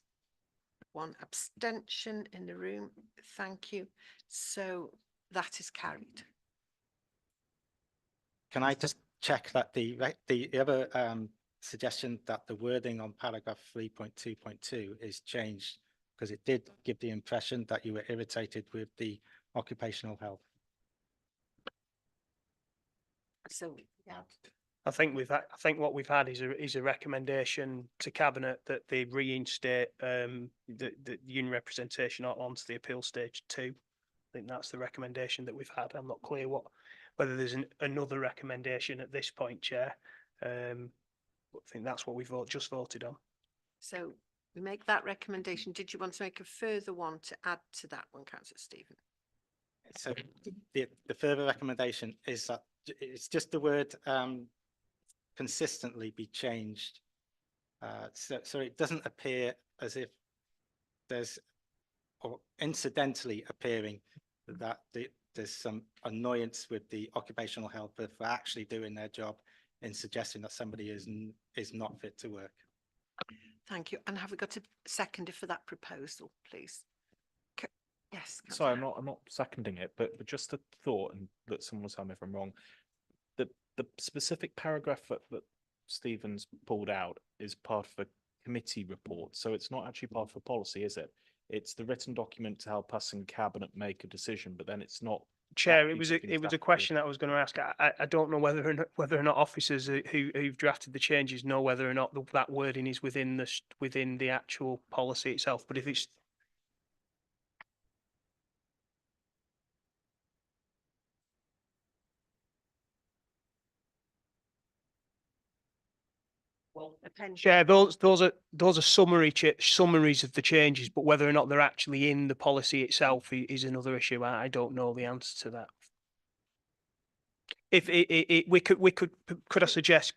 1 abstention in the room. Thank you. So that is carried. Can I just check that the other suggestion that the wording on paragraph 3.2.2 is changed, because it did give the impression that you were irritated with the occupational health. So, yeah. I think what we've had is a recommendation to cabinet that they reinstate the union representation onto the appeal stage 2. I think that's the recommendation that we've had. I'm not clear whether there's another recommendation at this point, Chair. But I think that's what we've just voted on. So we make that recommendation. Did you want to make a further one to add to that one, Councillor Stephen? So the further recommendation is that it's just the word consistently be changed. So it doesn't appear as if there's, or incidentally appearing that there's some annoyance with the occupational health for actually doing their job in suggesting that somebody is not fit to work. Thank you. And have we got a seconder for that proposal, please? Yes. Sorry, I'm not seconding it, but just a thought, and that someone will tell me if I'm wrong. The specific paragraph that Stephen's pulled out is part of a committee report, so it's not actually part of a policy, is it? It's the written document to help us in cabinet make a decision, but then it's not. Chair, it was a question that I was going to ask. I don't know whether or not officers who've drafted the changes know whether or not that wording is within the actual policy itself. But if it's Chair, those are summaries of the changes, but whether or not they're actually in the policy itself is another issue. I don't know the answer to that. If could I suggest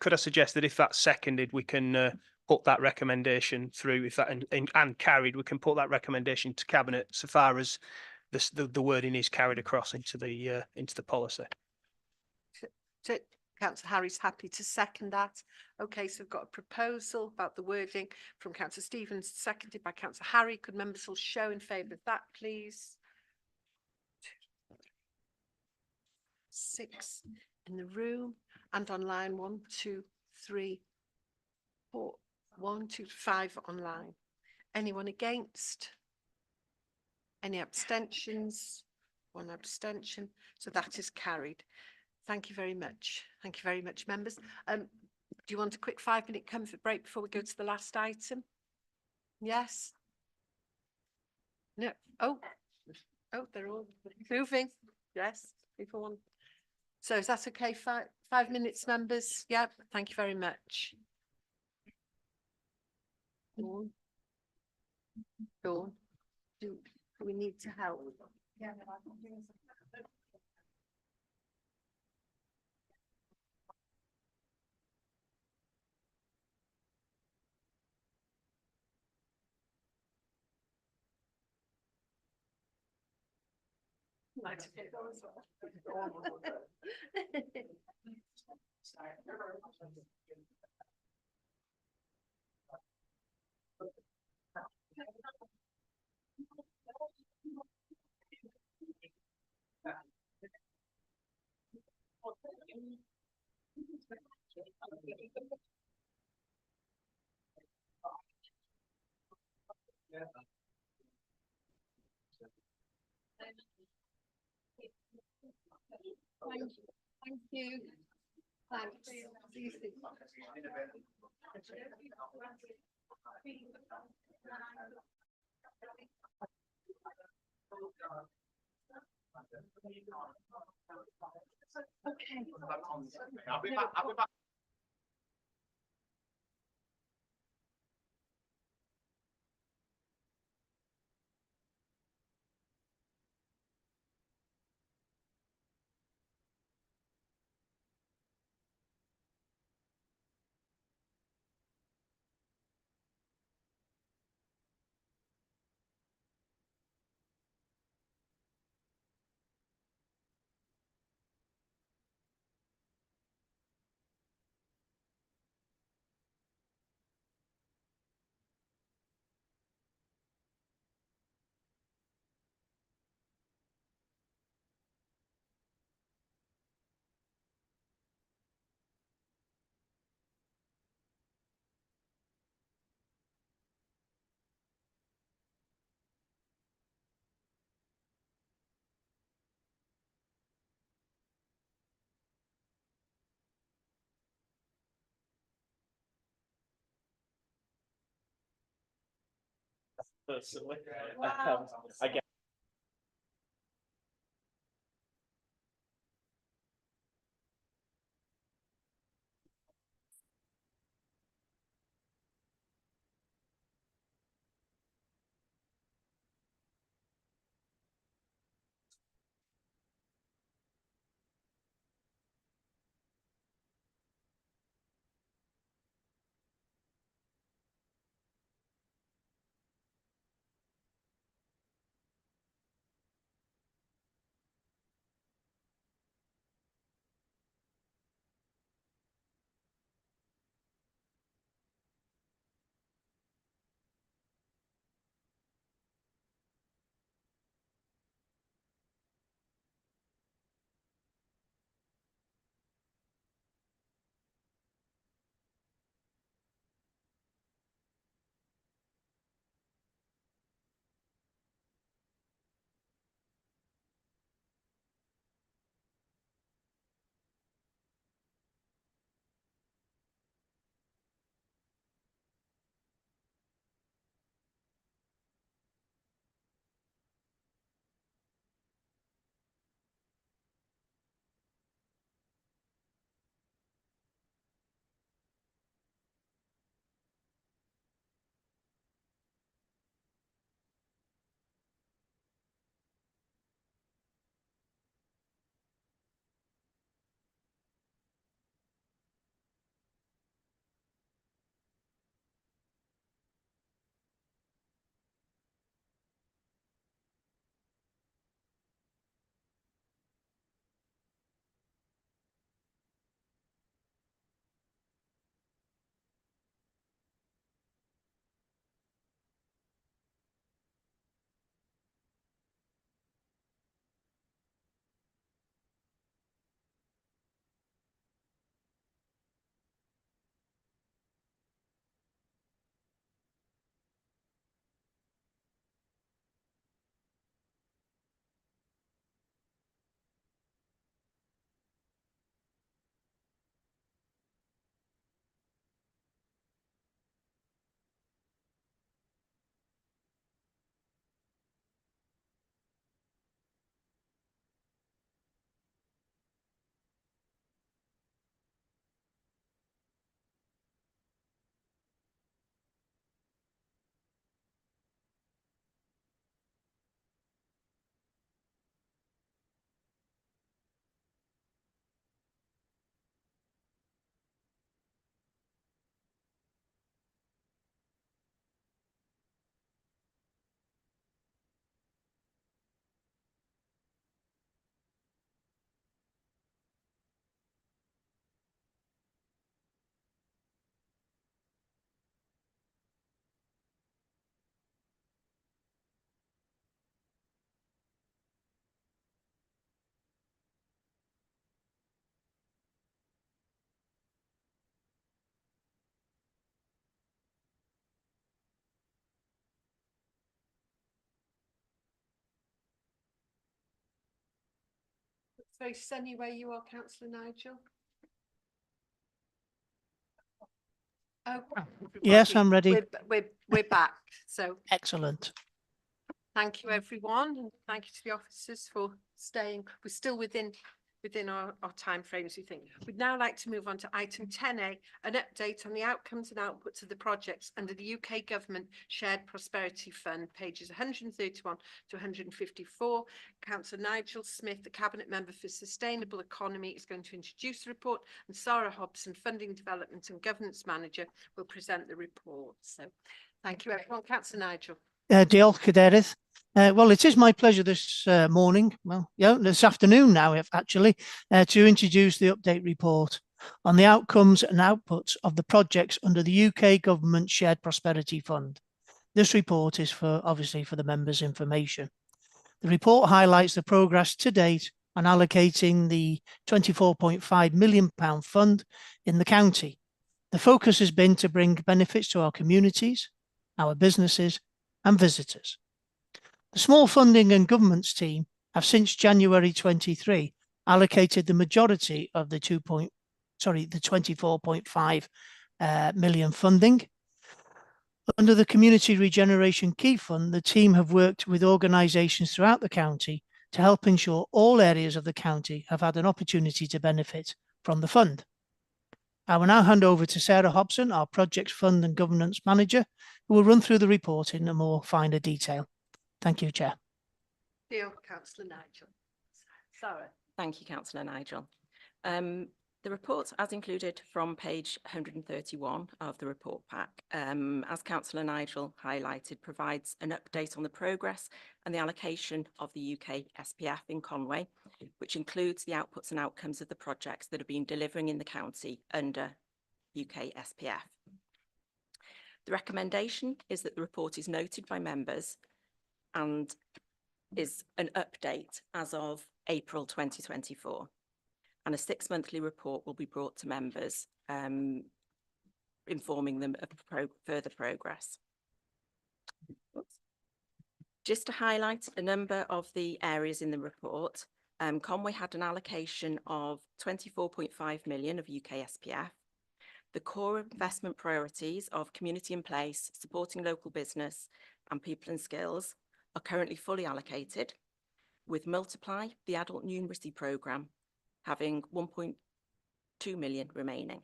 that if that's seconded, we can put that recommendation through. If that and carried, we can put that recommendation to cabinet so far as the wording is carried across into the policy. So Councillor Harry's happy to second that. Okay, so we've got a proposal about the wording from Councillor Stevens, seconded by Councillor Harry. Could members all show in favour of that, please? 6 in the room and online. 1, 2, 3, 4. 1, 2, 5 online. Anyone against? Any abstentions? 1 abstention. So that is carried. Thank you very much. Thank you very much, members. Do you want a quick 5-minute comfort break before we go to the last item? Yes? No. Oh, they're all moving. Yes, people want. So is that okay? 5 minutes, members? Yeah, thank you very much. Dawn. Do we need to help? Yeah, Thank you. Thanks. See you soon. Okay. I'll be back. personally. I get It's very sunny where you are, Councillor Nigel. Oh, Yes, everybody, I'm ready. We're back. So Excellent. thank you, everyone, and thank you to the officers for staying. We're still within our timeframes, we think. We'd now like to move on to item 10A, an update on the outcomes and outputs of the projects under the UK Government Shared Prosperity Fund, pages 131 to 154. Councillor Nigel Smith, the Cabinet Member for Sustainable Economy, is going to introduce the report, and Sarah Hobson, Funding Development and Governance Manager, will present the report. So thank you, everyone. Councillor Nigel. Diolch, Cadeirydd. Well, it is my pleasure this morning, well, yeah, this afternoon now, actually, to introduce the update report on the outcomes and outputs of the projects under the UK Government Shared Prosperity Fund. This report is obviously for the members' information. The report highlights the progress to date on allocating the £24.5 million fund in the county. The focus has been to bring benefits to our communities, our businesses, and visitors. The Small Funding and Governments team have since January 23 allocated the majority of the 24.5 million funding. Under the Community Regeneration Key Fund, the team have worked with organisations throughout the county to help ensure all areas of the county have had an opportunity to benefit from the fund. I will now hand over to Sarah Hobson, our Projects Fund and Governance Manager, who will run through the report in a more finer detail. Thank you, Chair. Councillor Nigel. Sarah. Thank you, Councillor Nigel. The report, as included from page 131 of the report pack, as Councillor Nigel highlighted, provides an update on the progress and the allocation of the UK SPF in Conway, which includes the outputs and outcomes of the projects that have been delivering in the county under UK SPF. The recommendation is that the report is noted by members and is an update as of April 2024. And a 6-monthly report will be brought to members, informing them of further progress. Just to highlight a number of the areas in the report, Conway had an allocation of 24.5 million of UK SPF. The core investment priorities of community in place, supporting local business and people and skills are currently fully allocated, with Multiply, the adult numeracy programme, having 1.2 million remaining.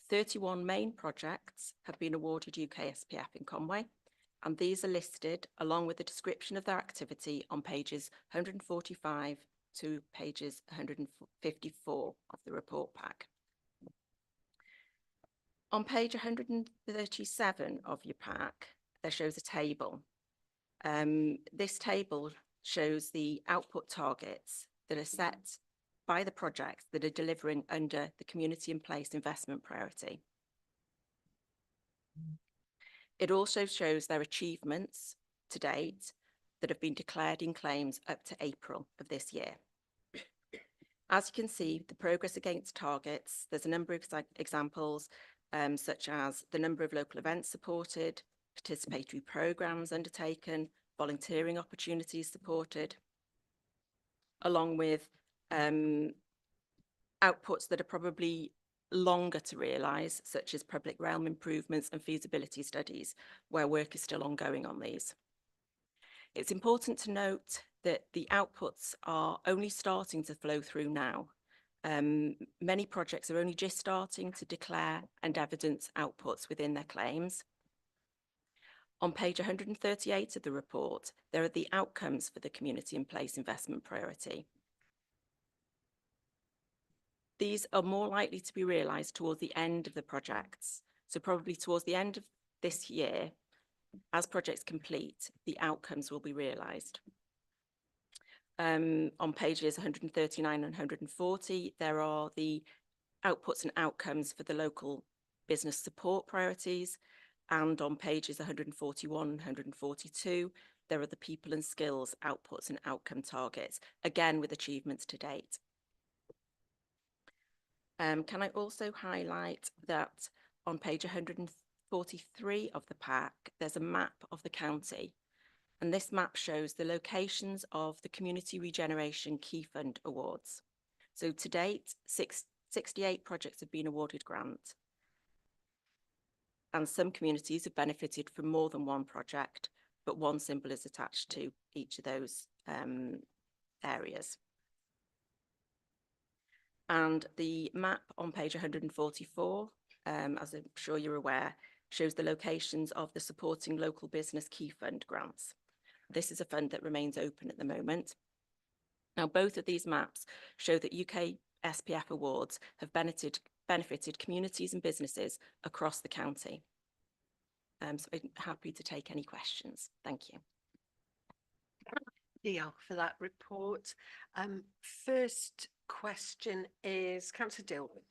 31 main projects have been awarded UK SPF in Conway, and these are listed along with a description of their activity on pages 145 to pages 154 of the report pack. On page 137 of your pack, there shows a table. This table shows the output targets that are set by the projects that are delivering under the Community in Place investment priority. It also shows their achievements to date that have been declared in claims up to April of this year. As you can see, the progress against targets, there's a number of examples, such as the number of local events supported, participatory programmes undertaken, volunteering opportunities supported, along with outputs that are probably longer to realise, such as public realm improvements and feasibility studies, where work is still ongoing on these. It's important to note that the outputs are only starting to flow through now. Many projects are only just starting to declare and evidence outputs within their claims. On page 138 of the report, there are the outcomes for the Community in Place investment priority. These are more likely to be realised towards the end of the projects. So probably towards the end of this year, as projects complete, the outcomes will be realised. On pages 139 and 140, there are the outputs and outcomes for the local business support priorities. And on pages 141 and 142, there are the people and skills outputs and outcome targets, again with achievements to date. Can I also highlight that on page 143 of the pack, there's a map of the county. And this map shows the locations of the Community Regeneration Key Fund Awards. So to date, 68 projects have been awarded grant. And some communities have benefited from more than one project, but one symbol is attached to each of those areas. And the map on page 144, as I'm sure you're aware, shows the locations of the Supporting Local Business Key Fund grants. This is a fund that remains open at the moment. Now, both of these maps show that UK SPF awards have benefited communities and businesses across the county. So I'm happy to take any questions. Thank you. Diolch for that report. First question is Councillor Dilwyn.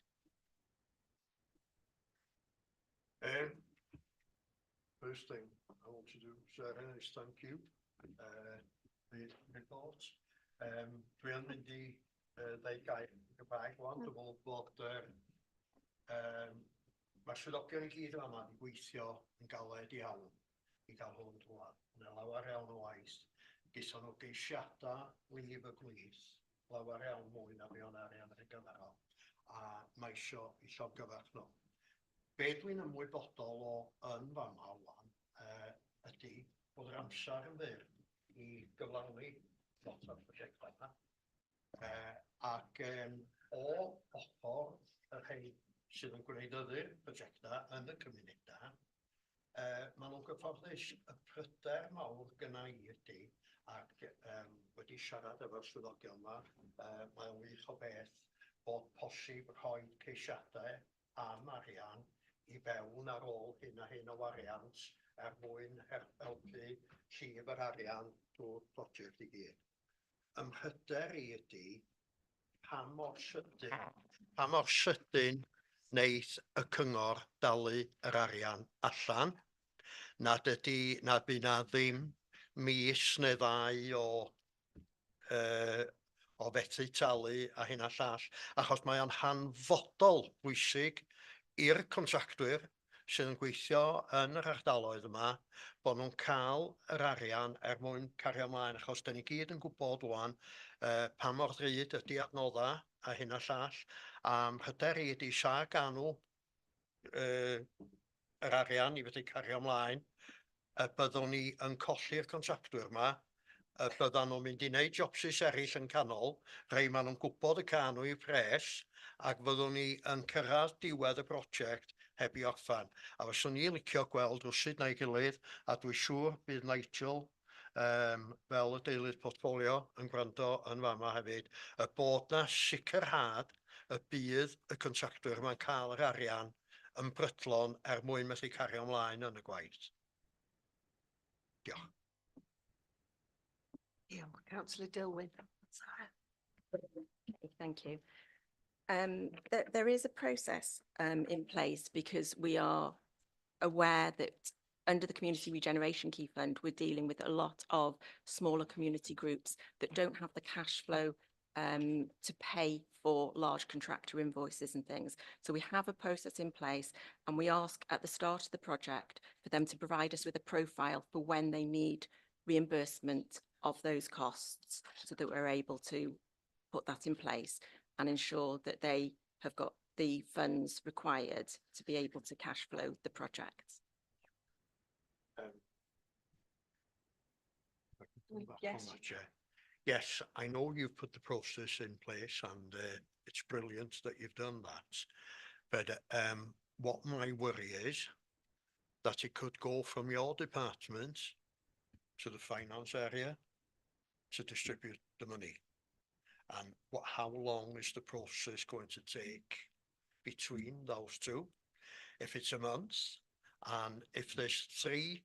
First thing I want to do, Sarah, is thank you. The report. Dwi yn mynd I ddweud gair Gymraeg wan, dwi'n meddwl bod mae swyddogion I gyd yma yn gweithio yn galed iawn I gael hwn drwad. Yna lawer iawn o waith. Gyson nhw geisiadau lif y glis, lawer iawn mwy na fi o'n arian yn gyfrol. A mae isio gyfarch nhw. be dwi'n ymwybodol o yn fama wan, ydy bod yr amser yn fyr i gyflawni lot o'r prosiectau yma. Ac o ochr y rhai sydd yn gwneudyddu'r prosiectau yn y cymunedau, maen nhw'n gyfforddus y pryder mawr gyna i ydy, ac wedi siarad efo'r swyddogion yma, mae'n wych o beth bod posib rhoi ceisiadau am arian i fewn ar ôl hyn a hyn o wariant mwyn helpu llif yr arian drwy'r prosiect i gyd. Ymhyder i ydy pa mor sydyn wneith y cyngor dalu yr arian allan, nad bydd na ddim mis neu ddau o fethu talu a hyn a llall, achos mae o'n hanfodol bwysig i'r contractwyr sydd yn gweithio yn yr ardaloedd yma, bod nhw'n cael yr arian mwyn cario ymlaen, achos da ni gyd yn gwybod wan pa mor ddrud ydy Adnoddau a hyn a llall, a'n hyder i ydy sa ganw yr arian i fedru cario ymlaen, byddwn ni yn colli'r contractwyr yma, byddan nhw'n mynd i wneud jobsys eraill yn canol, rhai maen nhw'n gwybod y canw i pres, ac fyddwn ni yn cyrraedd diwedd y brosiect heb i orffan. A fyswn ni licio gweld rwsyd na'i gilydd, a dwi'n siŵr bydd Nigel, fel y deilydd portfolio, yn gwrando yn fama hefyd, y bod na sicrhad y bydd y contractwyr yma'n cael yr arian yn brydlon mwyn methu cario ymlaen yn y gwaith. Diolch. Diolch, Councillor Dilwyn. Okay, thank you. There is a process in place because we are aware that under the Community Regeneration Key Fund, we're dealing with a lot of smaller community groups that don't have the cash flow to pay for large contractor invoices and things. So we have a process in place, and we ask at the start of the project for them to provide us with a profile for when they need reimbursement of those costs, so that we're able to put that in place and ensure that they have got the funds required to be able to cash flow the project. Yes. Yes, I know you've put the process in place, and it's brilliant that you've done that. But what my worry is that it could go from your department to the finance area to distribute the money. And how long is the process going to take between those two? If it's a month, and if there's 3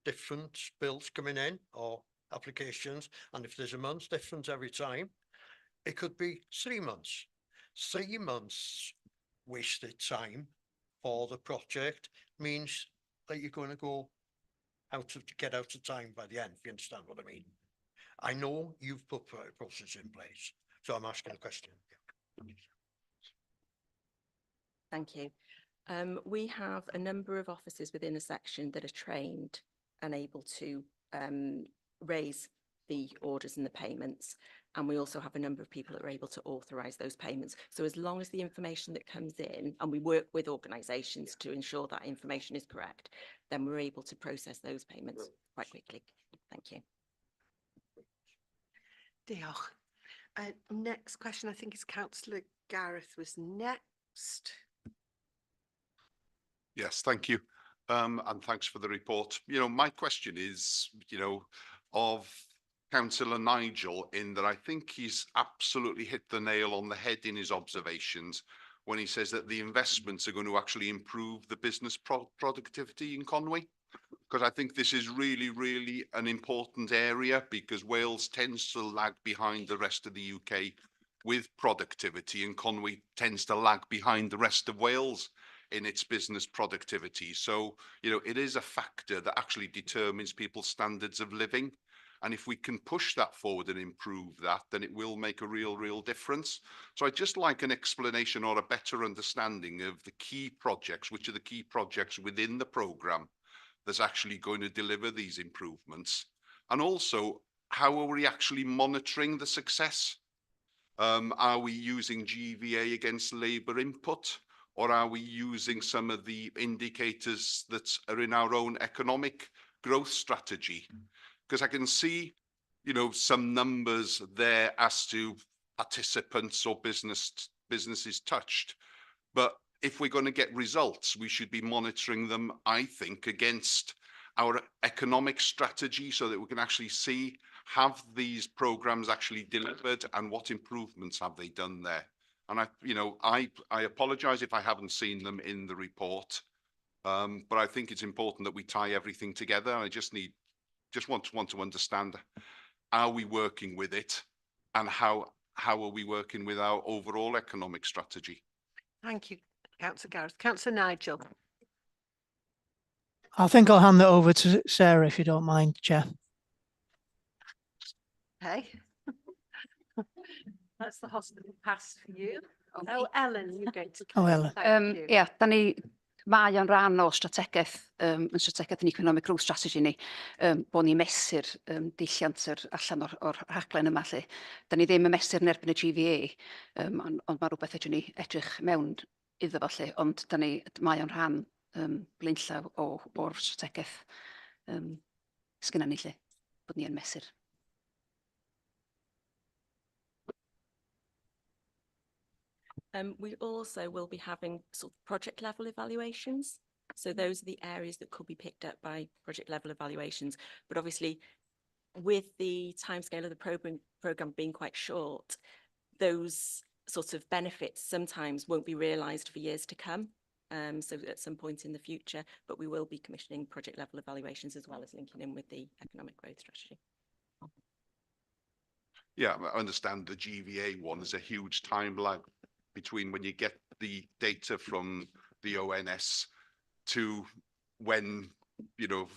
different bills coming in or applications, and if there's a month difference every time, it could be 3 months. 3 months wasted time for the project means that you're going to get out of time by the end, if you understand what I mean. I know you've put a process in place, so I'm asking a question. Thank you. We have a number of officers within the section that are trained and able to raise the orders and the payments. And we also have a number of people that are able to authorise those payments. So as long as the information that comes in, and we work with organisations to ensure that information is correct, then we're able to process those payments quite quickly. Thank you. Diolch. Next question, I think is Councillor Gareth was next. Yes, thank you. And thanks for the report. My question is, of Councillor Nigel, in that I think he's absolutely hit the nail on the head in his observations when he says that the investments are going to actually improve the business productivity in Conwy. Because I think this is really, really an important area, because Wales tends to lag behind the rest of the UK with productivity, and Conwy tends to lag behind the rest of Wales in its business productivity. So, it is a factor that actually determines people's standards of living. And if we can push that forward and improve that, then it will make a real difference. So I'd just like an explanation or a better understanding of the key projects, which are the key projects within the programme that's actually going to deliver these improvements. And also, how are we actually monitoring the success? Are we using GVA against labour input? or are we using some of the indicators that are in our own economic growth strategy? Because I can see, you know, some numbers there as to participants or businesses touched. But if we're going to get results, we should be monitoring them, I think, against our economic strategy so that we can actually see, have these programs actually delivered and what improvements have they done there? And I apologize if I haven't seen them in the report, but I think it's important that we tie everything together. I just want to understand, are we working with it, and how are we working with our overall economic strategy? Thank you, Councillor Gareth. Councillor Nigel. I think I'll hand that over to Sarah, if you don't mind, Chair. Okay. That's the hospital pass for you. Oh, Ellen, you're going to. Oh, Ellen. Thank you. Ia, mae o'n rhan o strategaeth, yn strategaeth yn economic growth strategy ni, bod ni'n mesur deilliant allan o'r rhaglen yma lle. Da ni ddim yn mesur yn erbyn y GVA, ond mae rhywbeth ydyn ni edrych mewn iddo fo lle, ond mae o'n rhan blaenllaw o'r strategaeth sgynna ni lle, bod ni yn mesur. We also will be having sort of project level evaluations. So those are the areas that could be picked up by project level evaluations. But obviously, with the timescale of the program being quite short, those sort of benefits sometimes won't be realised for years to come. So at some point in the future, but we will be commissioning project level evaluations as well as linking in with the economic growth strategy. Yeah, I understand the GVA one is a huge time lag between when you get the data from the ONS to when, you know,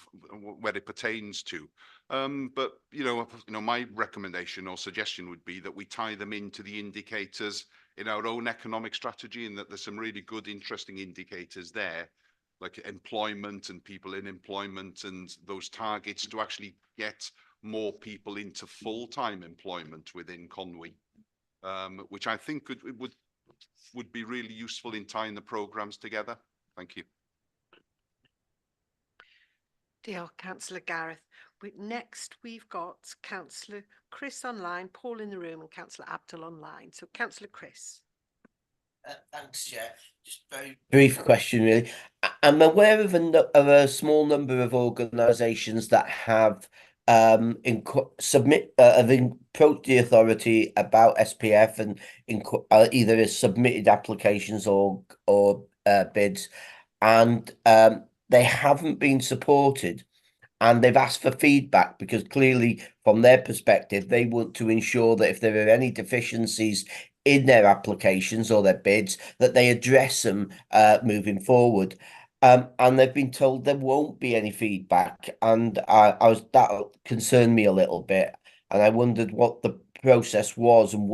where it pertains to. But, you know, my recommendation or suggestion would be that we tie them into the indicators in our own economic strategy, and that there's some really good, interesting indicators there, like employment and people in employment and those targets to actually get more people into full-time employment within Conwy, which I think would be really useful in tying the programmes together. Thank you. Dear Councillor Gareth. Next, we've got Councillor Chris online, Paul in the room, and Councillor Abdul online. So, Councillor Chris. Thanks, Chair. Just very brief question, really. I'm aware of a small number of organisations that have approached the authority about SPF and either as submitted applications or bids, and they haven't been supported, and they've asked for feedback because clearly from their perspective they want to ensure that if there are any deficiencies in their applications or their bids that they address them moving forward. And they've been told there won't be any feedback, and that concerned me a little bit, and I wondered what the process was, and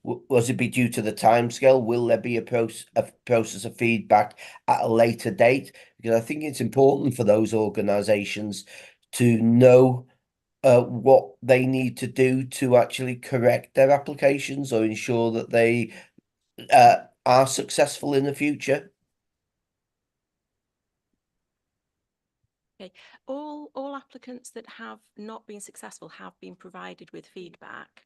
was it be due to the timescale? Will there be a process of feedback at a later date? Because I think it's important for those organisations to know what they need to do to actually correct their applications or ensure that they are successful in the future. Okay, all applicants that have not been successful have been provided with feedback.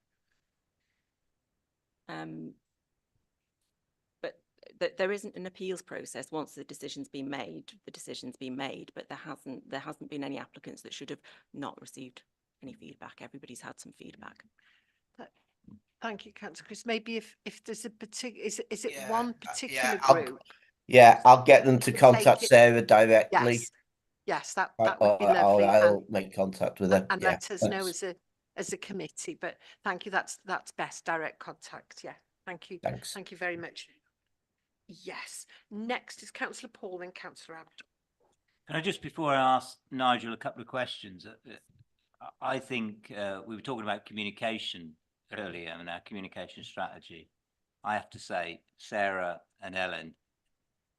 But there isn't an appeals process once the decision's been made. The decision's been made, but there hasn't been any applicants that should have not received any feedback. Everybody's had some feedback. Thank you, Councillor Chris. Maybe if there's a particular, is it one particular group? I'll get them to contact Sarah directly. Yes, that would be lovely. I'll make contact with her. And let us know as a committee. But thank you. That's best, direct contact. Yeah. Thank you. Thanks. Thank you very much. Yes. Next is Councillor Paul and Councillor Abdul. Can I just, before I ask Nigel a couple of questions, I think we were talking about communication earlier and our communication strategy. I have to say, Sarah and Ellen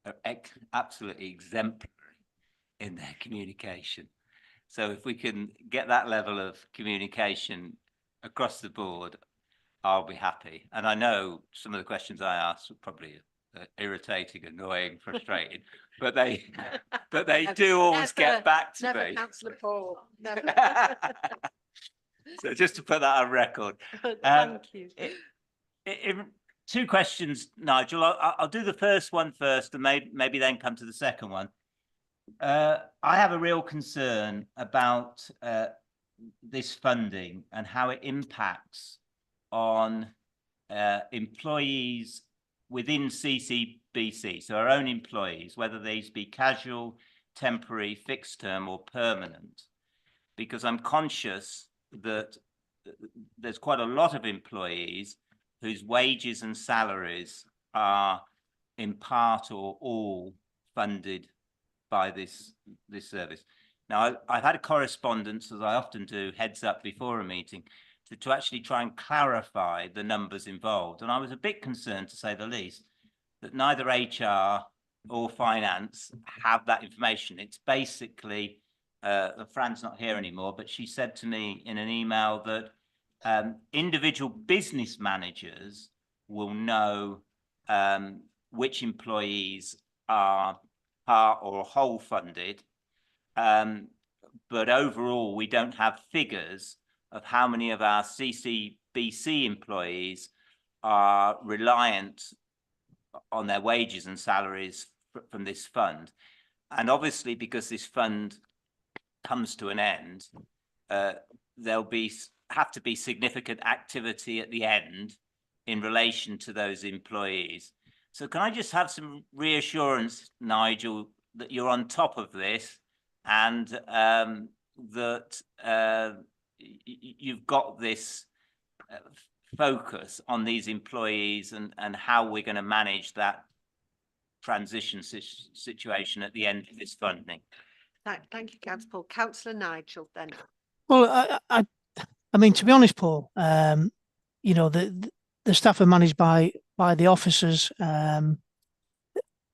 are absolutely exemplary in their communication. So if we can get that level of communication across the board, I'll be happy. And I know some of the questions I asked were probably irritating, annoying, frustrating, but they do always get back to Never, me. Councillor Paul. Never. So just to put that on record. Thank you. Two questions, Nigel. I'll do the first one first and maybe then come to the second one. I have a real concern about this funding and how it impacts on employees within CCBC, so our own employees, whether these be casual, temporary, fixed term or permanent, because I'm conscious that there's quite a lot of employees whose wages and salaries are in part or all funded by this service. Now, I've had a correspondence, as I often do, heads up before a meeting, to actually try and clarify the numbers involved. And I was a bit concerned, to say the least, that neither HR or finance have that information. It's basically, Fran's not here anymore, but she said to me in an email that individual business managers will know which employees are part or whole funded. But overall, we don't have figures of how many of our CCBC employees are reliant on their wages and salaries from this fund. And obviously, because this fund comes to an end, there'll have to be significant activity at the end in relation to those employees. So can I just have some reassurance, Nigel, that you're on top of this and that you've got this focus on these employees and how we're going to manage that transition situation at the end of this funding? Thank you, Councillor Paul. Councillor Nigel, then. Well, I mean, to be honest, Paul, you know, the staff are managed by the officers.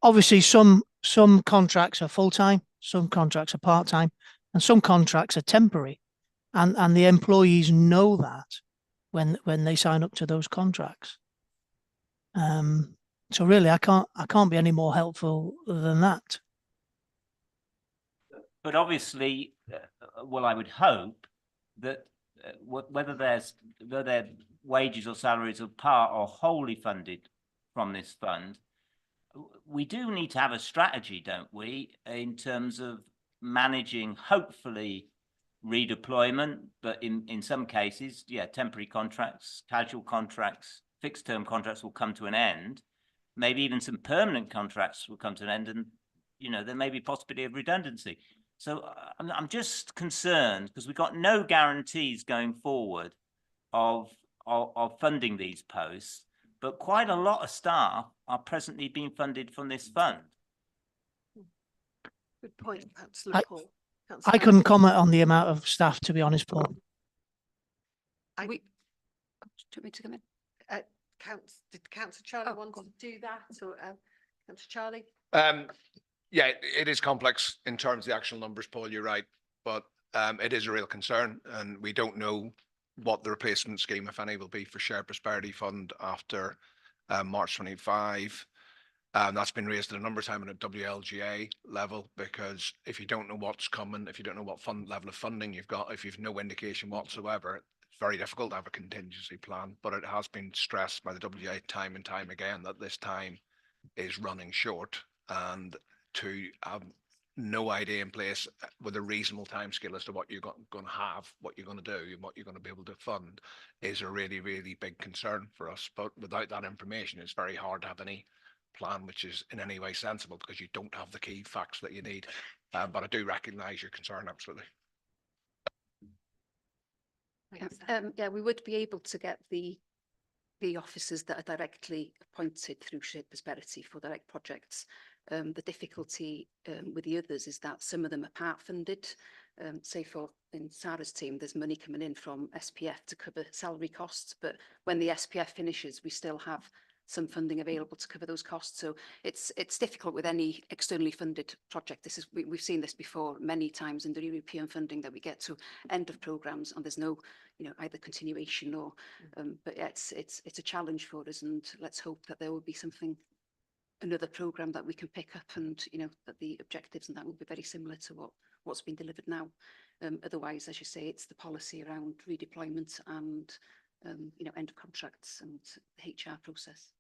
Obviously, some contracts are full-time, some contracts are part-time, and some contracts are temporary. And the employees know that when they sign up to those contracts. So really, I can't be any more helpful than that. But obviously, well, I would hope that whether their wages or salaries are part or wholly funded from this fund, we do need to have a strategy, don't we, in terms of managing, hopefully, redeployment, but in some cases, yeah, temporary contracts, casual contracts, fixed term contracts will come to an end. Maybe even some permanent contracts will come to an end, and you know, there may be possibility of redundancy. So I'm just concerned because we've got no guarantees going forward of funding these posts, but quite a lot of staff are presently being funded from this fund. Good point, Councillor Paul. I couldn't comment on the amount of staff, to be honest, Paul. Do you want me to come in? Did Councillor Charlie want to do that, or Councillor Charlie? Yeah, it is complex in terms of the actual numbers, Paul, you're right, but it is a real concern, and we don't know what the replacement scheme, if any, will be for Shared Prosperity Fund after March 25. That's been raised a number of times at WLGA level, because if you don't know what's coming, if you don't know what level of funding you've got, if you've no indication whatsoever, it's very difficult to have a contingency plan. But it has been stressed by the WLGA time and time again that this time is running short, and to have no idea in place with a reasonable timescale as to what you're going to have, what you're going to do, and what you're going to be able to fund is a really, really big concern for us. But without that information, it's very hard to have any plan which is in any way sensible, because you don't have the key facts that you need. But I do recognise your concern, absolutely. Yeah, we would be able to get the officers that are directly appointed through Shared Prosperity for direct projects. The difficulty with the others is that some of them are part funded. Say in Sarah's team, there's money coming in from SPF to cover salary costs, but when the SPF finishes, we still have some funding available to cover those costs. So it's difficult with any externally funded project. We've seen this before many times in the European funding, that we get to end of programs and there's no, either continuation or. But yeah, it's a challenge for us, and let's hope that there will be something another programme that we can pick up, and that the objectives and that will be very similar to what's been delivered now. Otherwise, as you say, it's the policy around redeployment and end of contracts and the HR process.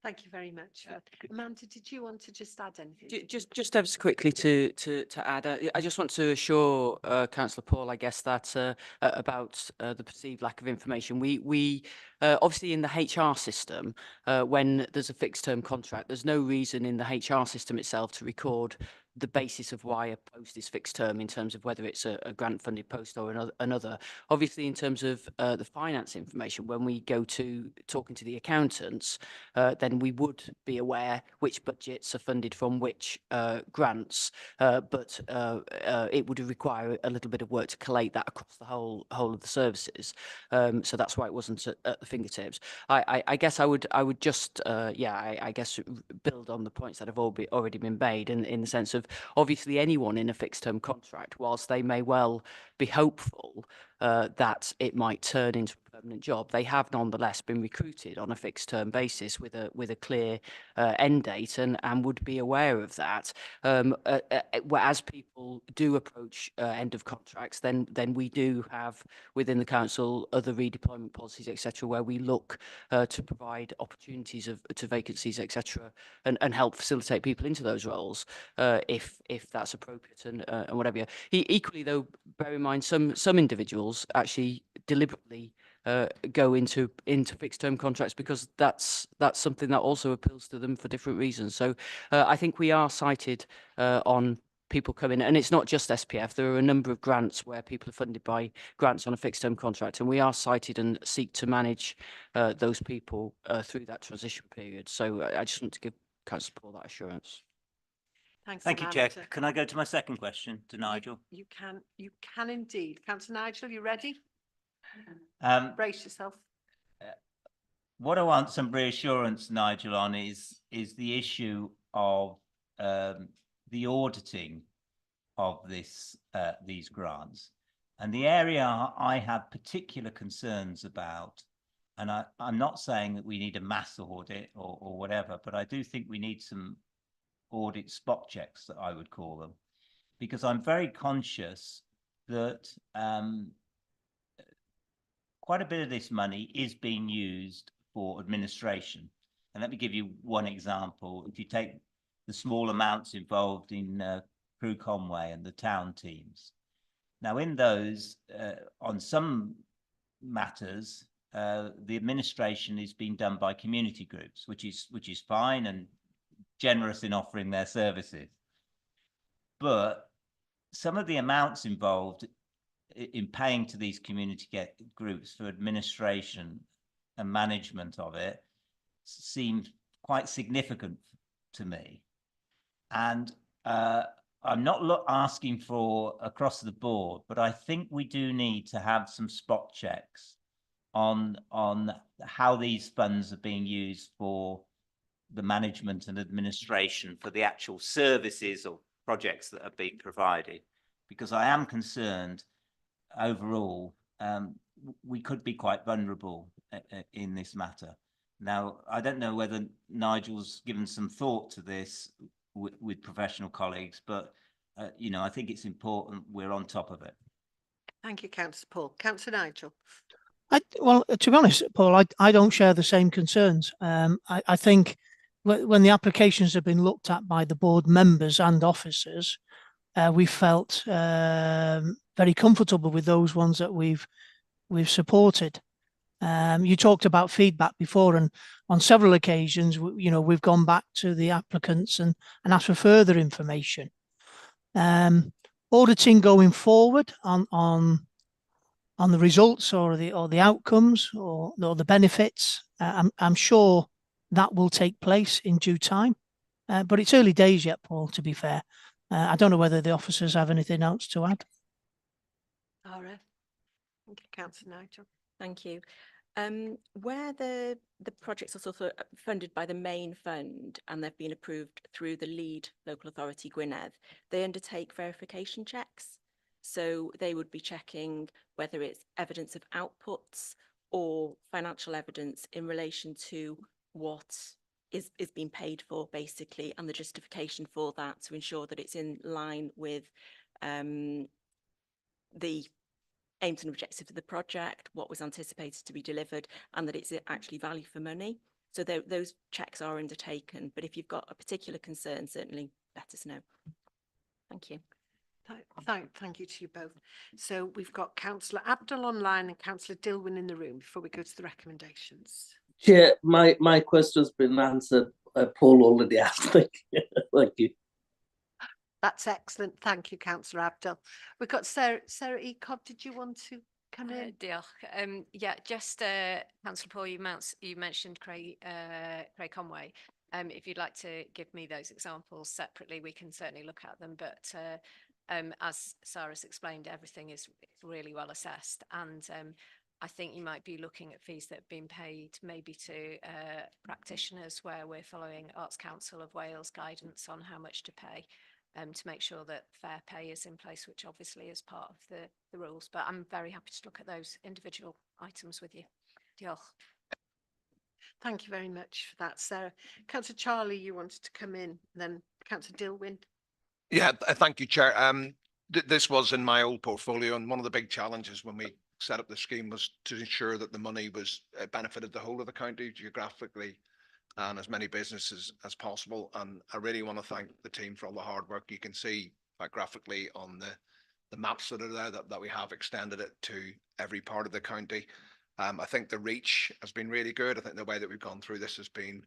Thank you very much. Amanda, did you want to just add anything? Just ever so quickly to add, I just want to assure Councillor Paul, I guess, that about the perceived lack of information. We obviously in the HR system, when there's a fixed term contract, there's no reason in the HR system itself to record the basis of why a post is fixed term in terms of whether it's a grant funded post or another. Obviously, in terms of the finance information, when we go to talking to the accountants, then we would be aware which budgets are funded from which grants, but it would require a little bit of work to collate that across the whole of the services. So that's why it wasn't at the fingertips. I guess I would just I guess build on the points that have already been made in the sense of obviously anyone in a fixed term contract, whilst they may well be hopeful that it might turn into a permanent job, they have nonetheless been recruited on a fixed term basis with a clear end date and would be aware of that. As people do approach end of contracts, then we do have within the council other redeployment policies, etc., where we look to provide opportunities to vacancies, etc., and help facilitate people into those roles if that's appropriate and whatever. Equally, though, bear in mind some individuals actually deliberately go into fixed term contracts because that's something that also appeals to them for different reasons. So I think we are cited on people coming, and it's not just SPF. There are a number of grants where people are funded by grants on a fixed term contract, and we are cited and seek to manage those people through that transition period. So I just want to give Councillor Paul that assurance. Thanks, Thank you, Amanda. Chair. Can I go to my second question to Nigel? You can indeed. Councillor Nigel, you ready? Brace yourself. What I want some reassurance, Nigel, on is the issue of the auditing of these grants, and the area I have particular concerns about. And I'm not saying that we need a mass audit or whatever, but I do think we need some audit spot checks, that I would call them, because I'm very conscious that quite a bit of this money is being used for administration. And let me give you one example. If you take the small amounts involved in Crew Conway and the town teams. Now in those, on some matters, the administration is being done by community groups, which is fine and generous in offering their services. But some of the amounts involved in paying to these community groups for administration and management of it seemed quite significant to me. And I'm not asking for across the board, but I think we do need to have some spot checks on how these funds are being used for the management and administration for the actual services or projects that are being provided, because I am concerned overall we could be quite vulnerable in this matter. Now, I don't know whether Nigel's given some thought to this with professional colleagues, but I think it's important we're on top of it. Thank you, Councillor Paul. Councillor Nigel. Well, to be honest, Paul, I don't share the same concerns. I think when the applications have been looked at by the board members and officers, we felt very comfortable with those ones that we've supported. You talked about feedback before, and on several occasions, we've gone back to the applicants and asked for further information. Auditing going forward on the results or the outcomes or the benefits, I'm sure that will take place in due time, but it's early days yet, Paul, to be fair. I don't know whether the officers have anything else to add. All right. Thank you, Councillor Nigel. Thank you. Where the projects are sort of funded by the main fund and they've been approved through the lead local authority Gwynedd, they undertake verification checks. So they would be checking whether it's evidence of outputs or financial evidence in relation to what is being paid for, basically, and the justification for that, to ensure that it's in line with the aims and objectives of the project, what was anticipated to be delivered, and that it's actually value for money. So those checks are undertaken. But if you've got a particular concern, certainly let us know. Thank you. Thank you to you both. So we've got Councillor Abdul online and Councillor Dilwyn in the room before we go to the recommendations. Chair, my question's been answered. Paul already asked. Thank you. That's excellent. Thank you, Councillor Abdul. We've got Sarah Ecob. Did you want to come in? Diolch. Yeah, just Councillor Paul, you mentioned Craig Conway. If you'd like to give me those examples separately, we can certainly look at them. But as Sarah's explained, everything is really well assessed, and I think you might be looking at fees that have been paid maybe to practitioners, where we're following Arts Council of Wales guidance on how much to pay. To make sure that fair pay is in place, which obviously is part of the rules. But I'm very happy to look at those individual items with you. Diolch. Thank you very much for that, Sarah. Councillor Charlie, you wanted to come in, and then Councillor Dilwyn. Yeah, thank you, Chair. This was in my old portfolio, and one of the big challenges when we set up the scheme was to ensure that the money was benefited the whole of the county geographically, and as many businesses as possible. And I really want to thank the team for all the hard work. You can see graphically on the maps that are there that we have extended it to every part of the county. I think the reach has been really good. I think the way that we've gone through this has been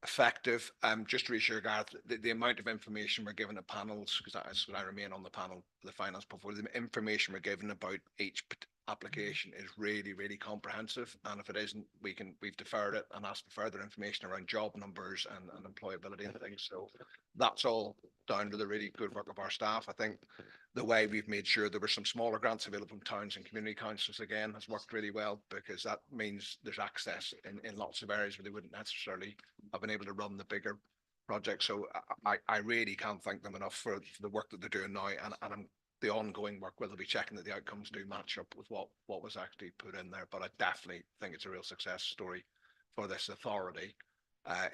effective. Just to reassure Gareth, the amount of information we're given at panels, because I remain on the panel for the finance portfolio, the information we're given about each application is really, really comprehensive. And if it isn't, we've deferred it and asked for further information around job numbers and employability and things. So that's all down to the really good work of our staff. I think the way we've made sure there were some smaller grants available from towns and community councils again has worked really well, because that means there's access in lots of areas where they wouldn't necessarily have been able to run the bigger projects. So I really can't thank them enough for the work that they're doing now, and the ongoing work where they'll be checking that the outcomes do match up with what was actually put in there. But I definitely think it's a real success story for this authority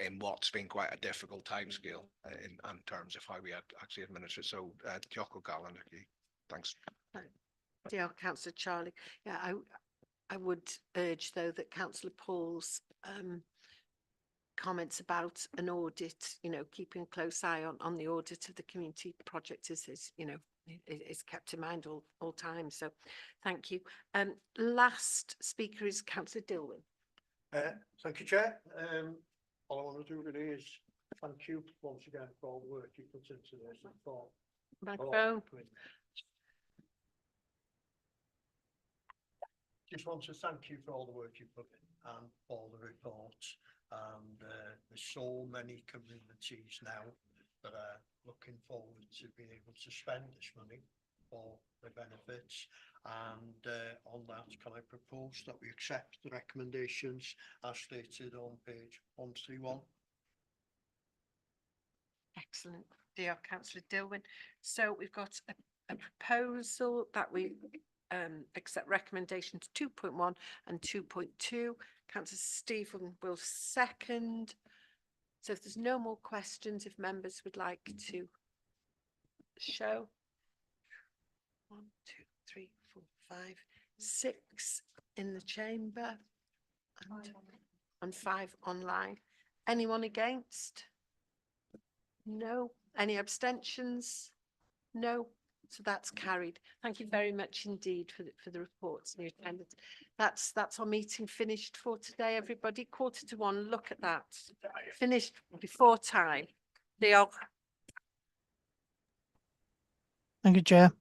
in what's been quite a difficult timescale in terms of how we had actually administered. So Diolch Gallen, thanks. Dear Councillor Charlie. Yeah, I would urge though that Councillor Paul's comments about an audit, keeping a close eye on the audit of the community project is kept in mind all time. So thank you. Last speaker is Councillor Dilwyn. Thank you, Chair. All I want to do really is thank you once again for all the work you put into this. Microphone. Just want to thank you for all the work you put in and all the reports. And there's so many communities now that are looking forward to being able to spend this money for the benefits. And on that, can I propose that we accept the recommendations as stated on page 131? Excellent. Dear Councillor Dilwyn. So we've got a proposal that we accept recommendations 2.1 and 2.2. Councillor Stephen will second. So if there's no more questions, if members would like to show. 1, 2, 3, 4, 5, 6 in the chamber and 5 online. Anyone against? No. Any abstentions? No. So that's carried. Thank you very much indeed for the reports and your attendance. That's our meeting finished for today, everybody. 1:45. Look at that. Finished before time. Thank you, Chair.